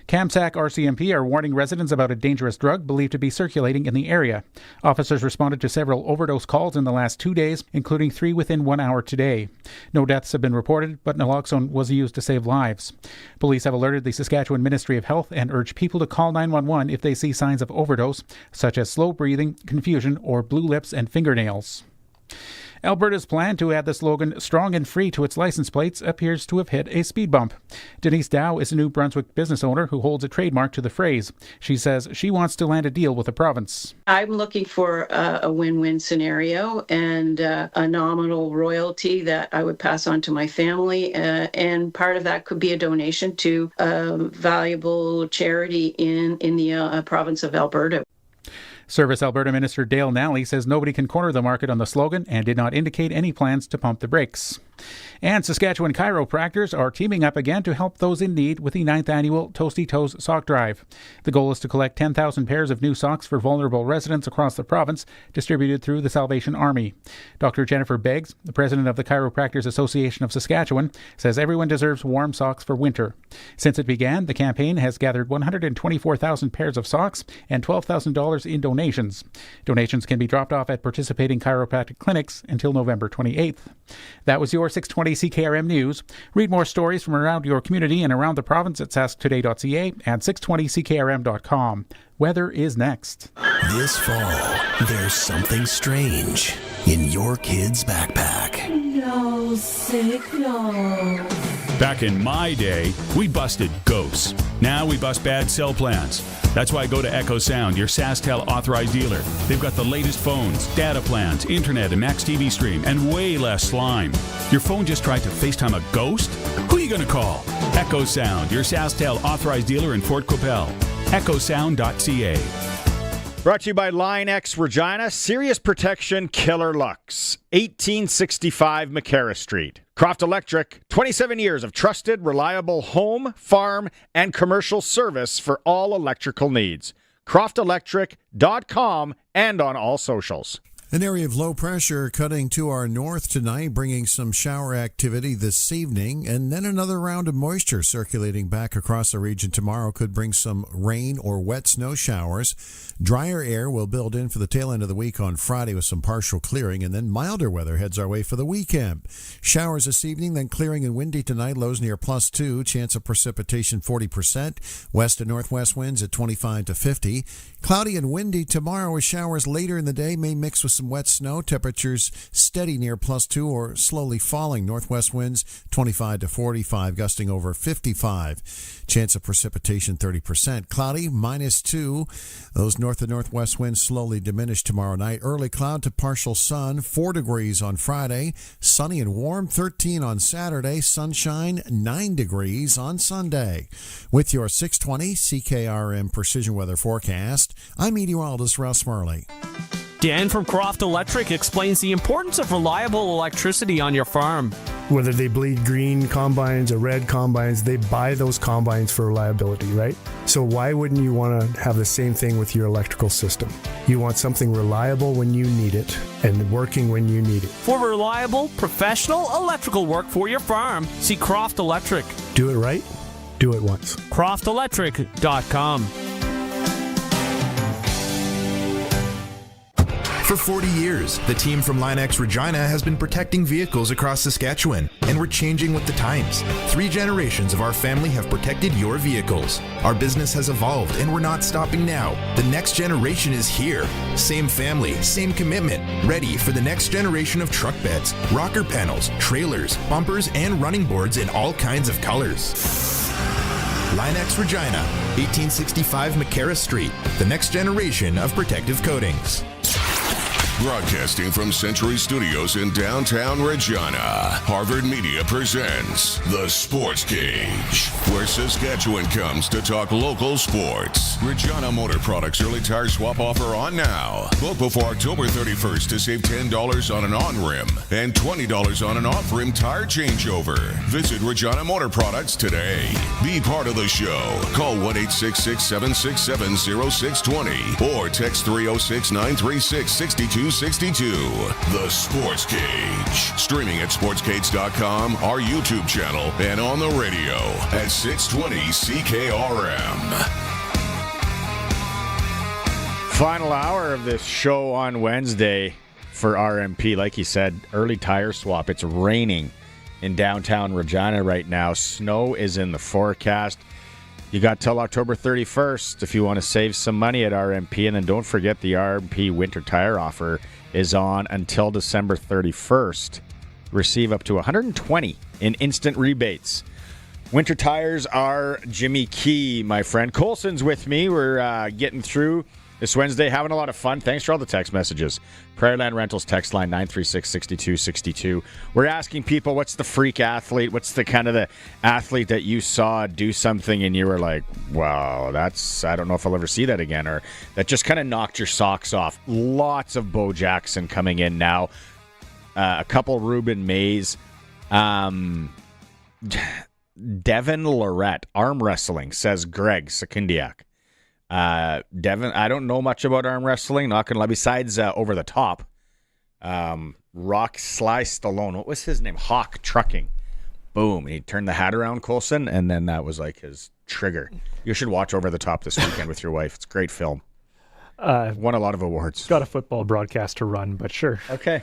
Kamsack RCMP are warning residents about a dangerous drug believed to be circulating in the area. Officers responded to several overdose calls in the last 2 days, including 3 within 1 hour today. No deaths have been reported, but naloxone was used to save lives. Police have alerted the Saskatchewan Ministry of Health and urge people to call 911 if they see signs of overdose, such as slow breathing, confusion, or blue lips and fingernails. Alberta's plan to add the slogan "Strong and Free" to its license plates appears to have hit a speed bump. Denise Dow is a New Brunswick business owner who holds a trademark to the phrase. She says she wants to land a deal with the province. I'm looking for a win-win scenario and a nominal royalty that I would pass on to my family. And part of that could be a donation to a valuable charity in the province of Alberta. Service Alberta Minister Dale Nally says nobody can corner the market on the slogan and did not indicate any plans to pump the brakes. And Saskatchewan chiropractors are teaming up again to help those in need with the 9th annual Toasty Toes Sock Drive. The goal is to collect 10,000 pairs of new socks for vulnerable residents across the province, distributed through the Salvation Army. Dr. Jennifer Beggs, the president of the Chiropractors Association of Saskatchewan, says everyone deserves warm socks for winter. Since it began, the campaign has gathered 124,000 pairs of socks and $12,000 in donations. Donations can be dropped off at participating chiropractic clinics until November 28th. That was your 620 CKRM News. Read more stories from around your community and around the province at sasktoday.ca and 620ckrm.com. Weather is next. This fall, there's something strange in your kid's backpack. No, sick, no. Back in my day, we busted ghosts. Now we bust bad cell plans. That's why I go to Echo Sound, your SaskTel authorized dealer. They've got the latest phones, data plans, internet, and Max TV Stream, and way less slime. Your phone just tried to FaceTime a ghost? Who are you going to call? Echo Sound, your SaskTel authorized dealer in Fort Qu'Appelle. EchoSound.ca. Brought to you by Line X Regina, Serious Protection Killer Lux, 1865 McCarra Street. Croft Electric, 27 years of trusted, reliable home, farm, and commercial service for all electrical needs. CroftElectric.com and on all socials. An area of low pressure cutting to our north tonight, bringing some shower activity this evening, and then another round of moisture circulating back across the region tomorrow could bring some rain or wet snow showers. Drier air will build in for the tail end of the week on Friday with some partial clearing, and then milder weather heads our way for the weekend. Showers this evening, then clearing and windy tonight, lows near +2, chance of precipitation 40%, west and northwest winds at 25 to 50. Cloudy and windy tomorrow with showers later in the day, may mix with some wet snow. Temperatures steady near +2 or slowly falling. Northwest winds 25 to 45, gusting over 55. Chance of precipitation 30%. Cloudy, -2. Those north and northwest winds slowly diminish tomorrow night. Early cloud to partial sun, 4 degrees on Friday. Sunny and warm, 13 on Saturday. Sunshine, 9 degrees on Sunday. With your 620 CKRM Precision Weather Forecast, I'm meteorologist Russ Murley. Dan from Croft Electric explains the importance of reliable electricity on your farm. Whether they bleed green combines or red combines, they buy those combines for reliability, right? So why wouldn't you want to have the same thing with your electrical system? You want something reliable when you need it and working when you need it. For reliable, professional electrical work for your farm, see Croft Electric. Do it right, do it once. CroftElectric.com. For 40 years, the team from Line X Regina has been protecting vehicles across Saskatchewan, and we're changing with the times. 3 generations of our family have protected your vehicles. Our business has evolved, and we're not stopping now. The next generation is here. Same family, same commitment, ready for the next generation of truck beds, rocker panels, trailers, bumpers, and running boards in all kinds of colors. Line-X Regina, 1865 McCarra Street, the next generation of protective coatings. Broadcasting from Century Studios in downtown Regina, Harvard Media presents The Sports Cage, where Saskatchewan comes to talk local sports. Regina Motor Products early tire swap offer on now. Book before October 31st to save $10 on an on-rim and $20 on an off-rim tire changeover. Visit Regina Motor Products today. Be part of the show. Call 1-866-767-0620 or text 306-936-6262. The Sports Cage. Streaming at sportscage.com, our YouTube channel, and on the radio at 620 CKRM. Final hour of this show on Wednesday for RMP. Like he said, early tire swap. It's raining in downtown Regina right now. Snow is in the forecast. You got till October 31st if you want to save some money at RMP. And then don't forget the RMP winter tire offer is on until December 31st. Receive up to $120 in instant rebates. Winter tires are Jimmy Key, my friend. Colson's with me. We're getting through this Wednesday, having a lot of fun. Thanks for all the text messages. Prairieland Rentals text line 936-6262. We're asking people, what's the freak athlete? What's the kind of the athlete that you saw do something and you were like, wow, I don't know if I'll ever see that again, or that just kind of knocked your socks off. Lots of Bo Jackson coming in now. A couple Ruben Mays. Devin Lorette, arm wrestling, says Greg Sekundiak. Devin, I don't know much about arm wrestling, not gonna lie, besides over the top. Rock Sly Stallone, what was his name? Hawk Trucking. Boom. He turned the hat around, Colson, and then that was like his trigger. You should watch Over the Top this weekend with your wife. It's a great film. Won a lot of awards. Got a football broadcast to run, but sure. Okay.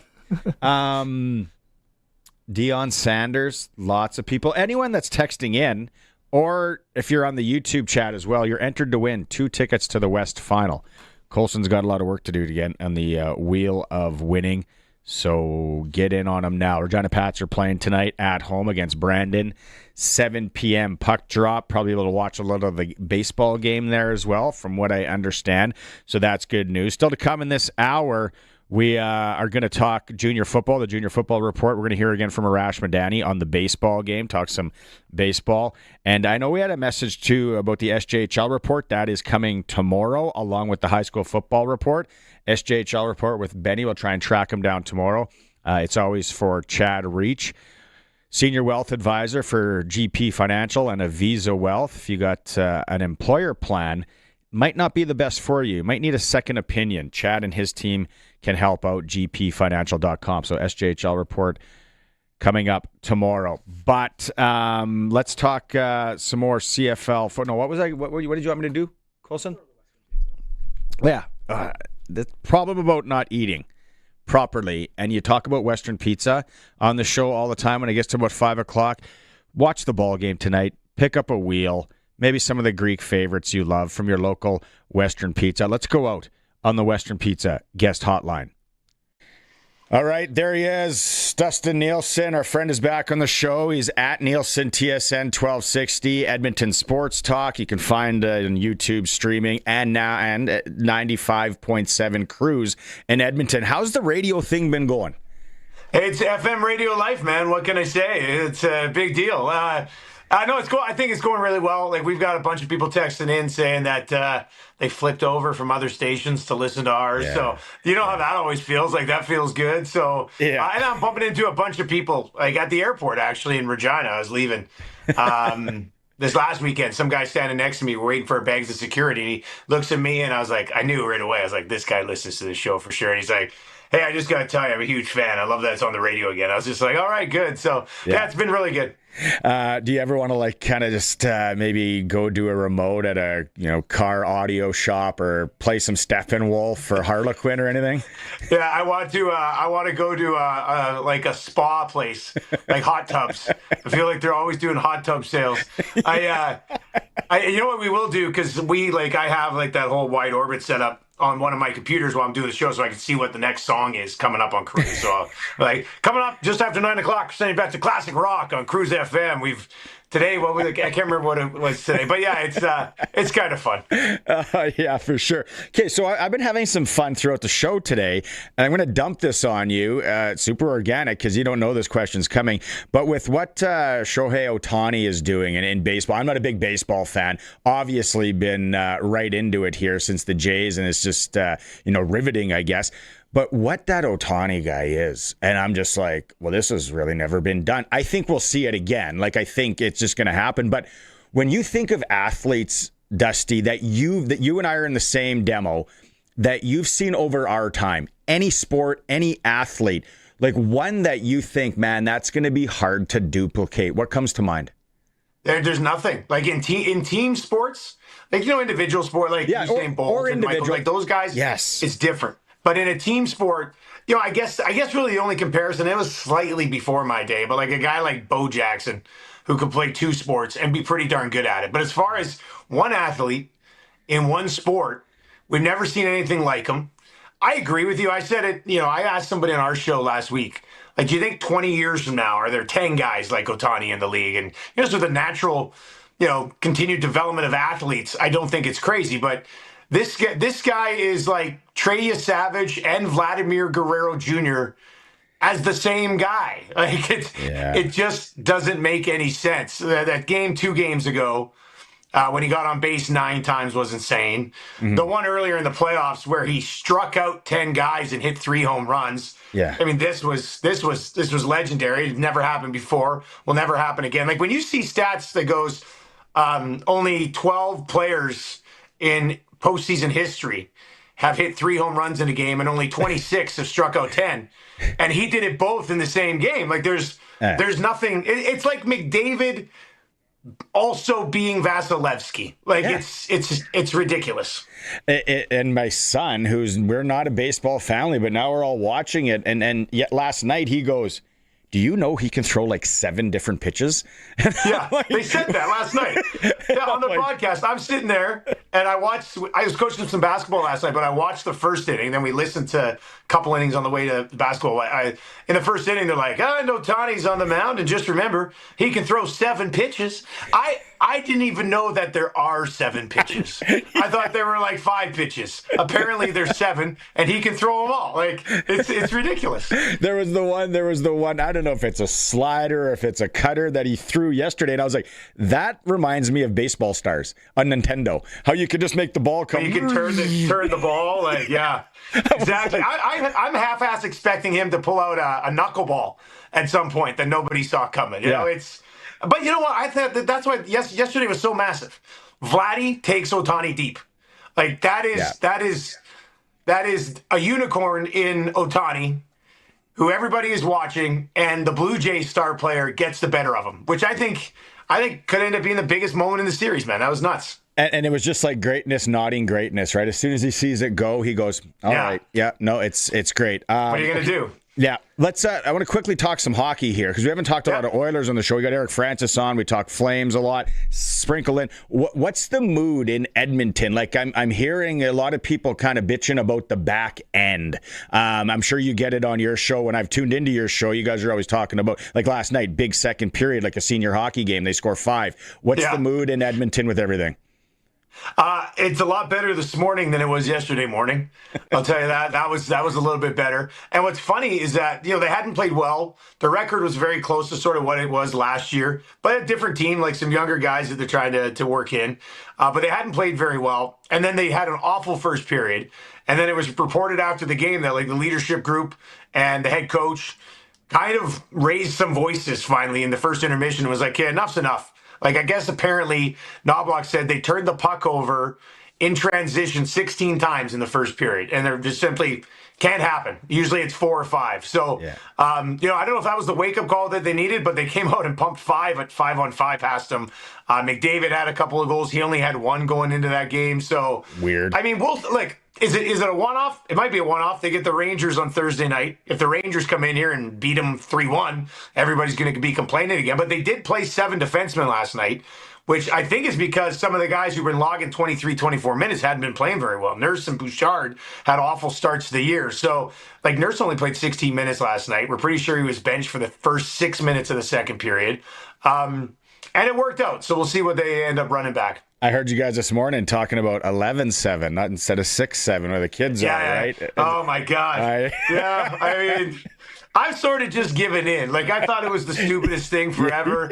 Deion Sanders, lots of people. Anyone that's texting in, or if you're on the YouTube chat as well, you're entered to win 2 tickets to the West Final. Colson's got a lot of work to do to get on the wheel of winning, so get in on them now. Regina Pats are playing tonight at home against Brandon. 7 p.m. puck drop. Probably able to watch a little of the baseball game there as well, from what I understand. So that's good news. Still to come in this hour, we are going to talk junior football, the junior football report. We're going to hear again from Arash Madani on the baseball game, talk some baseball. And I know we had a message too about the SJHL report. That is coming tomorrow, along with the high school football report. SJHL report with Benny. We'll try and track him down tomorrow. It's always for Chad Reach, Senior Wealth Advisor for GP Financial and a Visa Wealth. If you got an employer plan, might not be the best for you. Might need a second opinion. Chad and his team can help out. gpfinancial.com. So SJHL report coming up tomorrow. But let's talk some more CFL. No, what did you want me to do, Colson? Yeah. The problem about not eating properly, and you talk about Western Pizza on the show all the time when it gets to about 5 o'clock. Watch the ball game tonight. Pick up a wheel. Maybe some of the Greek favorites you love from your local Western Pizza. Let's go out on the Western Pizza guest hotline. All right, there he is, Dustin Nielson. Our friend is back on the show. He's at Nielson TSN 1260, Edmonton Sports Talk. You can find on YouTube streaming and now and 95.7 Cruise in Edmonton. How's the radio thing been going? It's FM radio life, man. What can I say? It's a big deal. No, it's cool. I think it's going really well. Like, we've got a bunch of people texting in saying that they flipped over from other stations to listen to ours. Yeah. So you know how that always feels. Like, that feels good. So yeah. And I'm bumping into a bunch of people, like at the airport, actually, in Regina. I was leaving this last weekend. Some guy standing next to me, we're waiting for our bags of security. And he looks at me, and I was like, I knew right away. I was like, this guy listens to the show for sure. And he's like, hey, I just got to tell you, I'm a huge fan. I love that it's on the radio again. I was just like, all right, good. So yeah, it's been really good. Do you ever want to like kind of just maybe go do a remote at a car audio shop or play some Steppenwolf or Harlequin or anything? Yeah, I want to go to like a spa place, like hot tubs. I feel like they're always doing hot tub sales. I you know what we will do, because I have like that whole wide orbit set up on one of my computers while I'm doing the show so I can see what the next song is coming up on Cruise. So, like, coming up just after 9 o'clock, sending back to Classic Rock on Cruise FM. Today, I can't remember what it was today, but yeah, it's kind of fun. Yeah, for sure. Okay, so I've been having some fun throughout the show today, and I'm going to dump this on you. It's super organic because you don't know this question's coming. But with what Shohei Ohtani is doing in baseball, I'm not a big baseball fan. Obviously, been right into it here since the Jays, and it's just riveting, I guess. But what that Ohtani guy is, and I'm just like, well, this has really never been done. I think we'll see it again. Like, I think it's just going to happen. But when you think of athletes, Dusty, that you and I are in the same demo, that you've seen over our time, any sport, any athlete, like one that you think, man, that's going to be hard to duplicate. What comes to mind? There's nothing. Like in team sports, like, individual sport, like Usain Bolt and Michael, like those guys, yes, it's different. But in a team sport, I guess really the only comparison, it was slightly before my day, but like a guy like Bo Jackson who could play two sports and be pretty darn good at it. But as far as one athlete in one sport, we've never seen anything like him. I agree with you. I said it, I asked somebody on our show last week, like, do you think 20 years from now, are there 10 guys like Ohtani in the league? And just with the natural, continued development of athletes, I don't think it's crazy, but this guy is like Trey Savage and Vladimir Guerrero Jr. as the same guy. Like it just doesn't make any sense. That game 2 games ago, when he got on base 9 times was insane. Mm-hmm. The one earlier in the playoffs where he struck out 10 guys and hit 3 home runs. Yeah. I mean, this was legendary. It never happened before. Will never happen again. Like when you see stats that goes only 12 players in postseason history have hit 3 home runs in a game, and only 26 have struck out 10. And he did it both in the same game. Like there's nothing. It's like McDavid also being Vasilevsky. Like it's ridiculous. And my son, we're not a baseball family, but now we're all watching it. And yet last night he goes, do you know he can throw like 7 different pitches? Yeah, they said that last night. Yeah, on the podcast. I'm sitting there and I was coaching some basketball last night, but I watched the first inning. Then we listened to a couple innings on the way to basketball. In the first inning, they're like, no, Tani's on the mound. And just remember, he can throw 7 pitches. I didn't even know that there are 7 pitches. I thought there were like 5 pitches. Apparently there's 7, and he can throw them all. Like it's ridiculous. There was the one. I don't know if it's a slider or if it's a cutter that he threw yesterday, and I was like, that reminds me of Baseball Stars on Nintendo. How you could just make the ball come. You can turn the ball. Like exactly. I'm half-ass expecting him to pull out a knuckleball at some point that nobody saw coming. You know, it's. But you know what? I thought that's why yesterday was so massive. Vladdy takes Ohtani deep. Like that is a unicorn in Ohtani, who everybody is watching, and the Blue Jays star player gets the better of him, which I think could end up being the biggest moment in the series, man. That was nuts. And it was just like greatness nodding greatness, right? As soon as he sees it go, he goes, all right. Yeah, no, it's great. What are you going to do? Yeah, let's. I want to quickly talk some hockey here because we haven't talked a lot of Oilers on the show. We got Eric Francis on. We talk Flames a lot. Sprinkle in. What's the mood in Edmonton? Like I'm hearing a lot of people kind of bitching about the back end. I'm sure you get it on your show. When I've tuned into your show, you guys are always talking about, like last night, big second period, like a senior hockey game. They score 5. What's the mood in Edmonton with everything? It's a lot better this morning than it was yesterday morning. I'll tell you that. That was a little bit better. And what's funny is that, they hadn't played well. The record was very close to sort of what it was last year, but a different team, like some younger guys that they're trying to work in. But they hadn't played very well. And then they had an awful first period. And then it was reported after the game that like the leadership group and the head coach kind of raised some voices finally in the first intermission and was like, okay, enough's enough. Like, I guess apparently Knobloch said they turned the puck over in transition 16 times in the first period, and they're just simply can't happen. Usually it's 4 or 5. So, I don't know if that was the wake-up call that they needed, but they came out and pumped 5 at 5-on-5 past them. McDavid had a couple of goals. He only had 1 going into that game. So weird. I mean, Is it a one-off? It might be a one-off. They get the Rangers on Thursday night. If the Rangers come in here and beat them 3-1, everybody's going to be complaining again. But they did play 7 defensemen last night, which I think is because some of the guys who've been logging 23, 24 minutes hadn't been playing very well. Nurse and Bouchard had awful starts to the year. So, like, Nurse only played 16 minutes last night. We're pretty sure he was benched for the first 6 minutes of the second period. And it worked out. So we'll see what they end up running back. I heard you guys this morning talking about 11-7, not instead of 6-7, where the kids are, right? Oh, my God. Yeah, I mean, I've sort of just given in. Like, I thought it was the stupidest thing forever.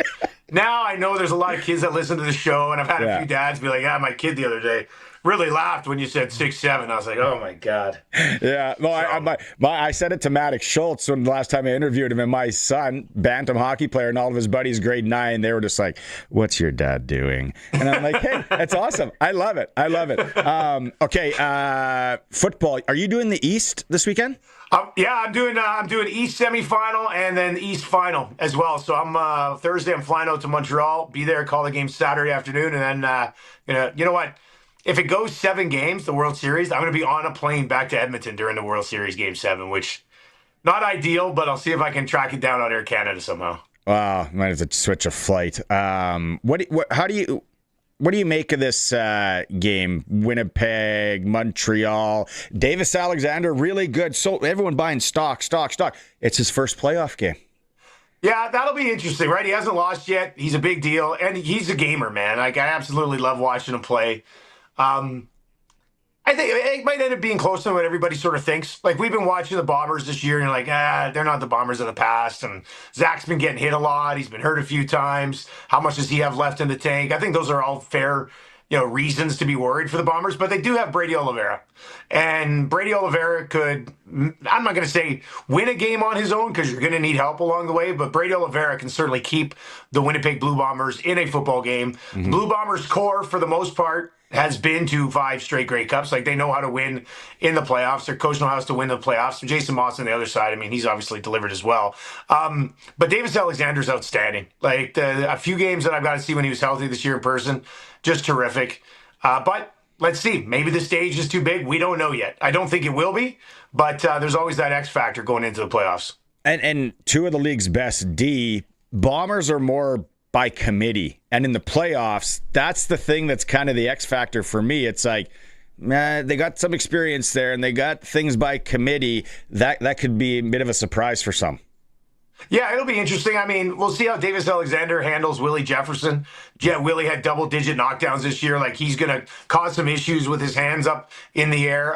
Now I know there's a lot of kids that listen to the show, and I've had a few dads be like, my kid the other day really laughed when you said 6-7. I was like, oh, my God. Yeah. No, I said it to Maddox Schultz when the last time I interviewed him, and my son, bantam hockey player, and all of his buddies, grade 9, they were just like, what's your dad doing? And I'm like, hey, that's awesome. I love it. Okay, football. Are you doing the East this weekend? Yeah, I'm doing East semifinal and then East final as well. So I'm Thursday. I'm flying out to Montreal. Be there, call the game Saturday afternoon, and then you know what? If it goes 7 games, the World Series, I'm going to be on a plane back to Edmonton during the World Series Game 7, which not ideal, but I'll see if I can track it down on Air Canada somehow. Wow, might have to switch a flight. What do you make of this game? Winnipeg, Montreal, Davis Alexander, really good. So everyone buying stock. It's his first playoff game. Yeah, that'll be interesting, right? He hasn't lost yet. He's a big deal, and he's a gamer, man. Like, I absolutely love watching him play. I think it might end up being closer than what everybody sort of thinks. Like, we've been watching the Bombers this year, and you're like, they're not the Bombers of the past. And Zach's been getting hit a lot. He's been hurt a few times. How much does he have left in the tank? I think those are all fair, reasons to be worried for the Bombers. But they do have Brady Oliveira. And Brady Oliveira could, I'm not going to say win a game on his own, because you're going to need help along the way. But Brady Oliveira can certainly keep the Winnipeg Blue Bombers in a football game. Mm-hmm. Blue Bombers core, for the most part, has been to 5 straight Grey Cups. Like, they know how to win in the playoffs. Their coach knows how to win in the playoffs. And Jason Moss on the other side, I mean, he's obviously delivered as well. But Davis Alexander's outstanding. Like, a few games that I've got to see when he was healthy this year in person, just terrific. But let's see. Maybe the stage is too big. We don't know yet. I don't think it will be, but there's always that X factor going into the playoffs. And 2 of the league's best D, Bombers are more by committee. And in the playoffs, that's the thing that's kind of the X factor for me. It's like, they got some experience there, and they got things by committee. That could be a bit of a surprise for some. Yeah, it'll be interesting. I mean, we'll see how Davis Alexander handles Willie Jefferson. Yeah, Willie had double-digit knockdowns this year. Like, he's going to cause some issues with his hands up in the air.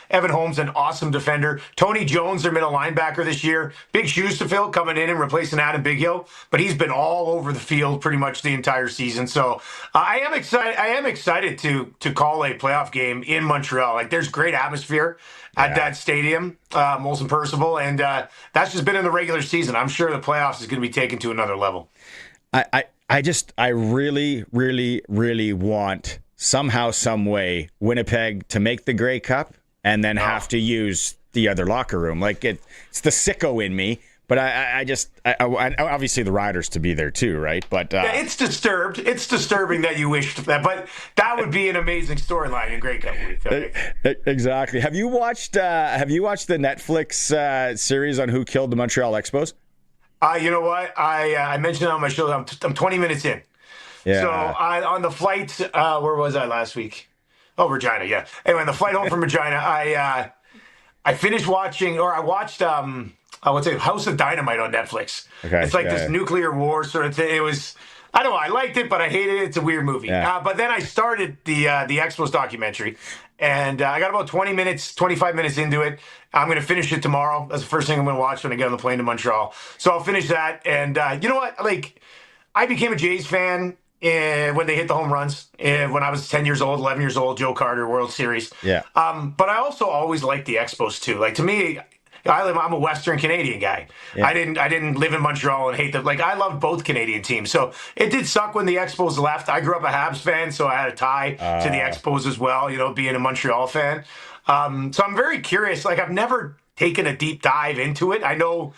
Evan Holmes, an awesome defender. Tony Jones, their middle linebacker this year. Big shoes to fill, coming in and replacing Adam Bighill. But he's been all over the field pretty much the entire season. So I am excited to call a playoff game in Montreal. Like, there's great atmosphere at that stadium, Molson Percival, and that's just been in the regular season. I'm sure the playoffs is going to be taken to another level. I really, really, really want somehow, some way, Winnipeg to make the Grey Cup and then have to use the other locker room. Like, it's the sicko in me. But I obviously the Riders to be there too, right? But yeah, it's disturbed. It's disturbing that you wished that, but that would be an amazing storyline in Grey Cup week. Exactly. Have you watched the Netflix series on who killed the Montreal Expos? You know what? I mentioned it on my show. I'm 20 minutes in. Yeah. So on the flight, where was I last week? Oh, Regina. Yeah. Anyway, on the flight home from Regina, I finished watching, or I watched. I would say House of Dynamite on Netflix. Okay, it's like this nuclear war sort of thing. It was, I don't know, I liked it, but I hated it. It's a weird movie. Yeah. But then I started the Expos documentary, and I got about 25 minutes into it. I'm going to finish it tomorrow. That's the first thing I'm going to watch when I get on the plane to Montreal. So I'll finish that. And you know what? Like, I became a Jays fan when they hit the home runs. When I was 10 years old, 11 years old, Joe Carter, World Series. Yeah. But I also always liked the Expos too. Like, to me, I'm a Western Canadian guy. Yeah. I didn't live in Montreal and hate them. Like, I loved both Canadian teams. So it did suck when the Expos left. I grew up a Habs fan, so I had a tie to the Expos as well, being a Montreal fan. So I'm very curious. Like, I've never taken a deep dive into it. I know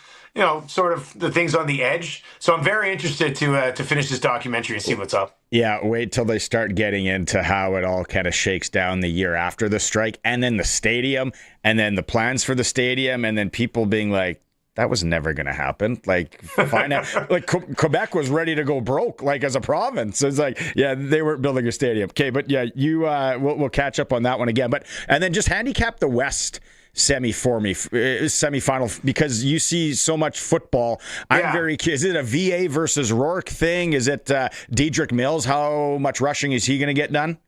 sort of the things on the edge. So I'm very interested to finish this documentary and see what's up. Yeah, wait till they start getting into how it all kind of shakes down the year after the strike, and then the stadium, and then the plans for the stadium, and then people being like, that was never going to happen. Like, find out. Like, Quebec was ready to go broke, like, as a province. It's like, yeah, they weren't building a stadium. Okay, but yeah, we'll catch up on that one again. And then just handicap the West semifinal, because you see so much football. I'm very curious. Is it a VA versus Rourke thing? Is it Dedrick Mills? How much rushing is he going to get done?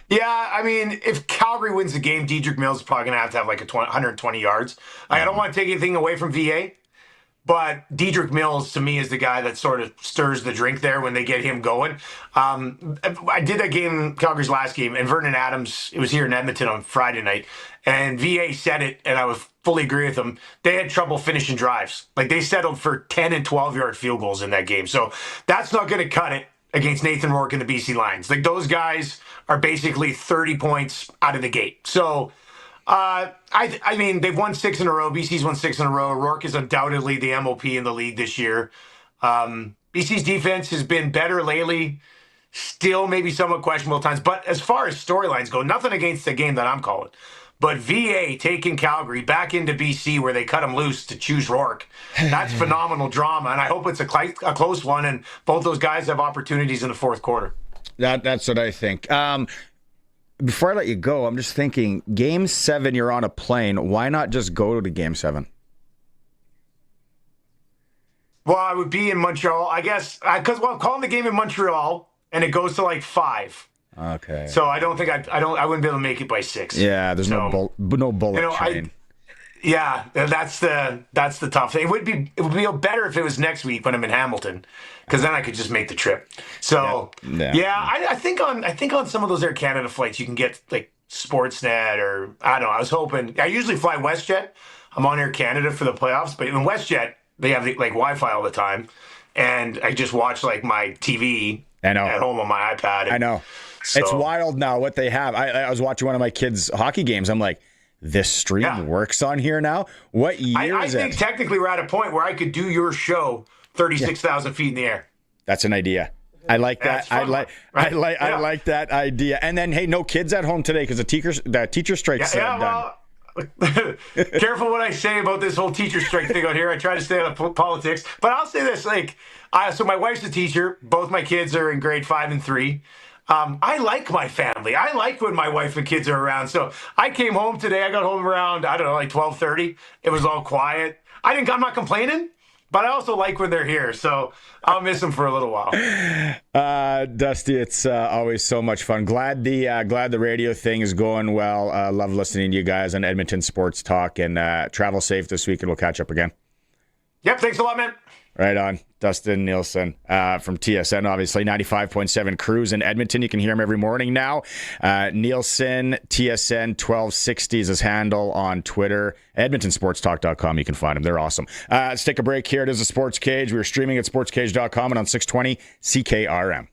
Yeah, I mean, if Calgary wins the game, Dedrick Mills is probably going to have like 120 yards. I don't want to take anything away from VA, but Dedrick Mills, to me, is the guy that sort of stirs the drink there when they get him going. I did that game, Calgary's last game, and Vernon Adams, it was here in Edmonton on Friday night, and VA said it, and I would fully agree with them. They had trouble finishing drives. Like, they settled for 10 and 12-yard field goals in that game. So that's not going to cut it against Nathan Rourke and the BC Lions. Like, those guys are basically 30 points out of the gate. So, I mean, they've won 6 in a row. BC's won 6 in a row. Rourke is undoubtedly the MOP in the league this year. BC's defense has been better lately. Still maybe somewhat questionable at times. But as far as storylines go, nothing against the game that I'm calling. But VA taking Calgary back into BC where they cut him loose to choose Rourke, that's phenomenal drama. And I hope it's a close one, and both those guys have opportunities in the fourth quarter. That's what I think. Before I let you go, I'm just thinking, Game 7, you're on a plane. Why not just go to Game 7? Well, I would be in Montreal, I guess, because I'm calling the game in Montreal, and it goes to like 5. Okay. So I don't think I wouldn't be able to make it by 6. Yeah, there's no bullet train. That's the tough thing. It would be better if it was next week when I'm in Hamilton, because then I could just make the trip. So I think on some of those Air Canada flights you can get like Sportsnet, or I don't know. I was hoping. I usually fly WestJet. I'm on Air Canada for the playoffs, but in WestJet they have like Wi-Fi all the time, and I just watch like my TV at home on my iPad. I know. So, it's wild now what they have. I was watching one of my kids' hockey games. I'm like, this stream works on here now? What year is it? I think technically we're at a point where I could do your show 36,000 feet in the air. That's an idea. I like that. I like that idea. And then, hey, no kids at home today because the teacher strike's done. Well, careful what I say about this whole teacher strike thing out here. I try to stay out of politics, but I'll say this: so my wife's a teacher. Both my kids are in grade 5 and 3. I like my family. I like when my wife and kids are around. So I came home today. I got home around, I don't know, like 12:30. It was all quiet. I'm not complaining, but I also like when they're here. So I'll miss them for a little while. Dusty, it's always so much fun. Glad the radio thing is going well. Love listening to you guys on Edmonton Sports Talk, and travel safe this week, and we'll catch up again. Yep. Thanks a lot, man. Right on. Dustin Nielson from TSN, obviously. 95.7 Cruise in Edmonton. You can hear him every morning now. Nielson, TSN 1260 is his handle on Twitter. EdmontonSportsTalk.com. You can find him. They're awesome. Let's take a break here. It is the Sports Cage. We're streaming at sportscage.com and on 620 CKRM.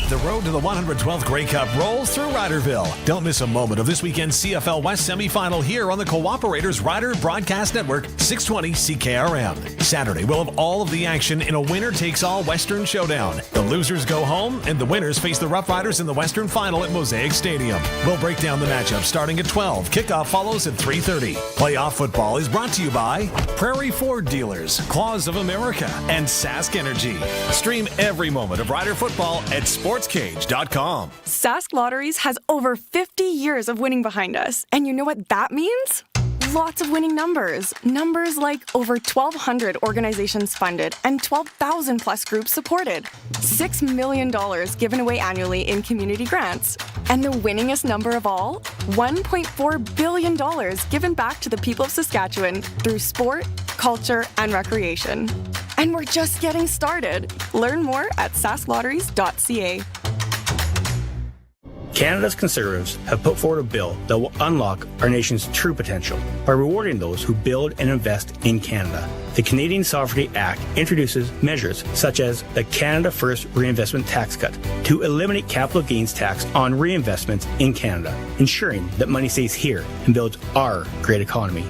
The road to the 112th Grey Cup rolls through Riderville. Don't miss a moment of this weekend's CFL West semifinal here on the Cooperators Rider Broadcast Network, 620 CKRM. Saturday, we'll have all of the action in a winner-takes-all Western showdown. The losers go home, and the winners face the Roughriders in the Western Final at Mosaic Stadium. We'll break down the matchup starting at 12. Kickoff follows at 3:30. Playoff football is brought to you by Prairie Ford Dealers, Claws of America, and Sask Energy. Stream every moment of Rider football at Sportscage.com. Sask Lotteries has over 50 years of winning behind us. And you know what that means? Lots of winning numbers. Numbers like over 1,200 organizations funded and 12,000 plus groups supported. $6 million given away annually in community grants. And the winningest number of all? $1.4 billion given back to the people of Saskatchewan through sport, culture, and recreation. And we're just getting started. Learn more at sasklotteries.ca. Canada's Conservatives have put forward a bill that will unlock our nation's true potential by rewarding those who build and invest in Canada. The Canadian Sovereignty Act introduces measures such as the Canada First Reinvestment Tax Cut to eliminate capital gains tax on reinvestments in Canada, ensuring that money stays here and builds our great economy.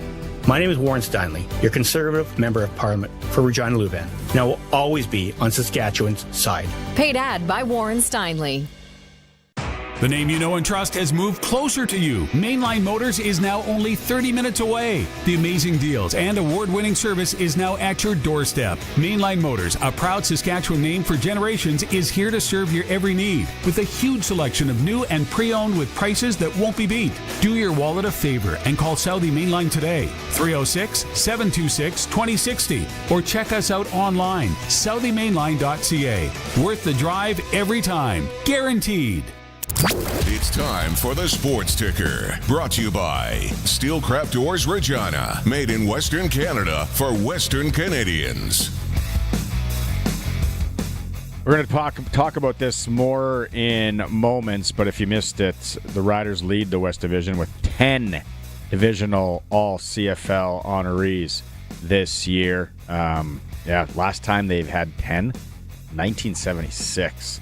My name is Warren Steinley, your Conservative Member of Parliament for Regina Luban, and I will always be on Saskatchewan's side. Paid ad by Warren Steinley. The name you know and trust has moved closer to you. Mainline Motors is now only 30 minutes away. The amazing deals and award-winning service is now at your doorstep. Mainline Motors, a proud Saskatchewan name for generations, is here to serve your every need with a huge selection of new and pre-owned with prices that won't be beat. Do your wallet a favor and call Saudi Mainline today, 306-726-2060, or check us out online, saudimainline.ca. Worth the drive every time, guaranteed. It's time for the Sports Ticker, brought to you by Steelcraft Doors Regina, made in Western Canada for Western Canadians. We're going to talk about this more in moments, but if you missed it, the Riders lead the West Division with 10 divisional All-CFL honorees this year. Last time they've had 10, 1976.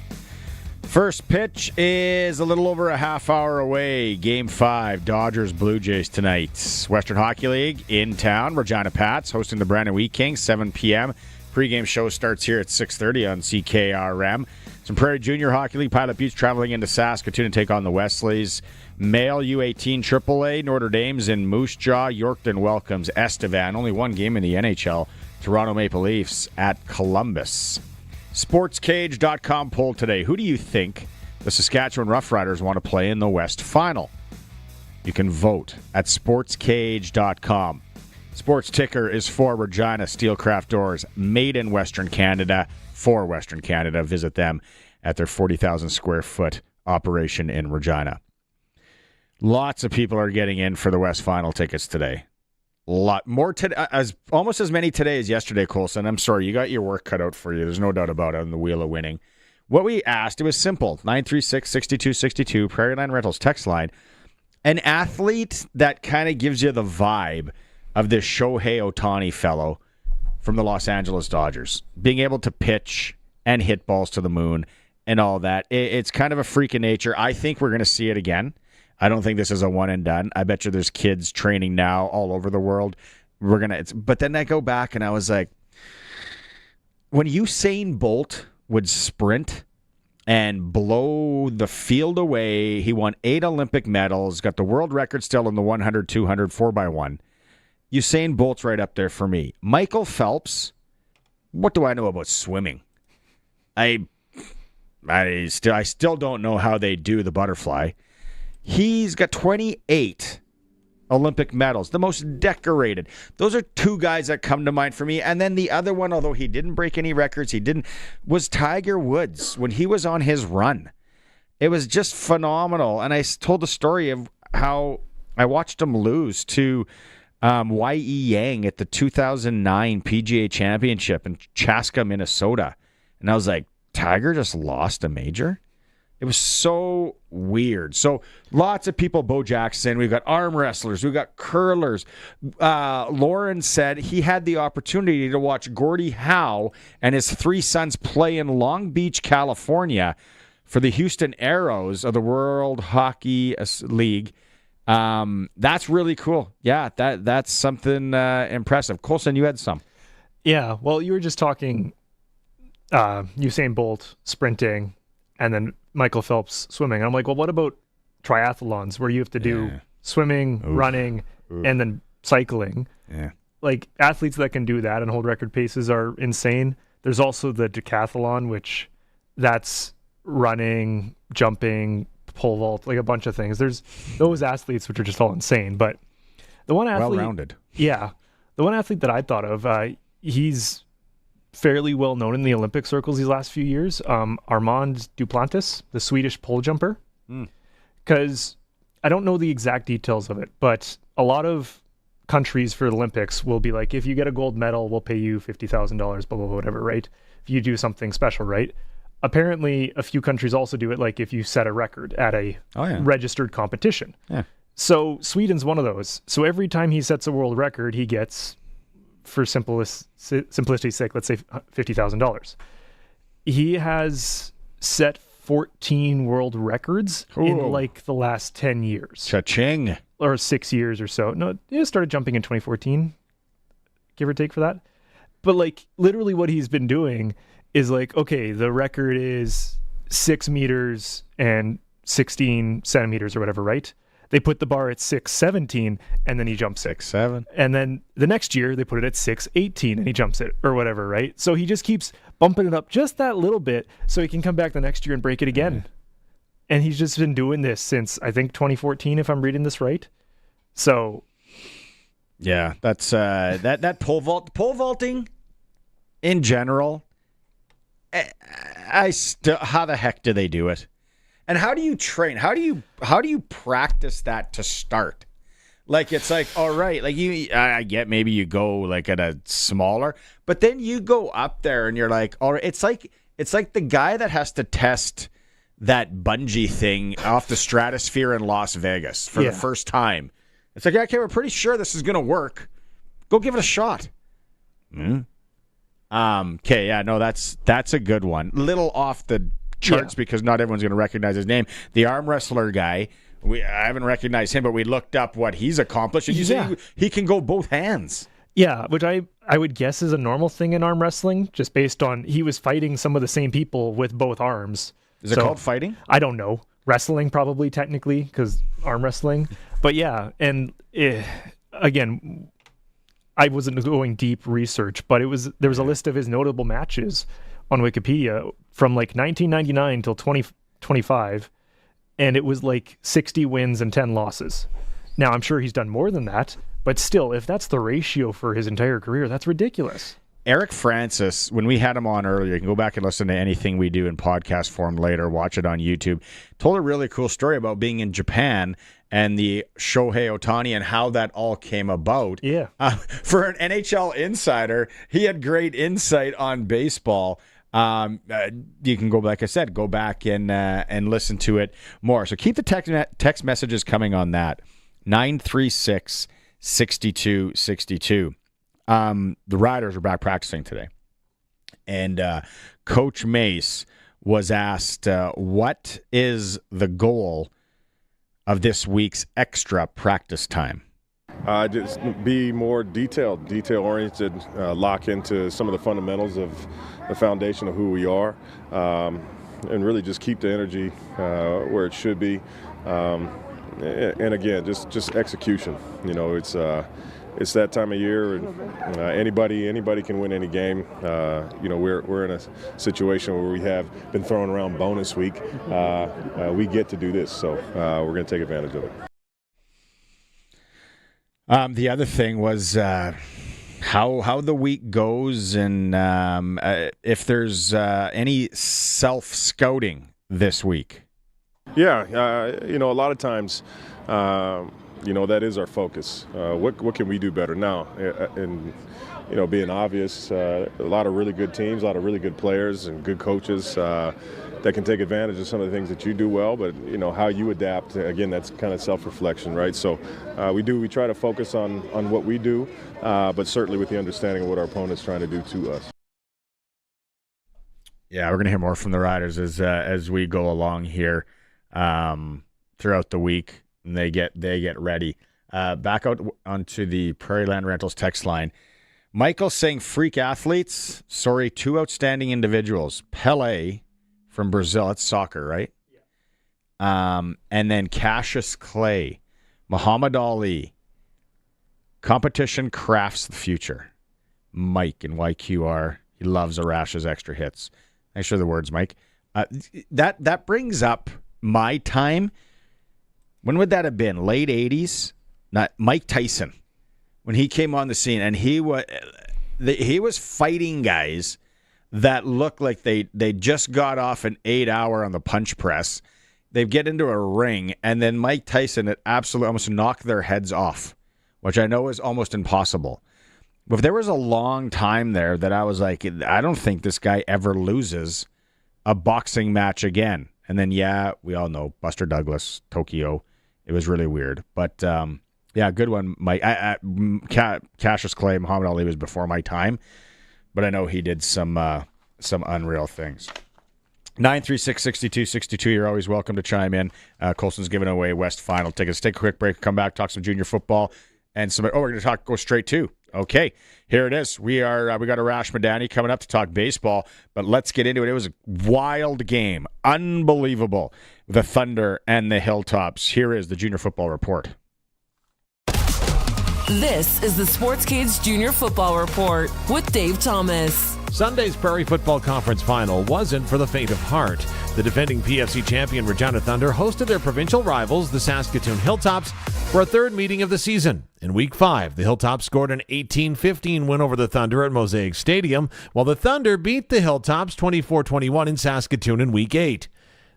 First pitch is a little over a half hour away. Game 5, Dodgers Blue Jays tonight. Western Hockey League in town. Regina Pats hosting the Brandon Wheat Kings, 7 p.m. Pre-game show starts here at 6:30 on CKRM. Some Prairie Junior Hockey League. Pilot Buttes traveling into Saskatoon to take on the Wesleys. Male U18 AAA. Notre Dame's in Moose Jaw. Yorkton welcomes Estevan. Only one game in the NHL. Toronto Maple Leafs at Columbus. Sportscage.com poll today. Who do you think the Saskatchewan Roughriders want to play in the West Final? You can vote at sportscage.com. Sports Ticker is for Regina Steelcraft Doors, made in Western Canada, for Western Canada. Visit them at their 40,000 square foot operation in Regina. Lots of people are getting in for the West Final tickets today. Lot more today, almost as many today as yesterday, Colson. I'm sorry, you got your work cut out for you. There's no doubt about it on the wheel of winning. What we asked, it was simple. 936-6262, Prairie Line Rentals text line. An athlete that kind of gives you the vibe of this Shohei Ohtani fellow from the Los Angeles Dodgers. Being able to pitch and hit balls to the moon and all that. It's kind of a freak of nature. I think we're going to see it again. I don't think this is a one and done. I bet you there's kids training now all over the world. But then I go back and I was like, when Usain Bolt would sprint and blow the field away, he won 8 Olympic medals, got the world record still in the 100, 200, 4x1. Usain Bolt's right up there for me. Michael Phelps, what do I know about swimming? I still don't know how they do the butterfly. He's got 28 Olympic medals, the most decorated. Those are 2 guys that come to mind for me. And then the other one, although he didn't break any records, was Tiger Woods when he was on his run. It was just phenomenal. And I told the story of how I watched him lose to Y.E. Yang at the 2009 PGA Championship in Chaska, Minnesota. And I was like, Tiger just lost a major? It was so weird. So lots of people, Bo Jackson, we've got arm wrestlers, we've got curlers. Lauren said he had the opportunity to watch Gordie Howe and his 3 sons play in Long Beach, California for the Houston Aeros of the World Hockey League. That's really cool. Yeah, that's something impressive. Colson, you had some. Yeah, well, you were just talking Usain Bolt sprinting and then Michael Phelps swimming. I'm like, well, what about triathlons where you have to do swimming, running, and then cycling? Yeah. Like, athletes that can do that and hold record paces are insane. There's also the decathlon, which that's running, jumping, pole vault, like a bunch of things. There's those athletes which are just all insane. But the one athlete... Well-rounded. Yeah. The one athlete that I thought of, he's fairly well known in the Olympic circles these last few years. Armand Duplantis, the Swedish pole jumper. Because I don't know the exact details of it, but a lot of countries for the Olympics will be like, if you get a gold medal, we'll pay you $50,000, blah, blah, blah, whatever, right? If you do something special, right? Apparently, a few countries also do it, like if you set a record at a registered competition. Yeah. So Sweden's one of those. So every time he sets a world record, he gets, for simplicity's sake, let's say $50,000. He has set 14 world records in like the last 10 years. Cha-ching. or 6 years or so. No, it started jumping in 2014, give or take for that. But like literally what he's been doing is like, okay, the record is 6 meters and 16 centimeters or whatever, right? They put the bar at 6'17", and then he jumps 6'7", and then the next year they put it at 6'18", and he jumps it or whatever, right? So he just keeps bumping it up just that little bit, so he can come back the next year and break it again. And he's just been doing this since I think 2014, if I'm reading this right. So, yeah, that's that pole vaulting in general. How the heck do they do it? And how do you train? How do you practice that to start? Like, it's like, all right, like I get maybe you go like at a smaller, but then you go up there and you're like, all right, it's like the guy that has to test that bungee thing off the stratosphere in Las Vegas for the first time. It's like, okay, we're pretty sure this is gonna work. Go give it a shot. Okay, yeah, no, that's a good one. Little off the charts because not everyone's going to recognize his name. The arm wrestler guy, I haven't recognized him, but we looked up what he's accomplished, and you say he can go both hands. Yeah, which I would guess is a normal thing in arm wrestling, just based on he was fighting some of the same people with both arms. Is it called fighting? I don't know. Wrestling probably technically, because arm wrestling. But yeah, and again, I wasn't going deep research, but there was a list of his notable matches on Wikipedia from like 1999 till 2025, and it was like 60 wins and 10 losses. Now, I'm sure he's done more than that, but still, if that's the ratio for his entire career, that's ridiculous. Eric Francis, when we had him on earlier, you can go back and listen to anything we do in podcast form later, watch it on YouTube, told a really cool story about being in Japan and the Shohei Ohtani and how that all came about. Yeah. For an NHL insider, he had great insight on baseball. You can go, like I said, go back and listen to it more. So keep the text messages coming on that. 936-6262. The Riders are back practicing today. And Coach Mace was asked, what is the goal of this week's extra practice time? Just be more detail-oriented, lock into some of the fundamentals of the foundation of who we are, and really just keep the energy where it should be. And again, just execution. You know, it's that time of year, and anybody can win any game. You know, we're in a situation where we have been throwing around bonus week. We get to do this, so we're going to take advantage of it. The other thing was how the week goes, and if there's any self-scouting this week. Yeah, you know, a lot of times, you know, that is our focus. What can we do better now? And you know, being obvious, a lot of really good teams, a lot of really good players and good coaches that can take advantage of some of the things that you do well, but you know, how you adapt, again, that's kind of self-reflection, right? So we try to focus on what we do, but certainly with the understanding of what our opponent's trying to do to us. Yeah, we're going to hear more from the Riders as we go along here throughout the week, and they get ready. Back out onto the Prairie Land Rentals text line. Michael saying freak athletes. Sorry, two outstanding individuals. Pele from Brazil. That's soccer, right? Yeah. And then Cassius Clay, Muhammad Ali. Competition crafts the future. Mike in YQR. He loves Arash's extra hits. Thanks for the words, Mike. That brings up my time. When would that have been? Late 80s? Not Mike Tyson. When he came on the scene, and he was fighting guys that looked like they just got off an 8-hour on the punch press. They get into a ring, and then Mike Tyson had absolutely almost knocked their heads off, which I know is almost impossible. But there was a long time there that I was like, I don't think this guy ever loses a boxing match again. And then, yeah, we all know Buster Douglas, Tokyo. It was really weird. But, yeah, good one, Mike. Cassius Clay, Muhammad Ali was before my time, but I know he did some unreal things. 936-6262. You're always welcome to chime in. Colson's giving away West Final tickets. Take a quick break, come back, talk some junior football, and some. Oh, we're going to go straight to. Okay, here it is. We got Arash Madani coming up to talk baseball, but let's get into it. It was a wild game, unbelievable. The Thunder and the Hilltops. Here is the junior football report. This is the Sportscage Junior Football Report with Dave Thomas. Sunday's Prairie Football Conference Final wasn't for the faint of heart. The defending PFC champion Regina Thunder hosted their provincial rivals, the Saskatoon Hilltops, for a third meeting of the season. In Week 5, the Hilltops scored an 18-15 win over the Thunder at Mosaic Stadium, while the Thunder beat the Hilltops 24-21 in Saskatoon in Week 8.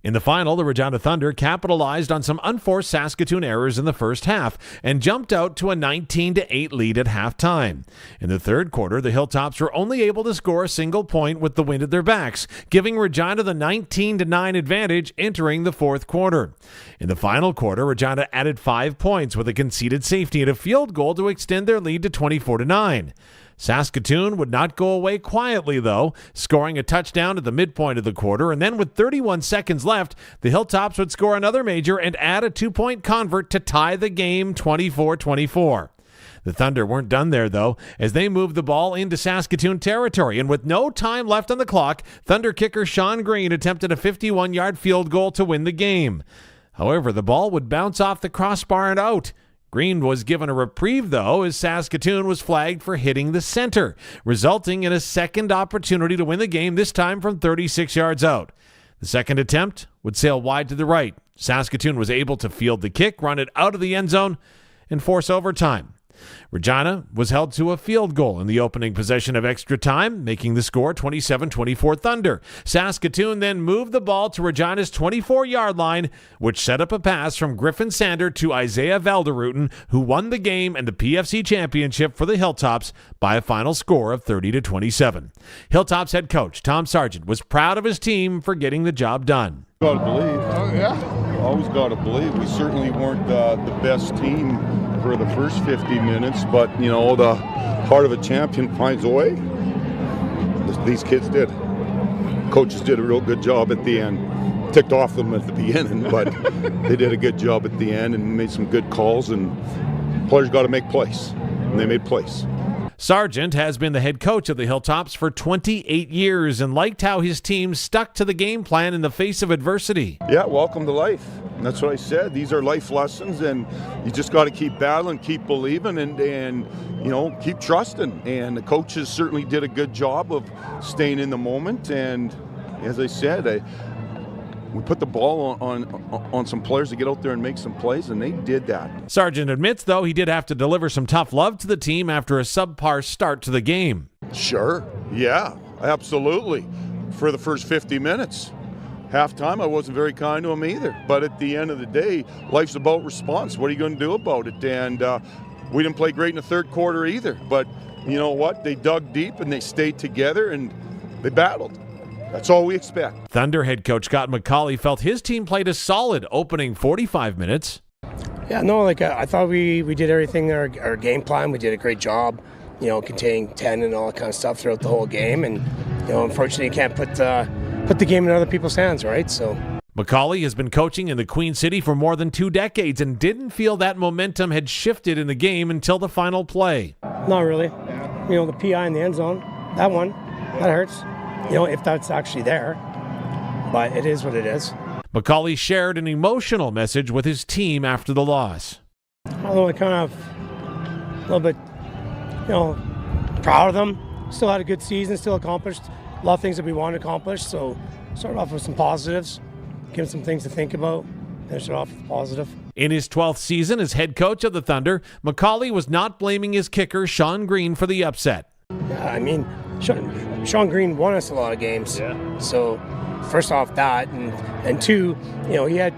In the final, the Regina Thunder capitalized on some unforced Saskatoon errors in the first half and jumped out to a 19-8 lead at halftime. In the third quarter, the Hilltops were only able to score a single point with the wind at their backs, giving Regina the 19-9 advantage entering the fourth quarter. In the final quarter, Regina added 5 points with a conceded safety and a field goal to extend their lead to 24-9. Saskatoon would not go away quietly, though, scoring a touchdown at the midpoint of the quarter, and then with 31 seconds left, the Hilltops would score another major and add a 2-point convert to tie the game 24-24. The Thunder weren't done there, though, as they moved the ball into Saskatoon territory, and with no time left on the clock, Thunder kicker Sean Green attempted a 51-yard field goal to win the game. However, the ball would bounce off the crossbar and out. Green was given a reprieve, though, as Saskatoon was flagged for hitting the center, resulting in a second opportunity to win the game, this time from 36 yards out. The second attempt would sail wide to the right. Saskatoon was able to field the kick, run it out of the end zone, and force overtime. Regina was held to a field goal in the opening possession of extra time, making the score 27-24 Thunder. Saskatoon then moved the ball to Regina's 24-yard line, which set up a pass from Griffin Sander to Isaiah Valderuten, who won the game and the PFC championship for the Hilltops by a final score of 30-27. Hilltops head coach Tom Sargent was proud of his team for getting the job done. Got to believe. Oh, yeah. Always got to believe. We certainly weren't the best team for the first 50 minutes, but, you know, the heart of a champion finds a way. These kids did. Coaches did a real good job at the end. Ticked off them at the beginning, but they did a good job at the end and made some good calls, and players got to make plays, and they made plays. Sargent has been the head coach of the Hilltops for 28 years and liked how his team stuck to the game plan in the face of adversity. Yeah, welcome to life. And that's what I said. These are life lessons, and you just got to keep battling, keep believing, and you know, keep trusting. And the coaches certainly did a good job of staying in the moment. And as I said, we put the ball on some players to get out there and make some plays, and they did that. Sargent admits, though, he did have to deliver some tough love to the team after a subpar start to the game. Sure, yeah, absolutely. For the first 50 minutes. Halftime, I wasn't very kind to them either. But at the end of the day, life's about response. What are you going to do about it? And we didn't play great in the third quarter either. But you know what? They dug deep and they stayed together and they battled. That's all we expect. Thunder head coach Scott McCauley felt his team played a solid opening 45 minutes. Yeah, no, I thought we did everything in our game plan. We did a great job, you know, containing 10 and all that kind of stuff throughout the whole game. And, you know, unfortunately, you can't put the game in other people's hands, right? So McCauley has been coaching in the Queen City for more than 2 decades and didn't feel that momentum had shifted in the game until the final play. Not really. You know, the PI in the end zone, that hurts. You know, if that's actually there. But it is what it is. McCauley shared an emotional message with his team after the loss. Although I kind of a little bit, you know, proud of them. Still had a good season, still accomplished a lot of things that we wanted to accomplish. So start off with some positives, give them some things to think about, finish it off with positive. In his 12th season as head coach of the Thunder, McCauley was not blaming his kicker, Sean Green, for the upset. Yeah, I mean, Sean Green won us a lot of games. Yeah. So first off that, and two, you know, he had,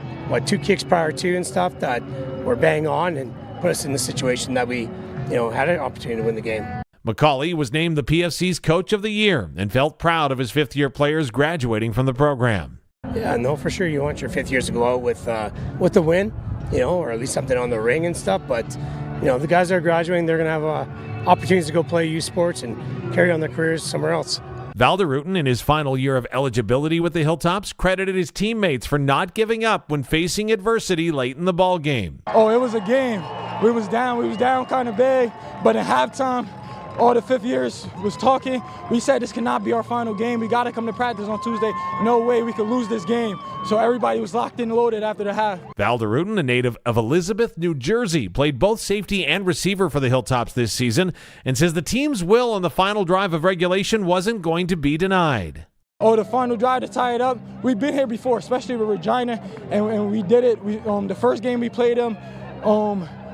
2 kicks prior to and stuff that were bang on and put us in the situation that we, you know, had an opportunity to win the game. McCauley was named the PFC's Coach of the Year and felt proud of his fifth-year players graduating from the program. Yeah, no, for sure. You want your fifth years to go out with the win, you know, or at least something on the ring and stuff. But, you know, the guys that are graduating, they're going to have opportunities to go play youth sports and carry on their careers somewhere else. Valderutten, in his final year of eligibility with the Hilltops, credited his teammates for not giving up when facing adversity late in the ball game. Oh, it was a game. We was down kind of big, but in halftime, all the fifth years was talking. We said this cannot be our final game. We got to come to practice on Tuesday. No way we could lose this game. So everybody was locked in and loaded after the half. Valderutten, a native of Elizabeth, New Jersey, played both safety and receiver for the Hilltops this season and says the team's will on the final drive of regulation wasn't going to be denied. Oh, the final drive to tie it up. We've been here before, especially with Regina, and we did it. The first game we played them,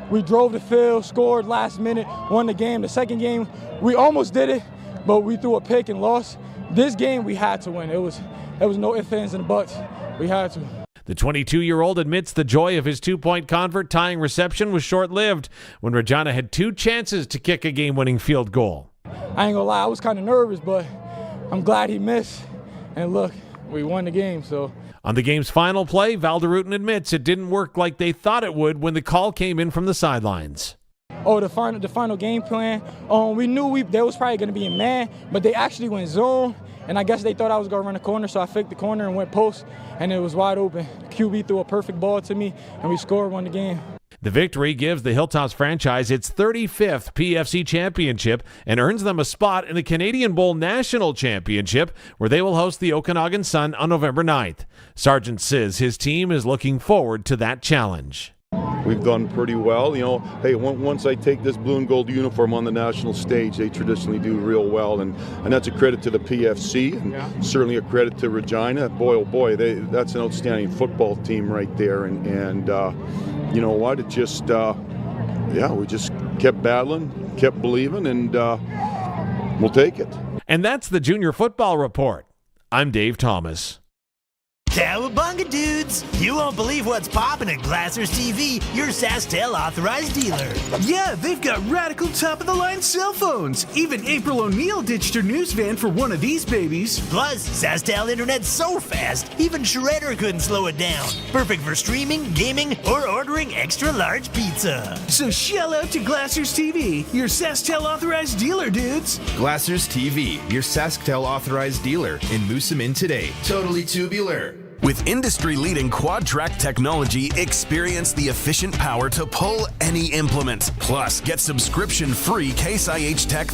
we drove the field, scored last minute, won the game. The second game, we almost did it, but we threw a pick and lost. This game, we had to win. It was no ifs, ands, and buts. We had to. The 22-year-old admits the joy of his two-point convert tying reception was short-lived when Regina had 2 chances to kick a game-winning field goal. I ain't gonna lie, I was kind of nervous, but I'm glad he missed. And look, we won the game, so. On the game's final play, Valderutten admits it didn't work like they thought it would when the call came in from the sidelines. Oh, the final game plan. We knew they was probably going to be in man, but they actually went zone, and I guess they thought I was going to run a corner, so I faked the corner and went post, and it was wide open. QB threw a perfect ball to me, and we scored, won the game. The victory gives the Hilltops franchise its 35th PFC championship and earns them a spot in the Canadian Bowl National Championship, where they will host the Okanagan Sun on November 9th. Sergeant says his team is looking forward to that challenge. We've done pretty well. You know, hey, once I take this blue and gold uniform on the national stage, they traditionally do real well, and that's a credit to the PFC, and certainly a credit to Regina. Boy, oh boy, that's an outstanding football team right there, and you know what? It just, we just kept battling, kept believing, and we'll take it. And that's the Junior Football Report. I'm Dave Thomas. Cowabunga, dudes! You won't believe what's popping at Glassers TV, your SaskTel authorized dealer. Yeah, they've got radical top-of-the-line cell phones. Even April O'Neil ditched her news van for one of these babies. Plus, SaskTel internet's so fast, even Shredder couldn't slow it down. Perfect for streaming, gaming, or ordering extra-large pizza. So shell out to Glassers TV, your SaskTel authorized dealer, dudes. Glassers TV, your SaskTel authorized dealer, and moose them in today. Totally tubular. With industry-leading quad-track technology, experience the efficient power to pull any implement. Plus, get subscription-free Case IH Tech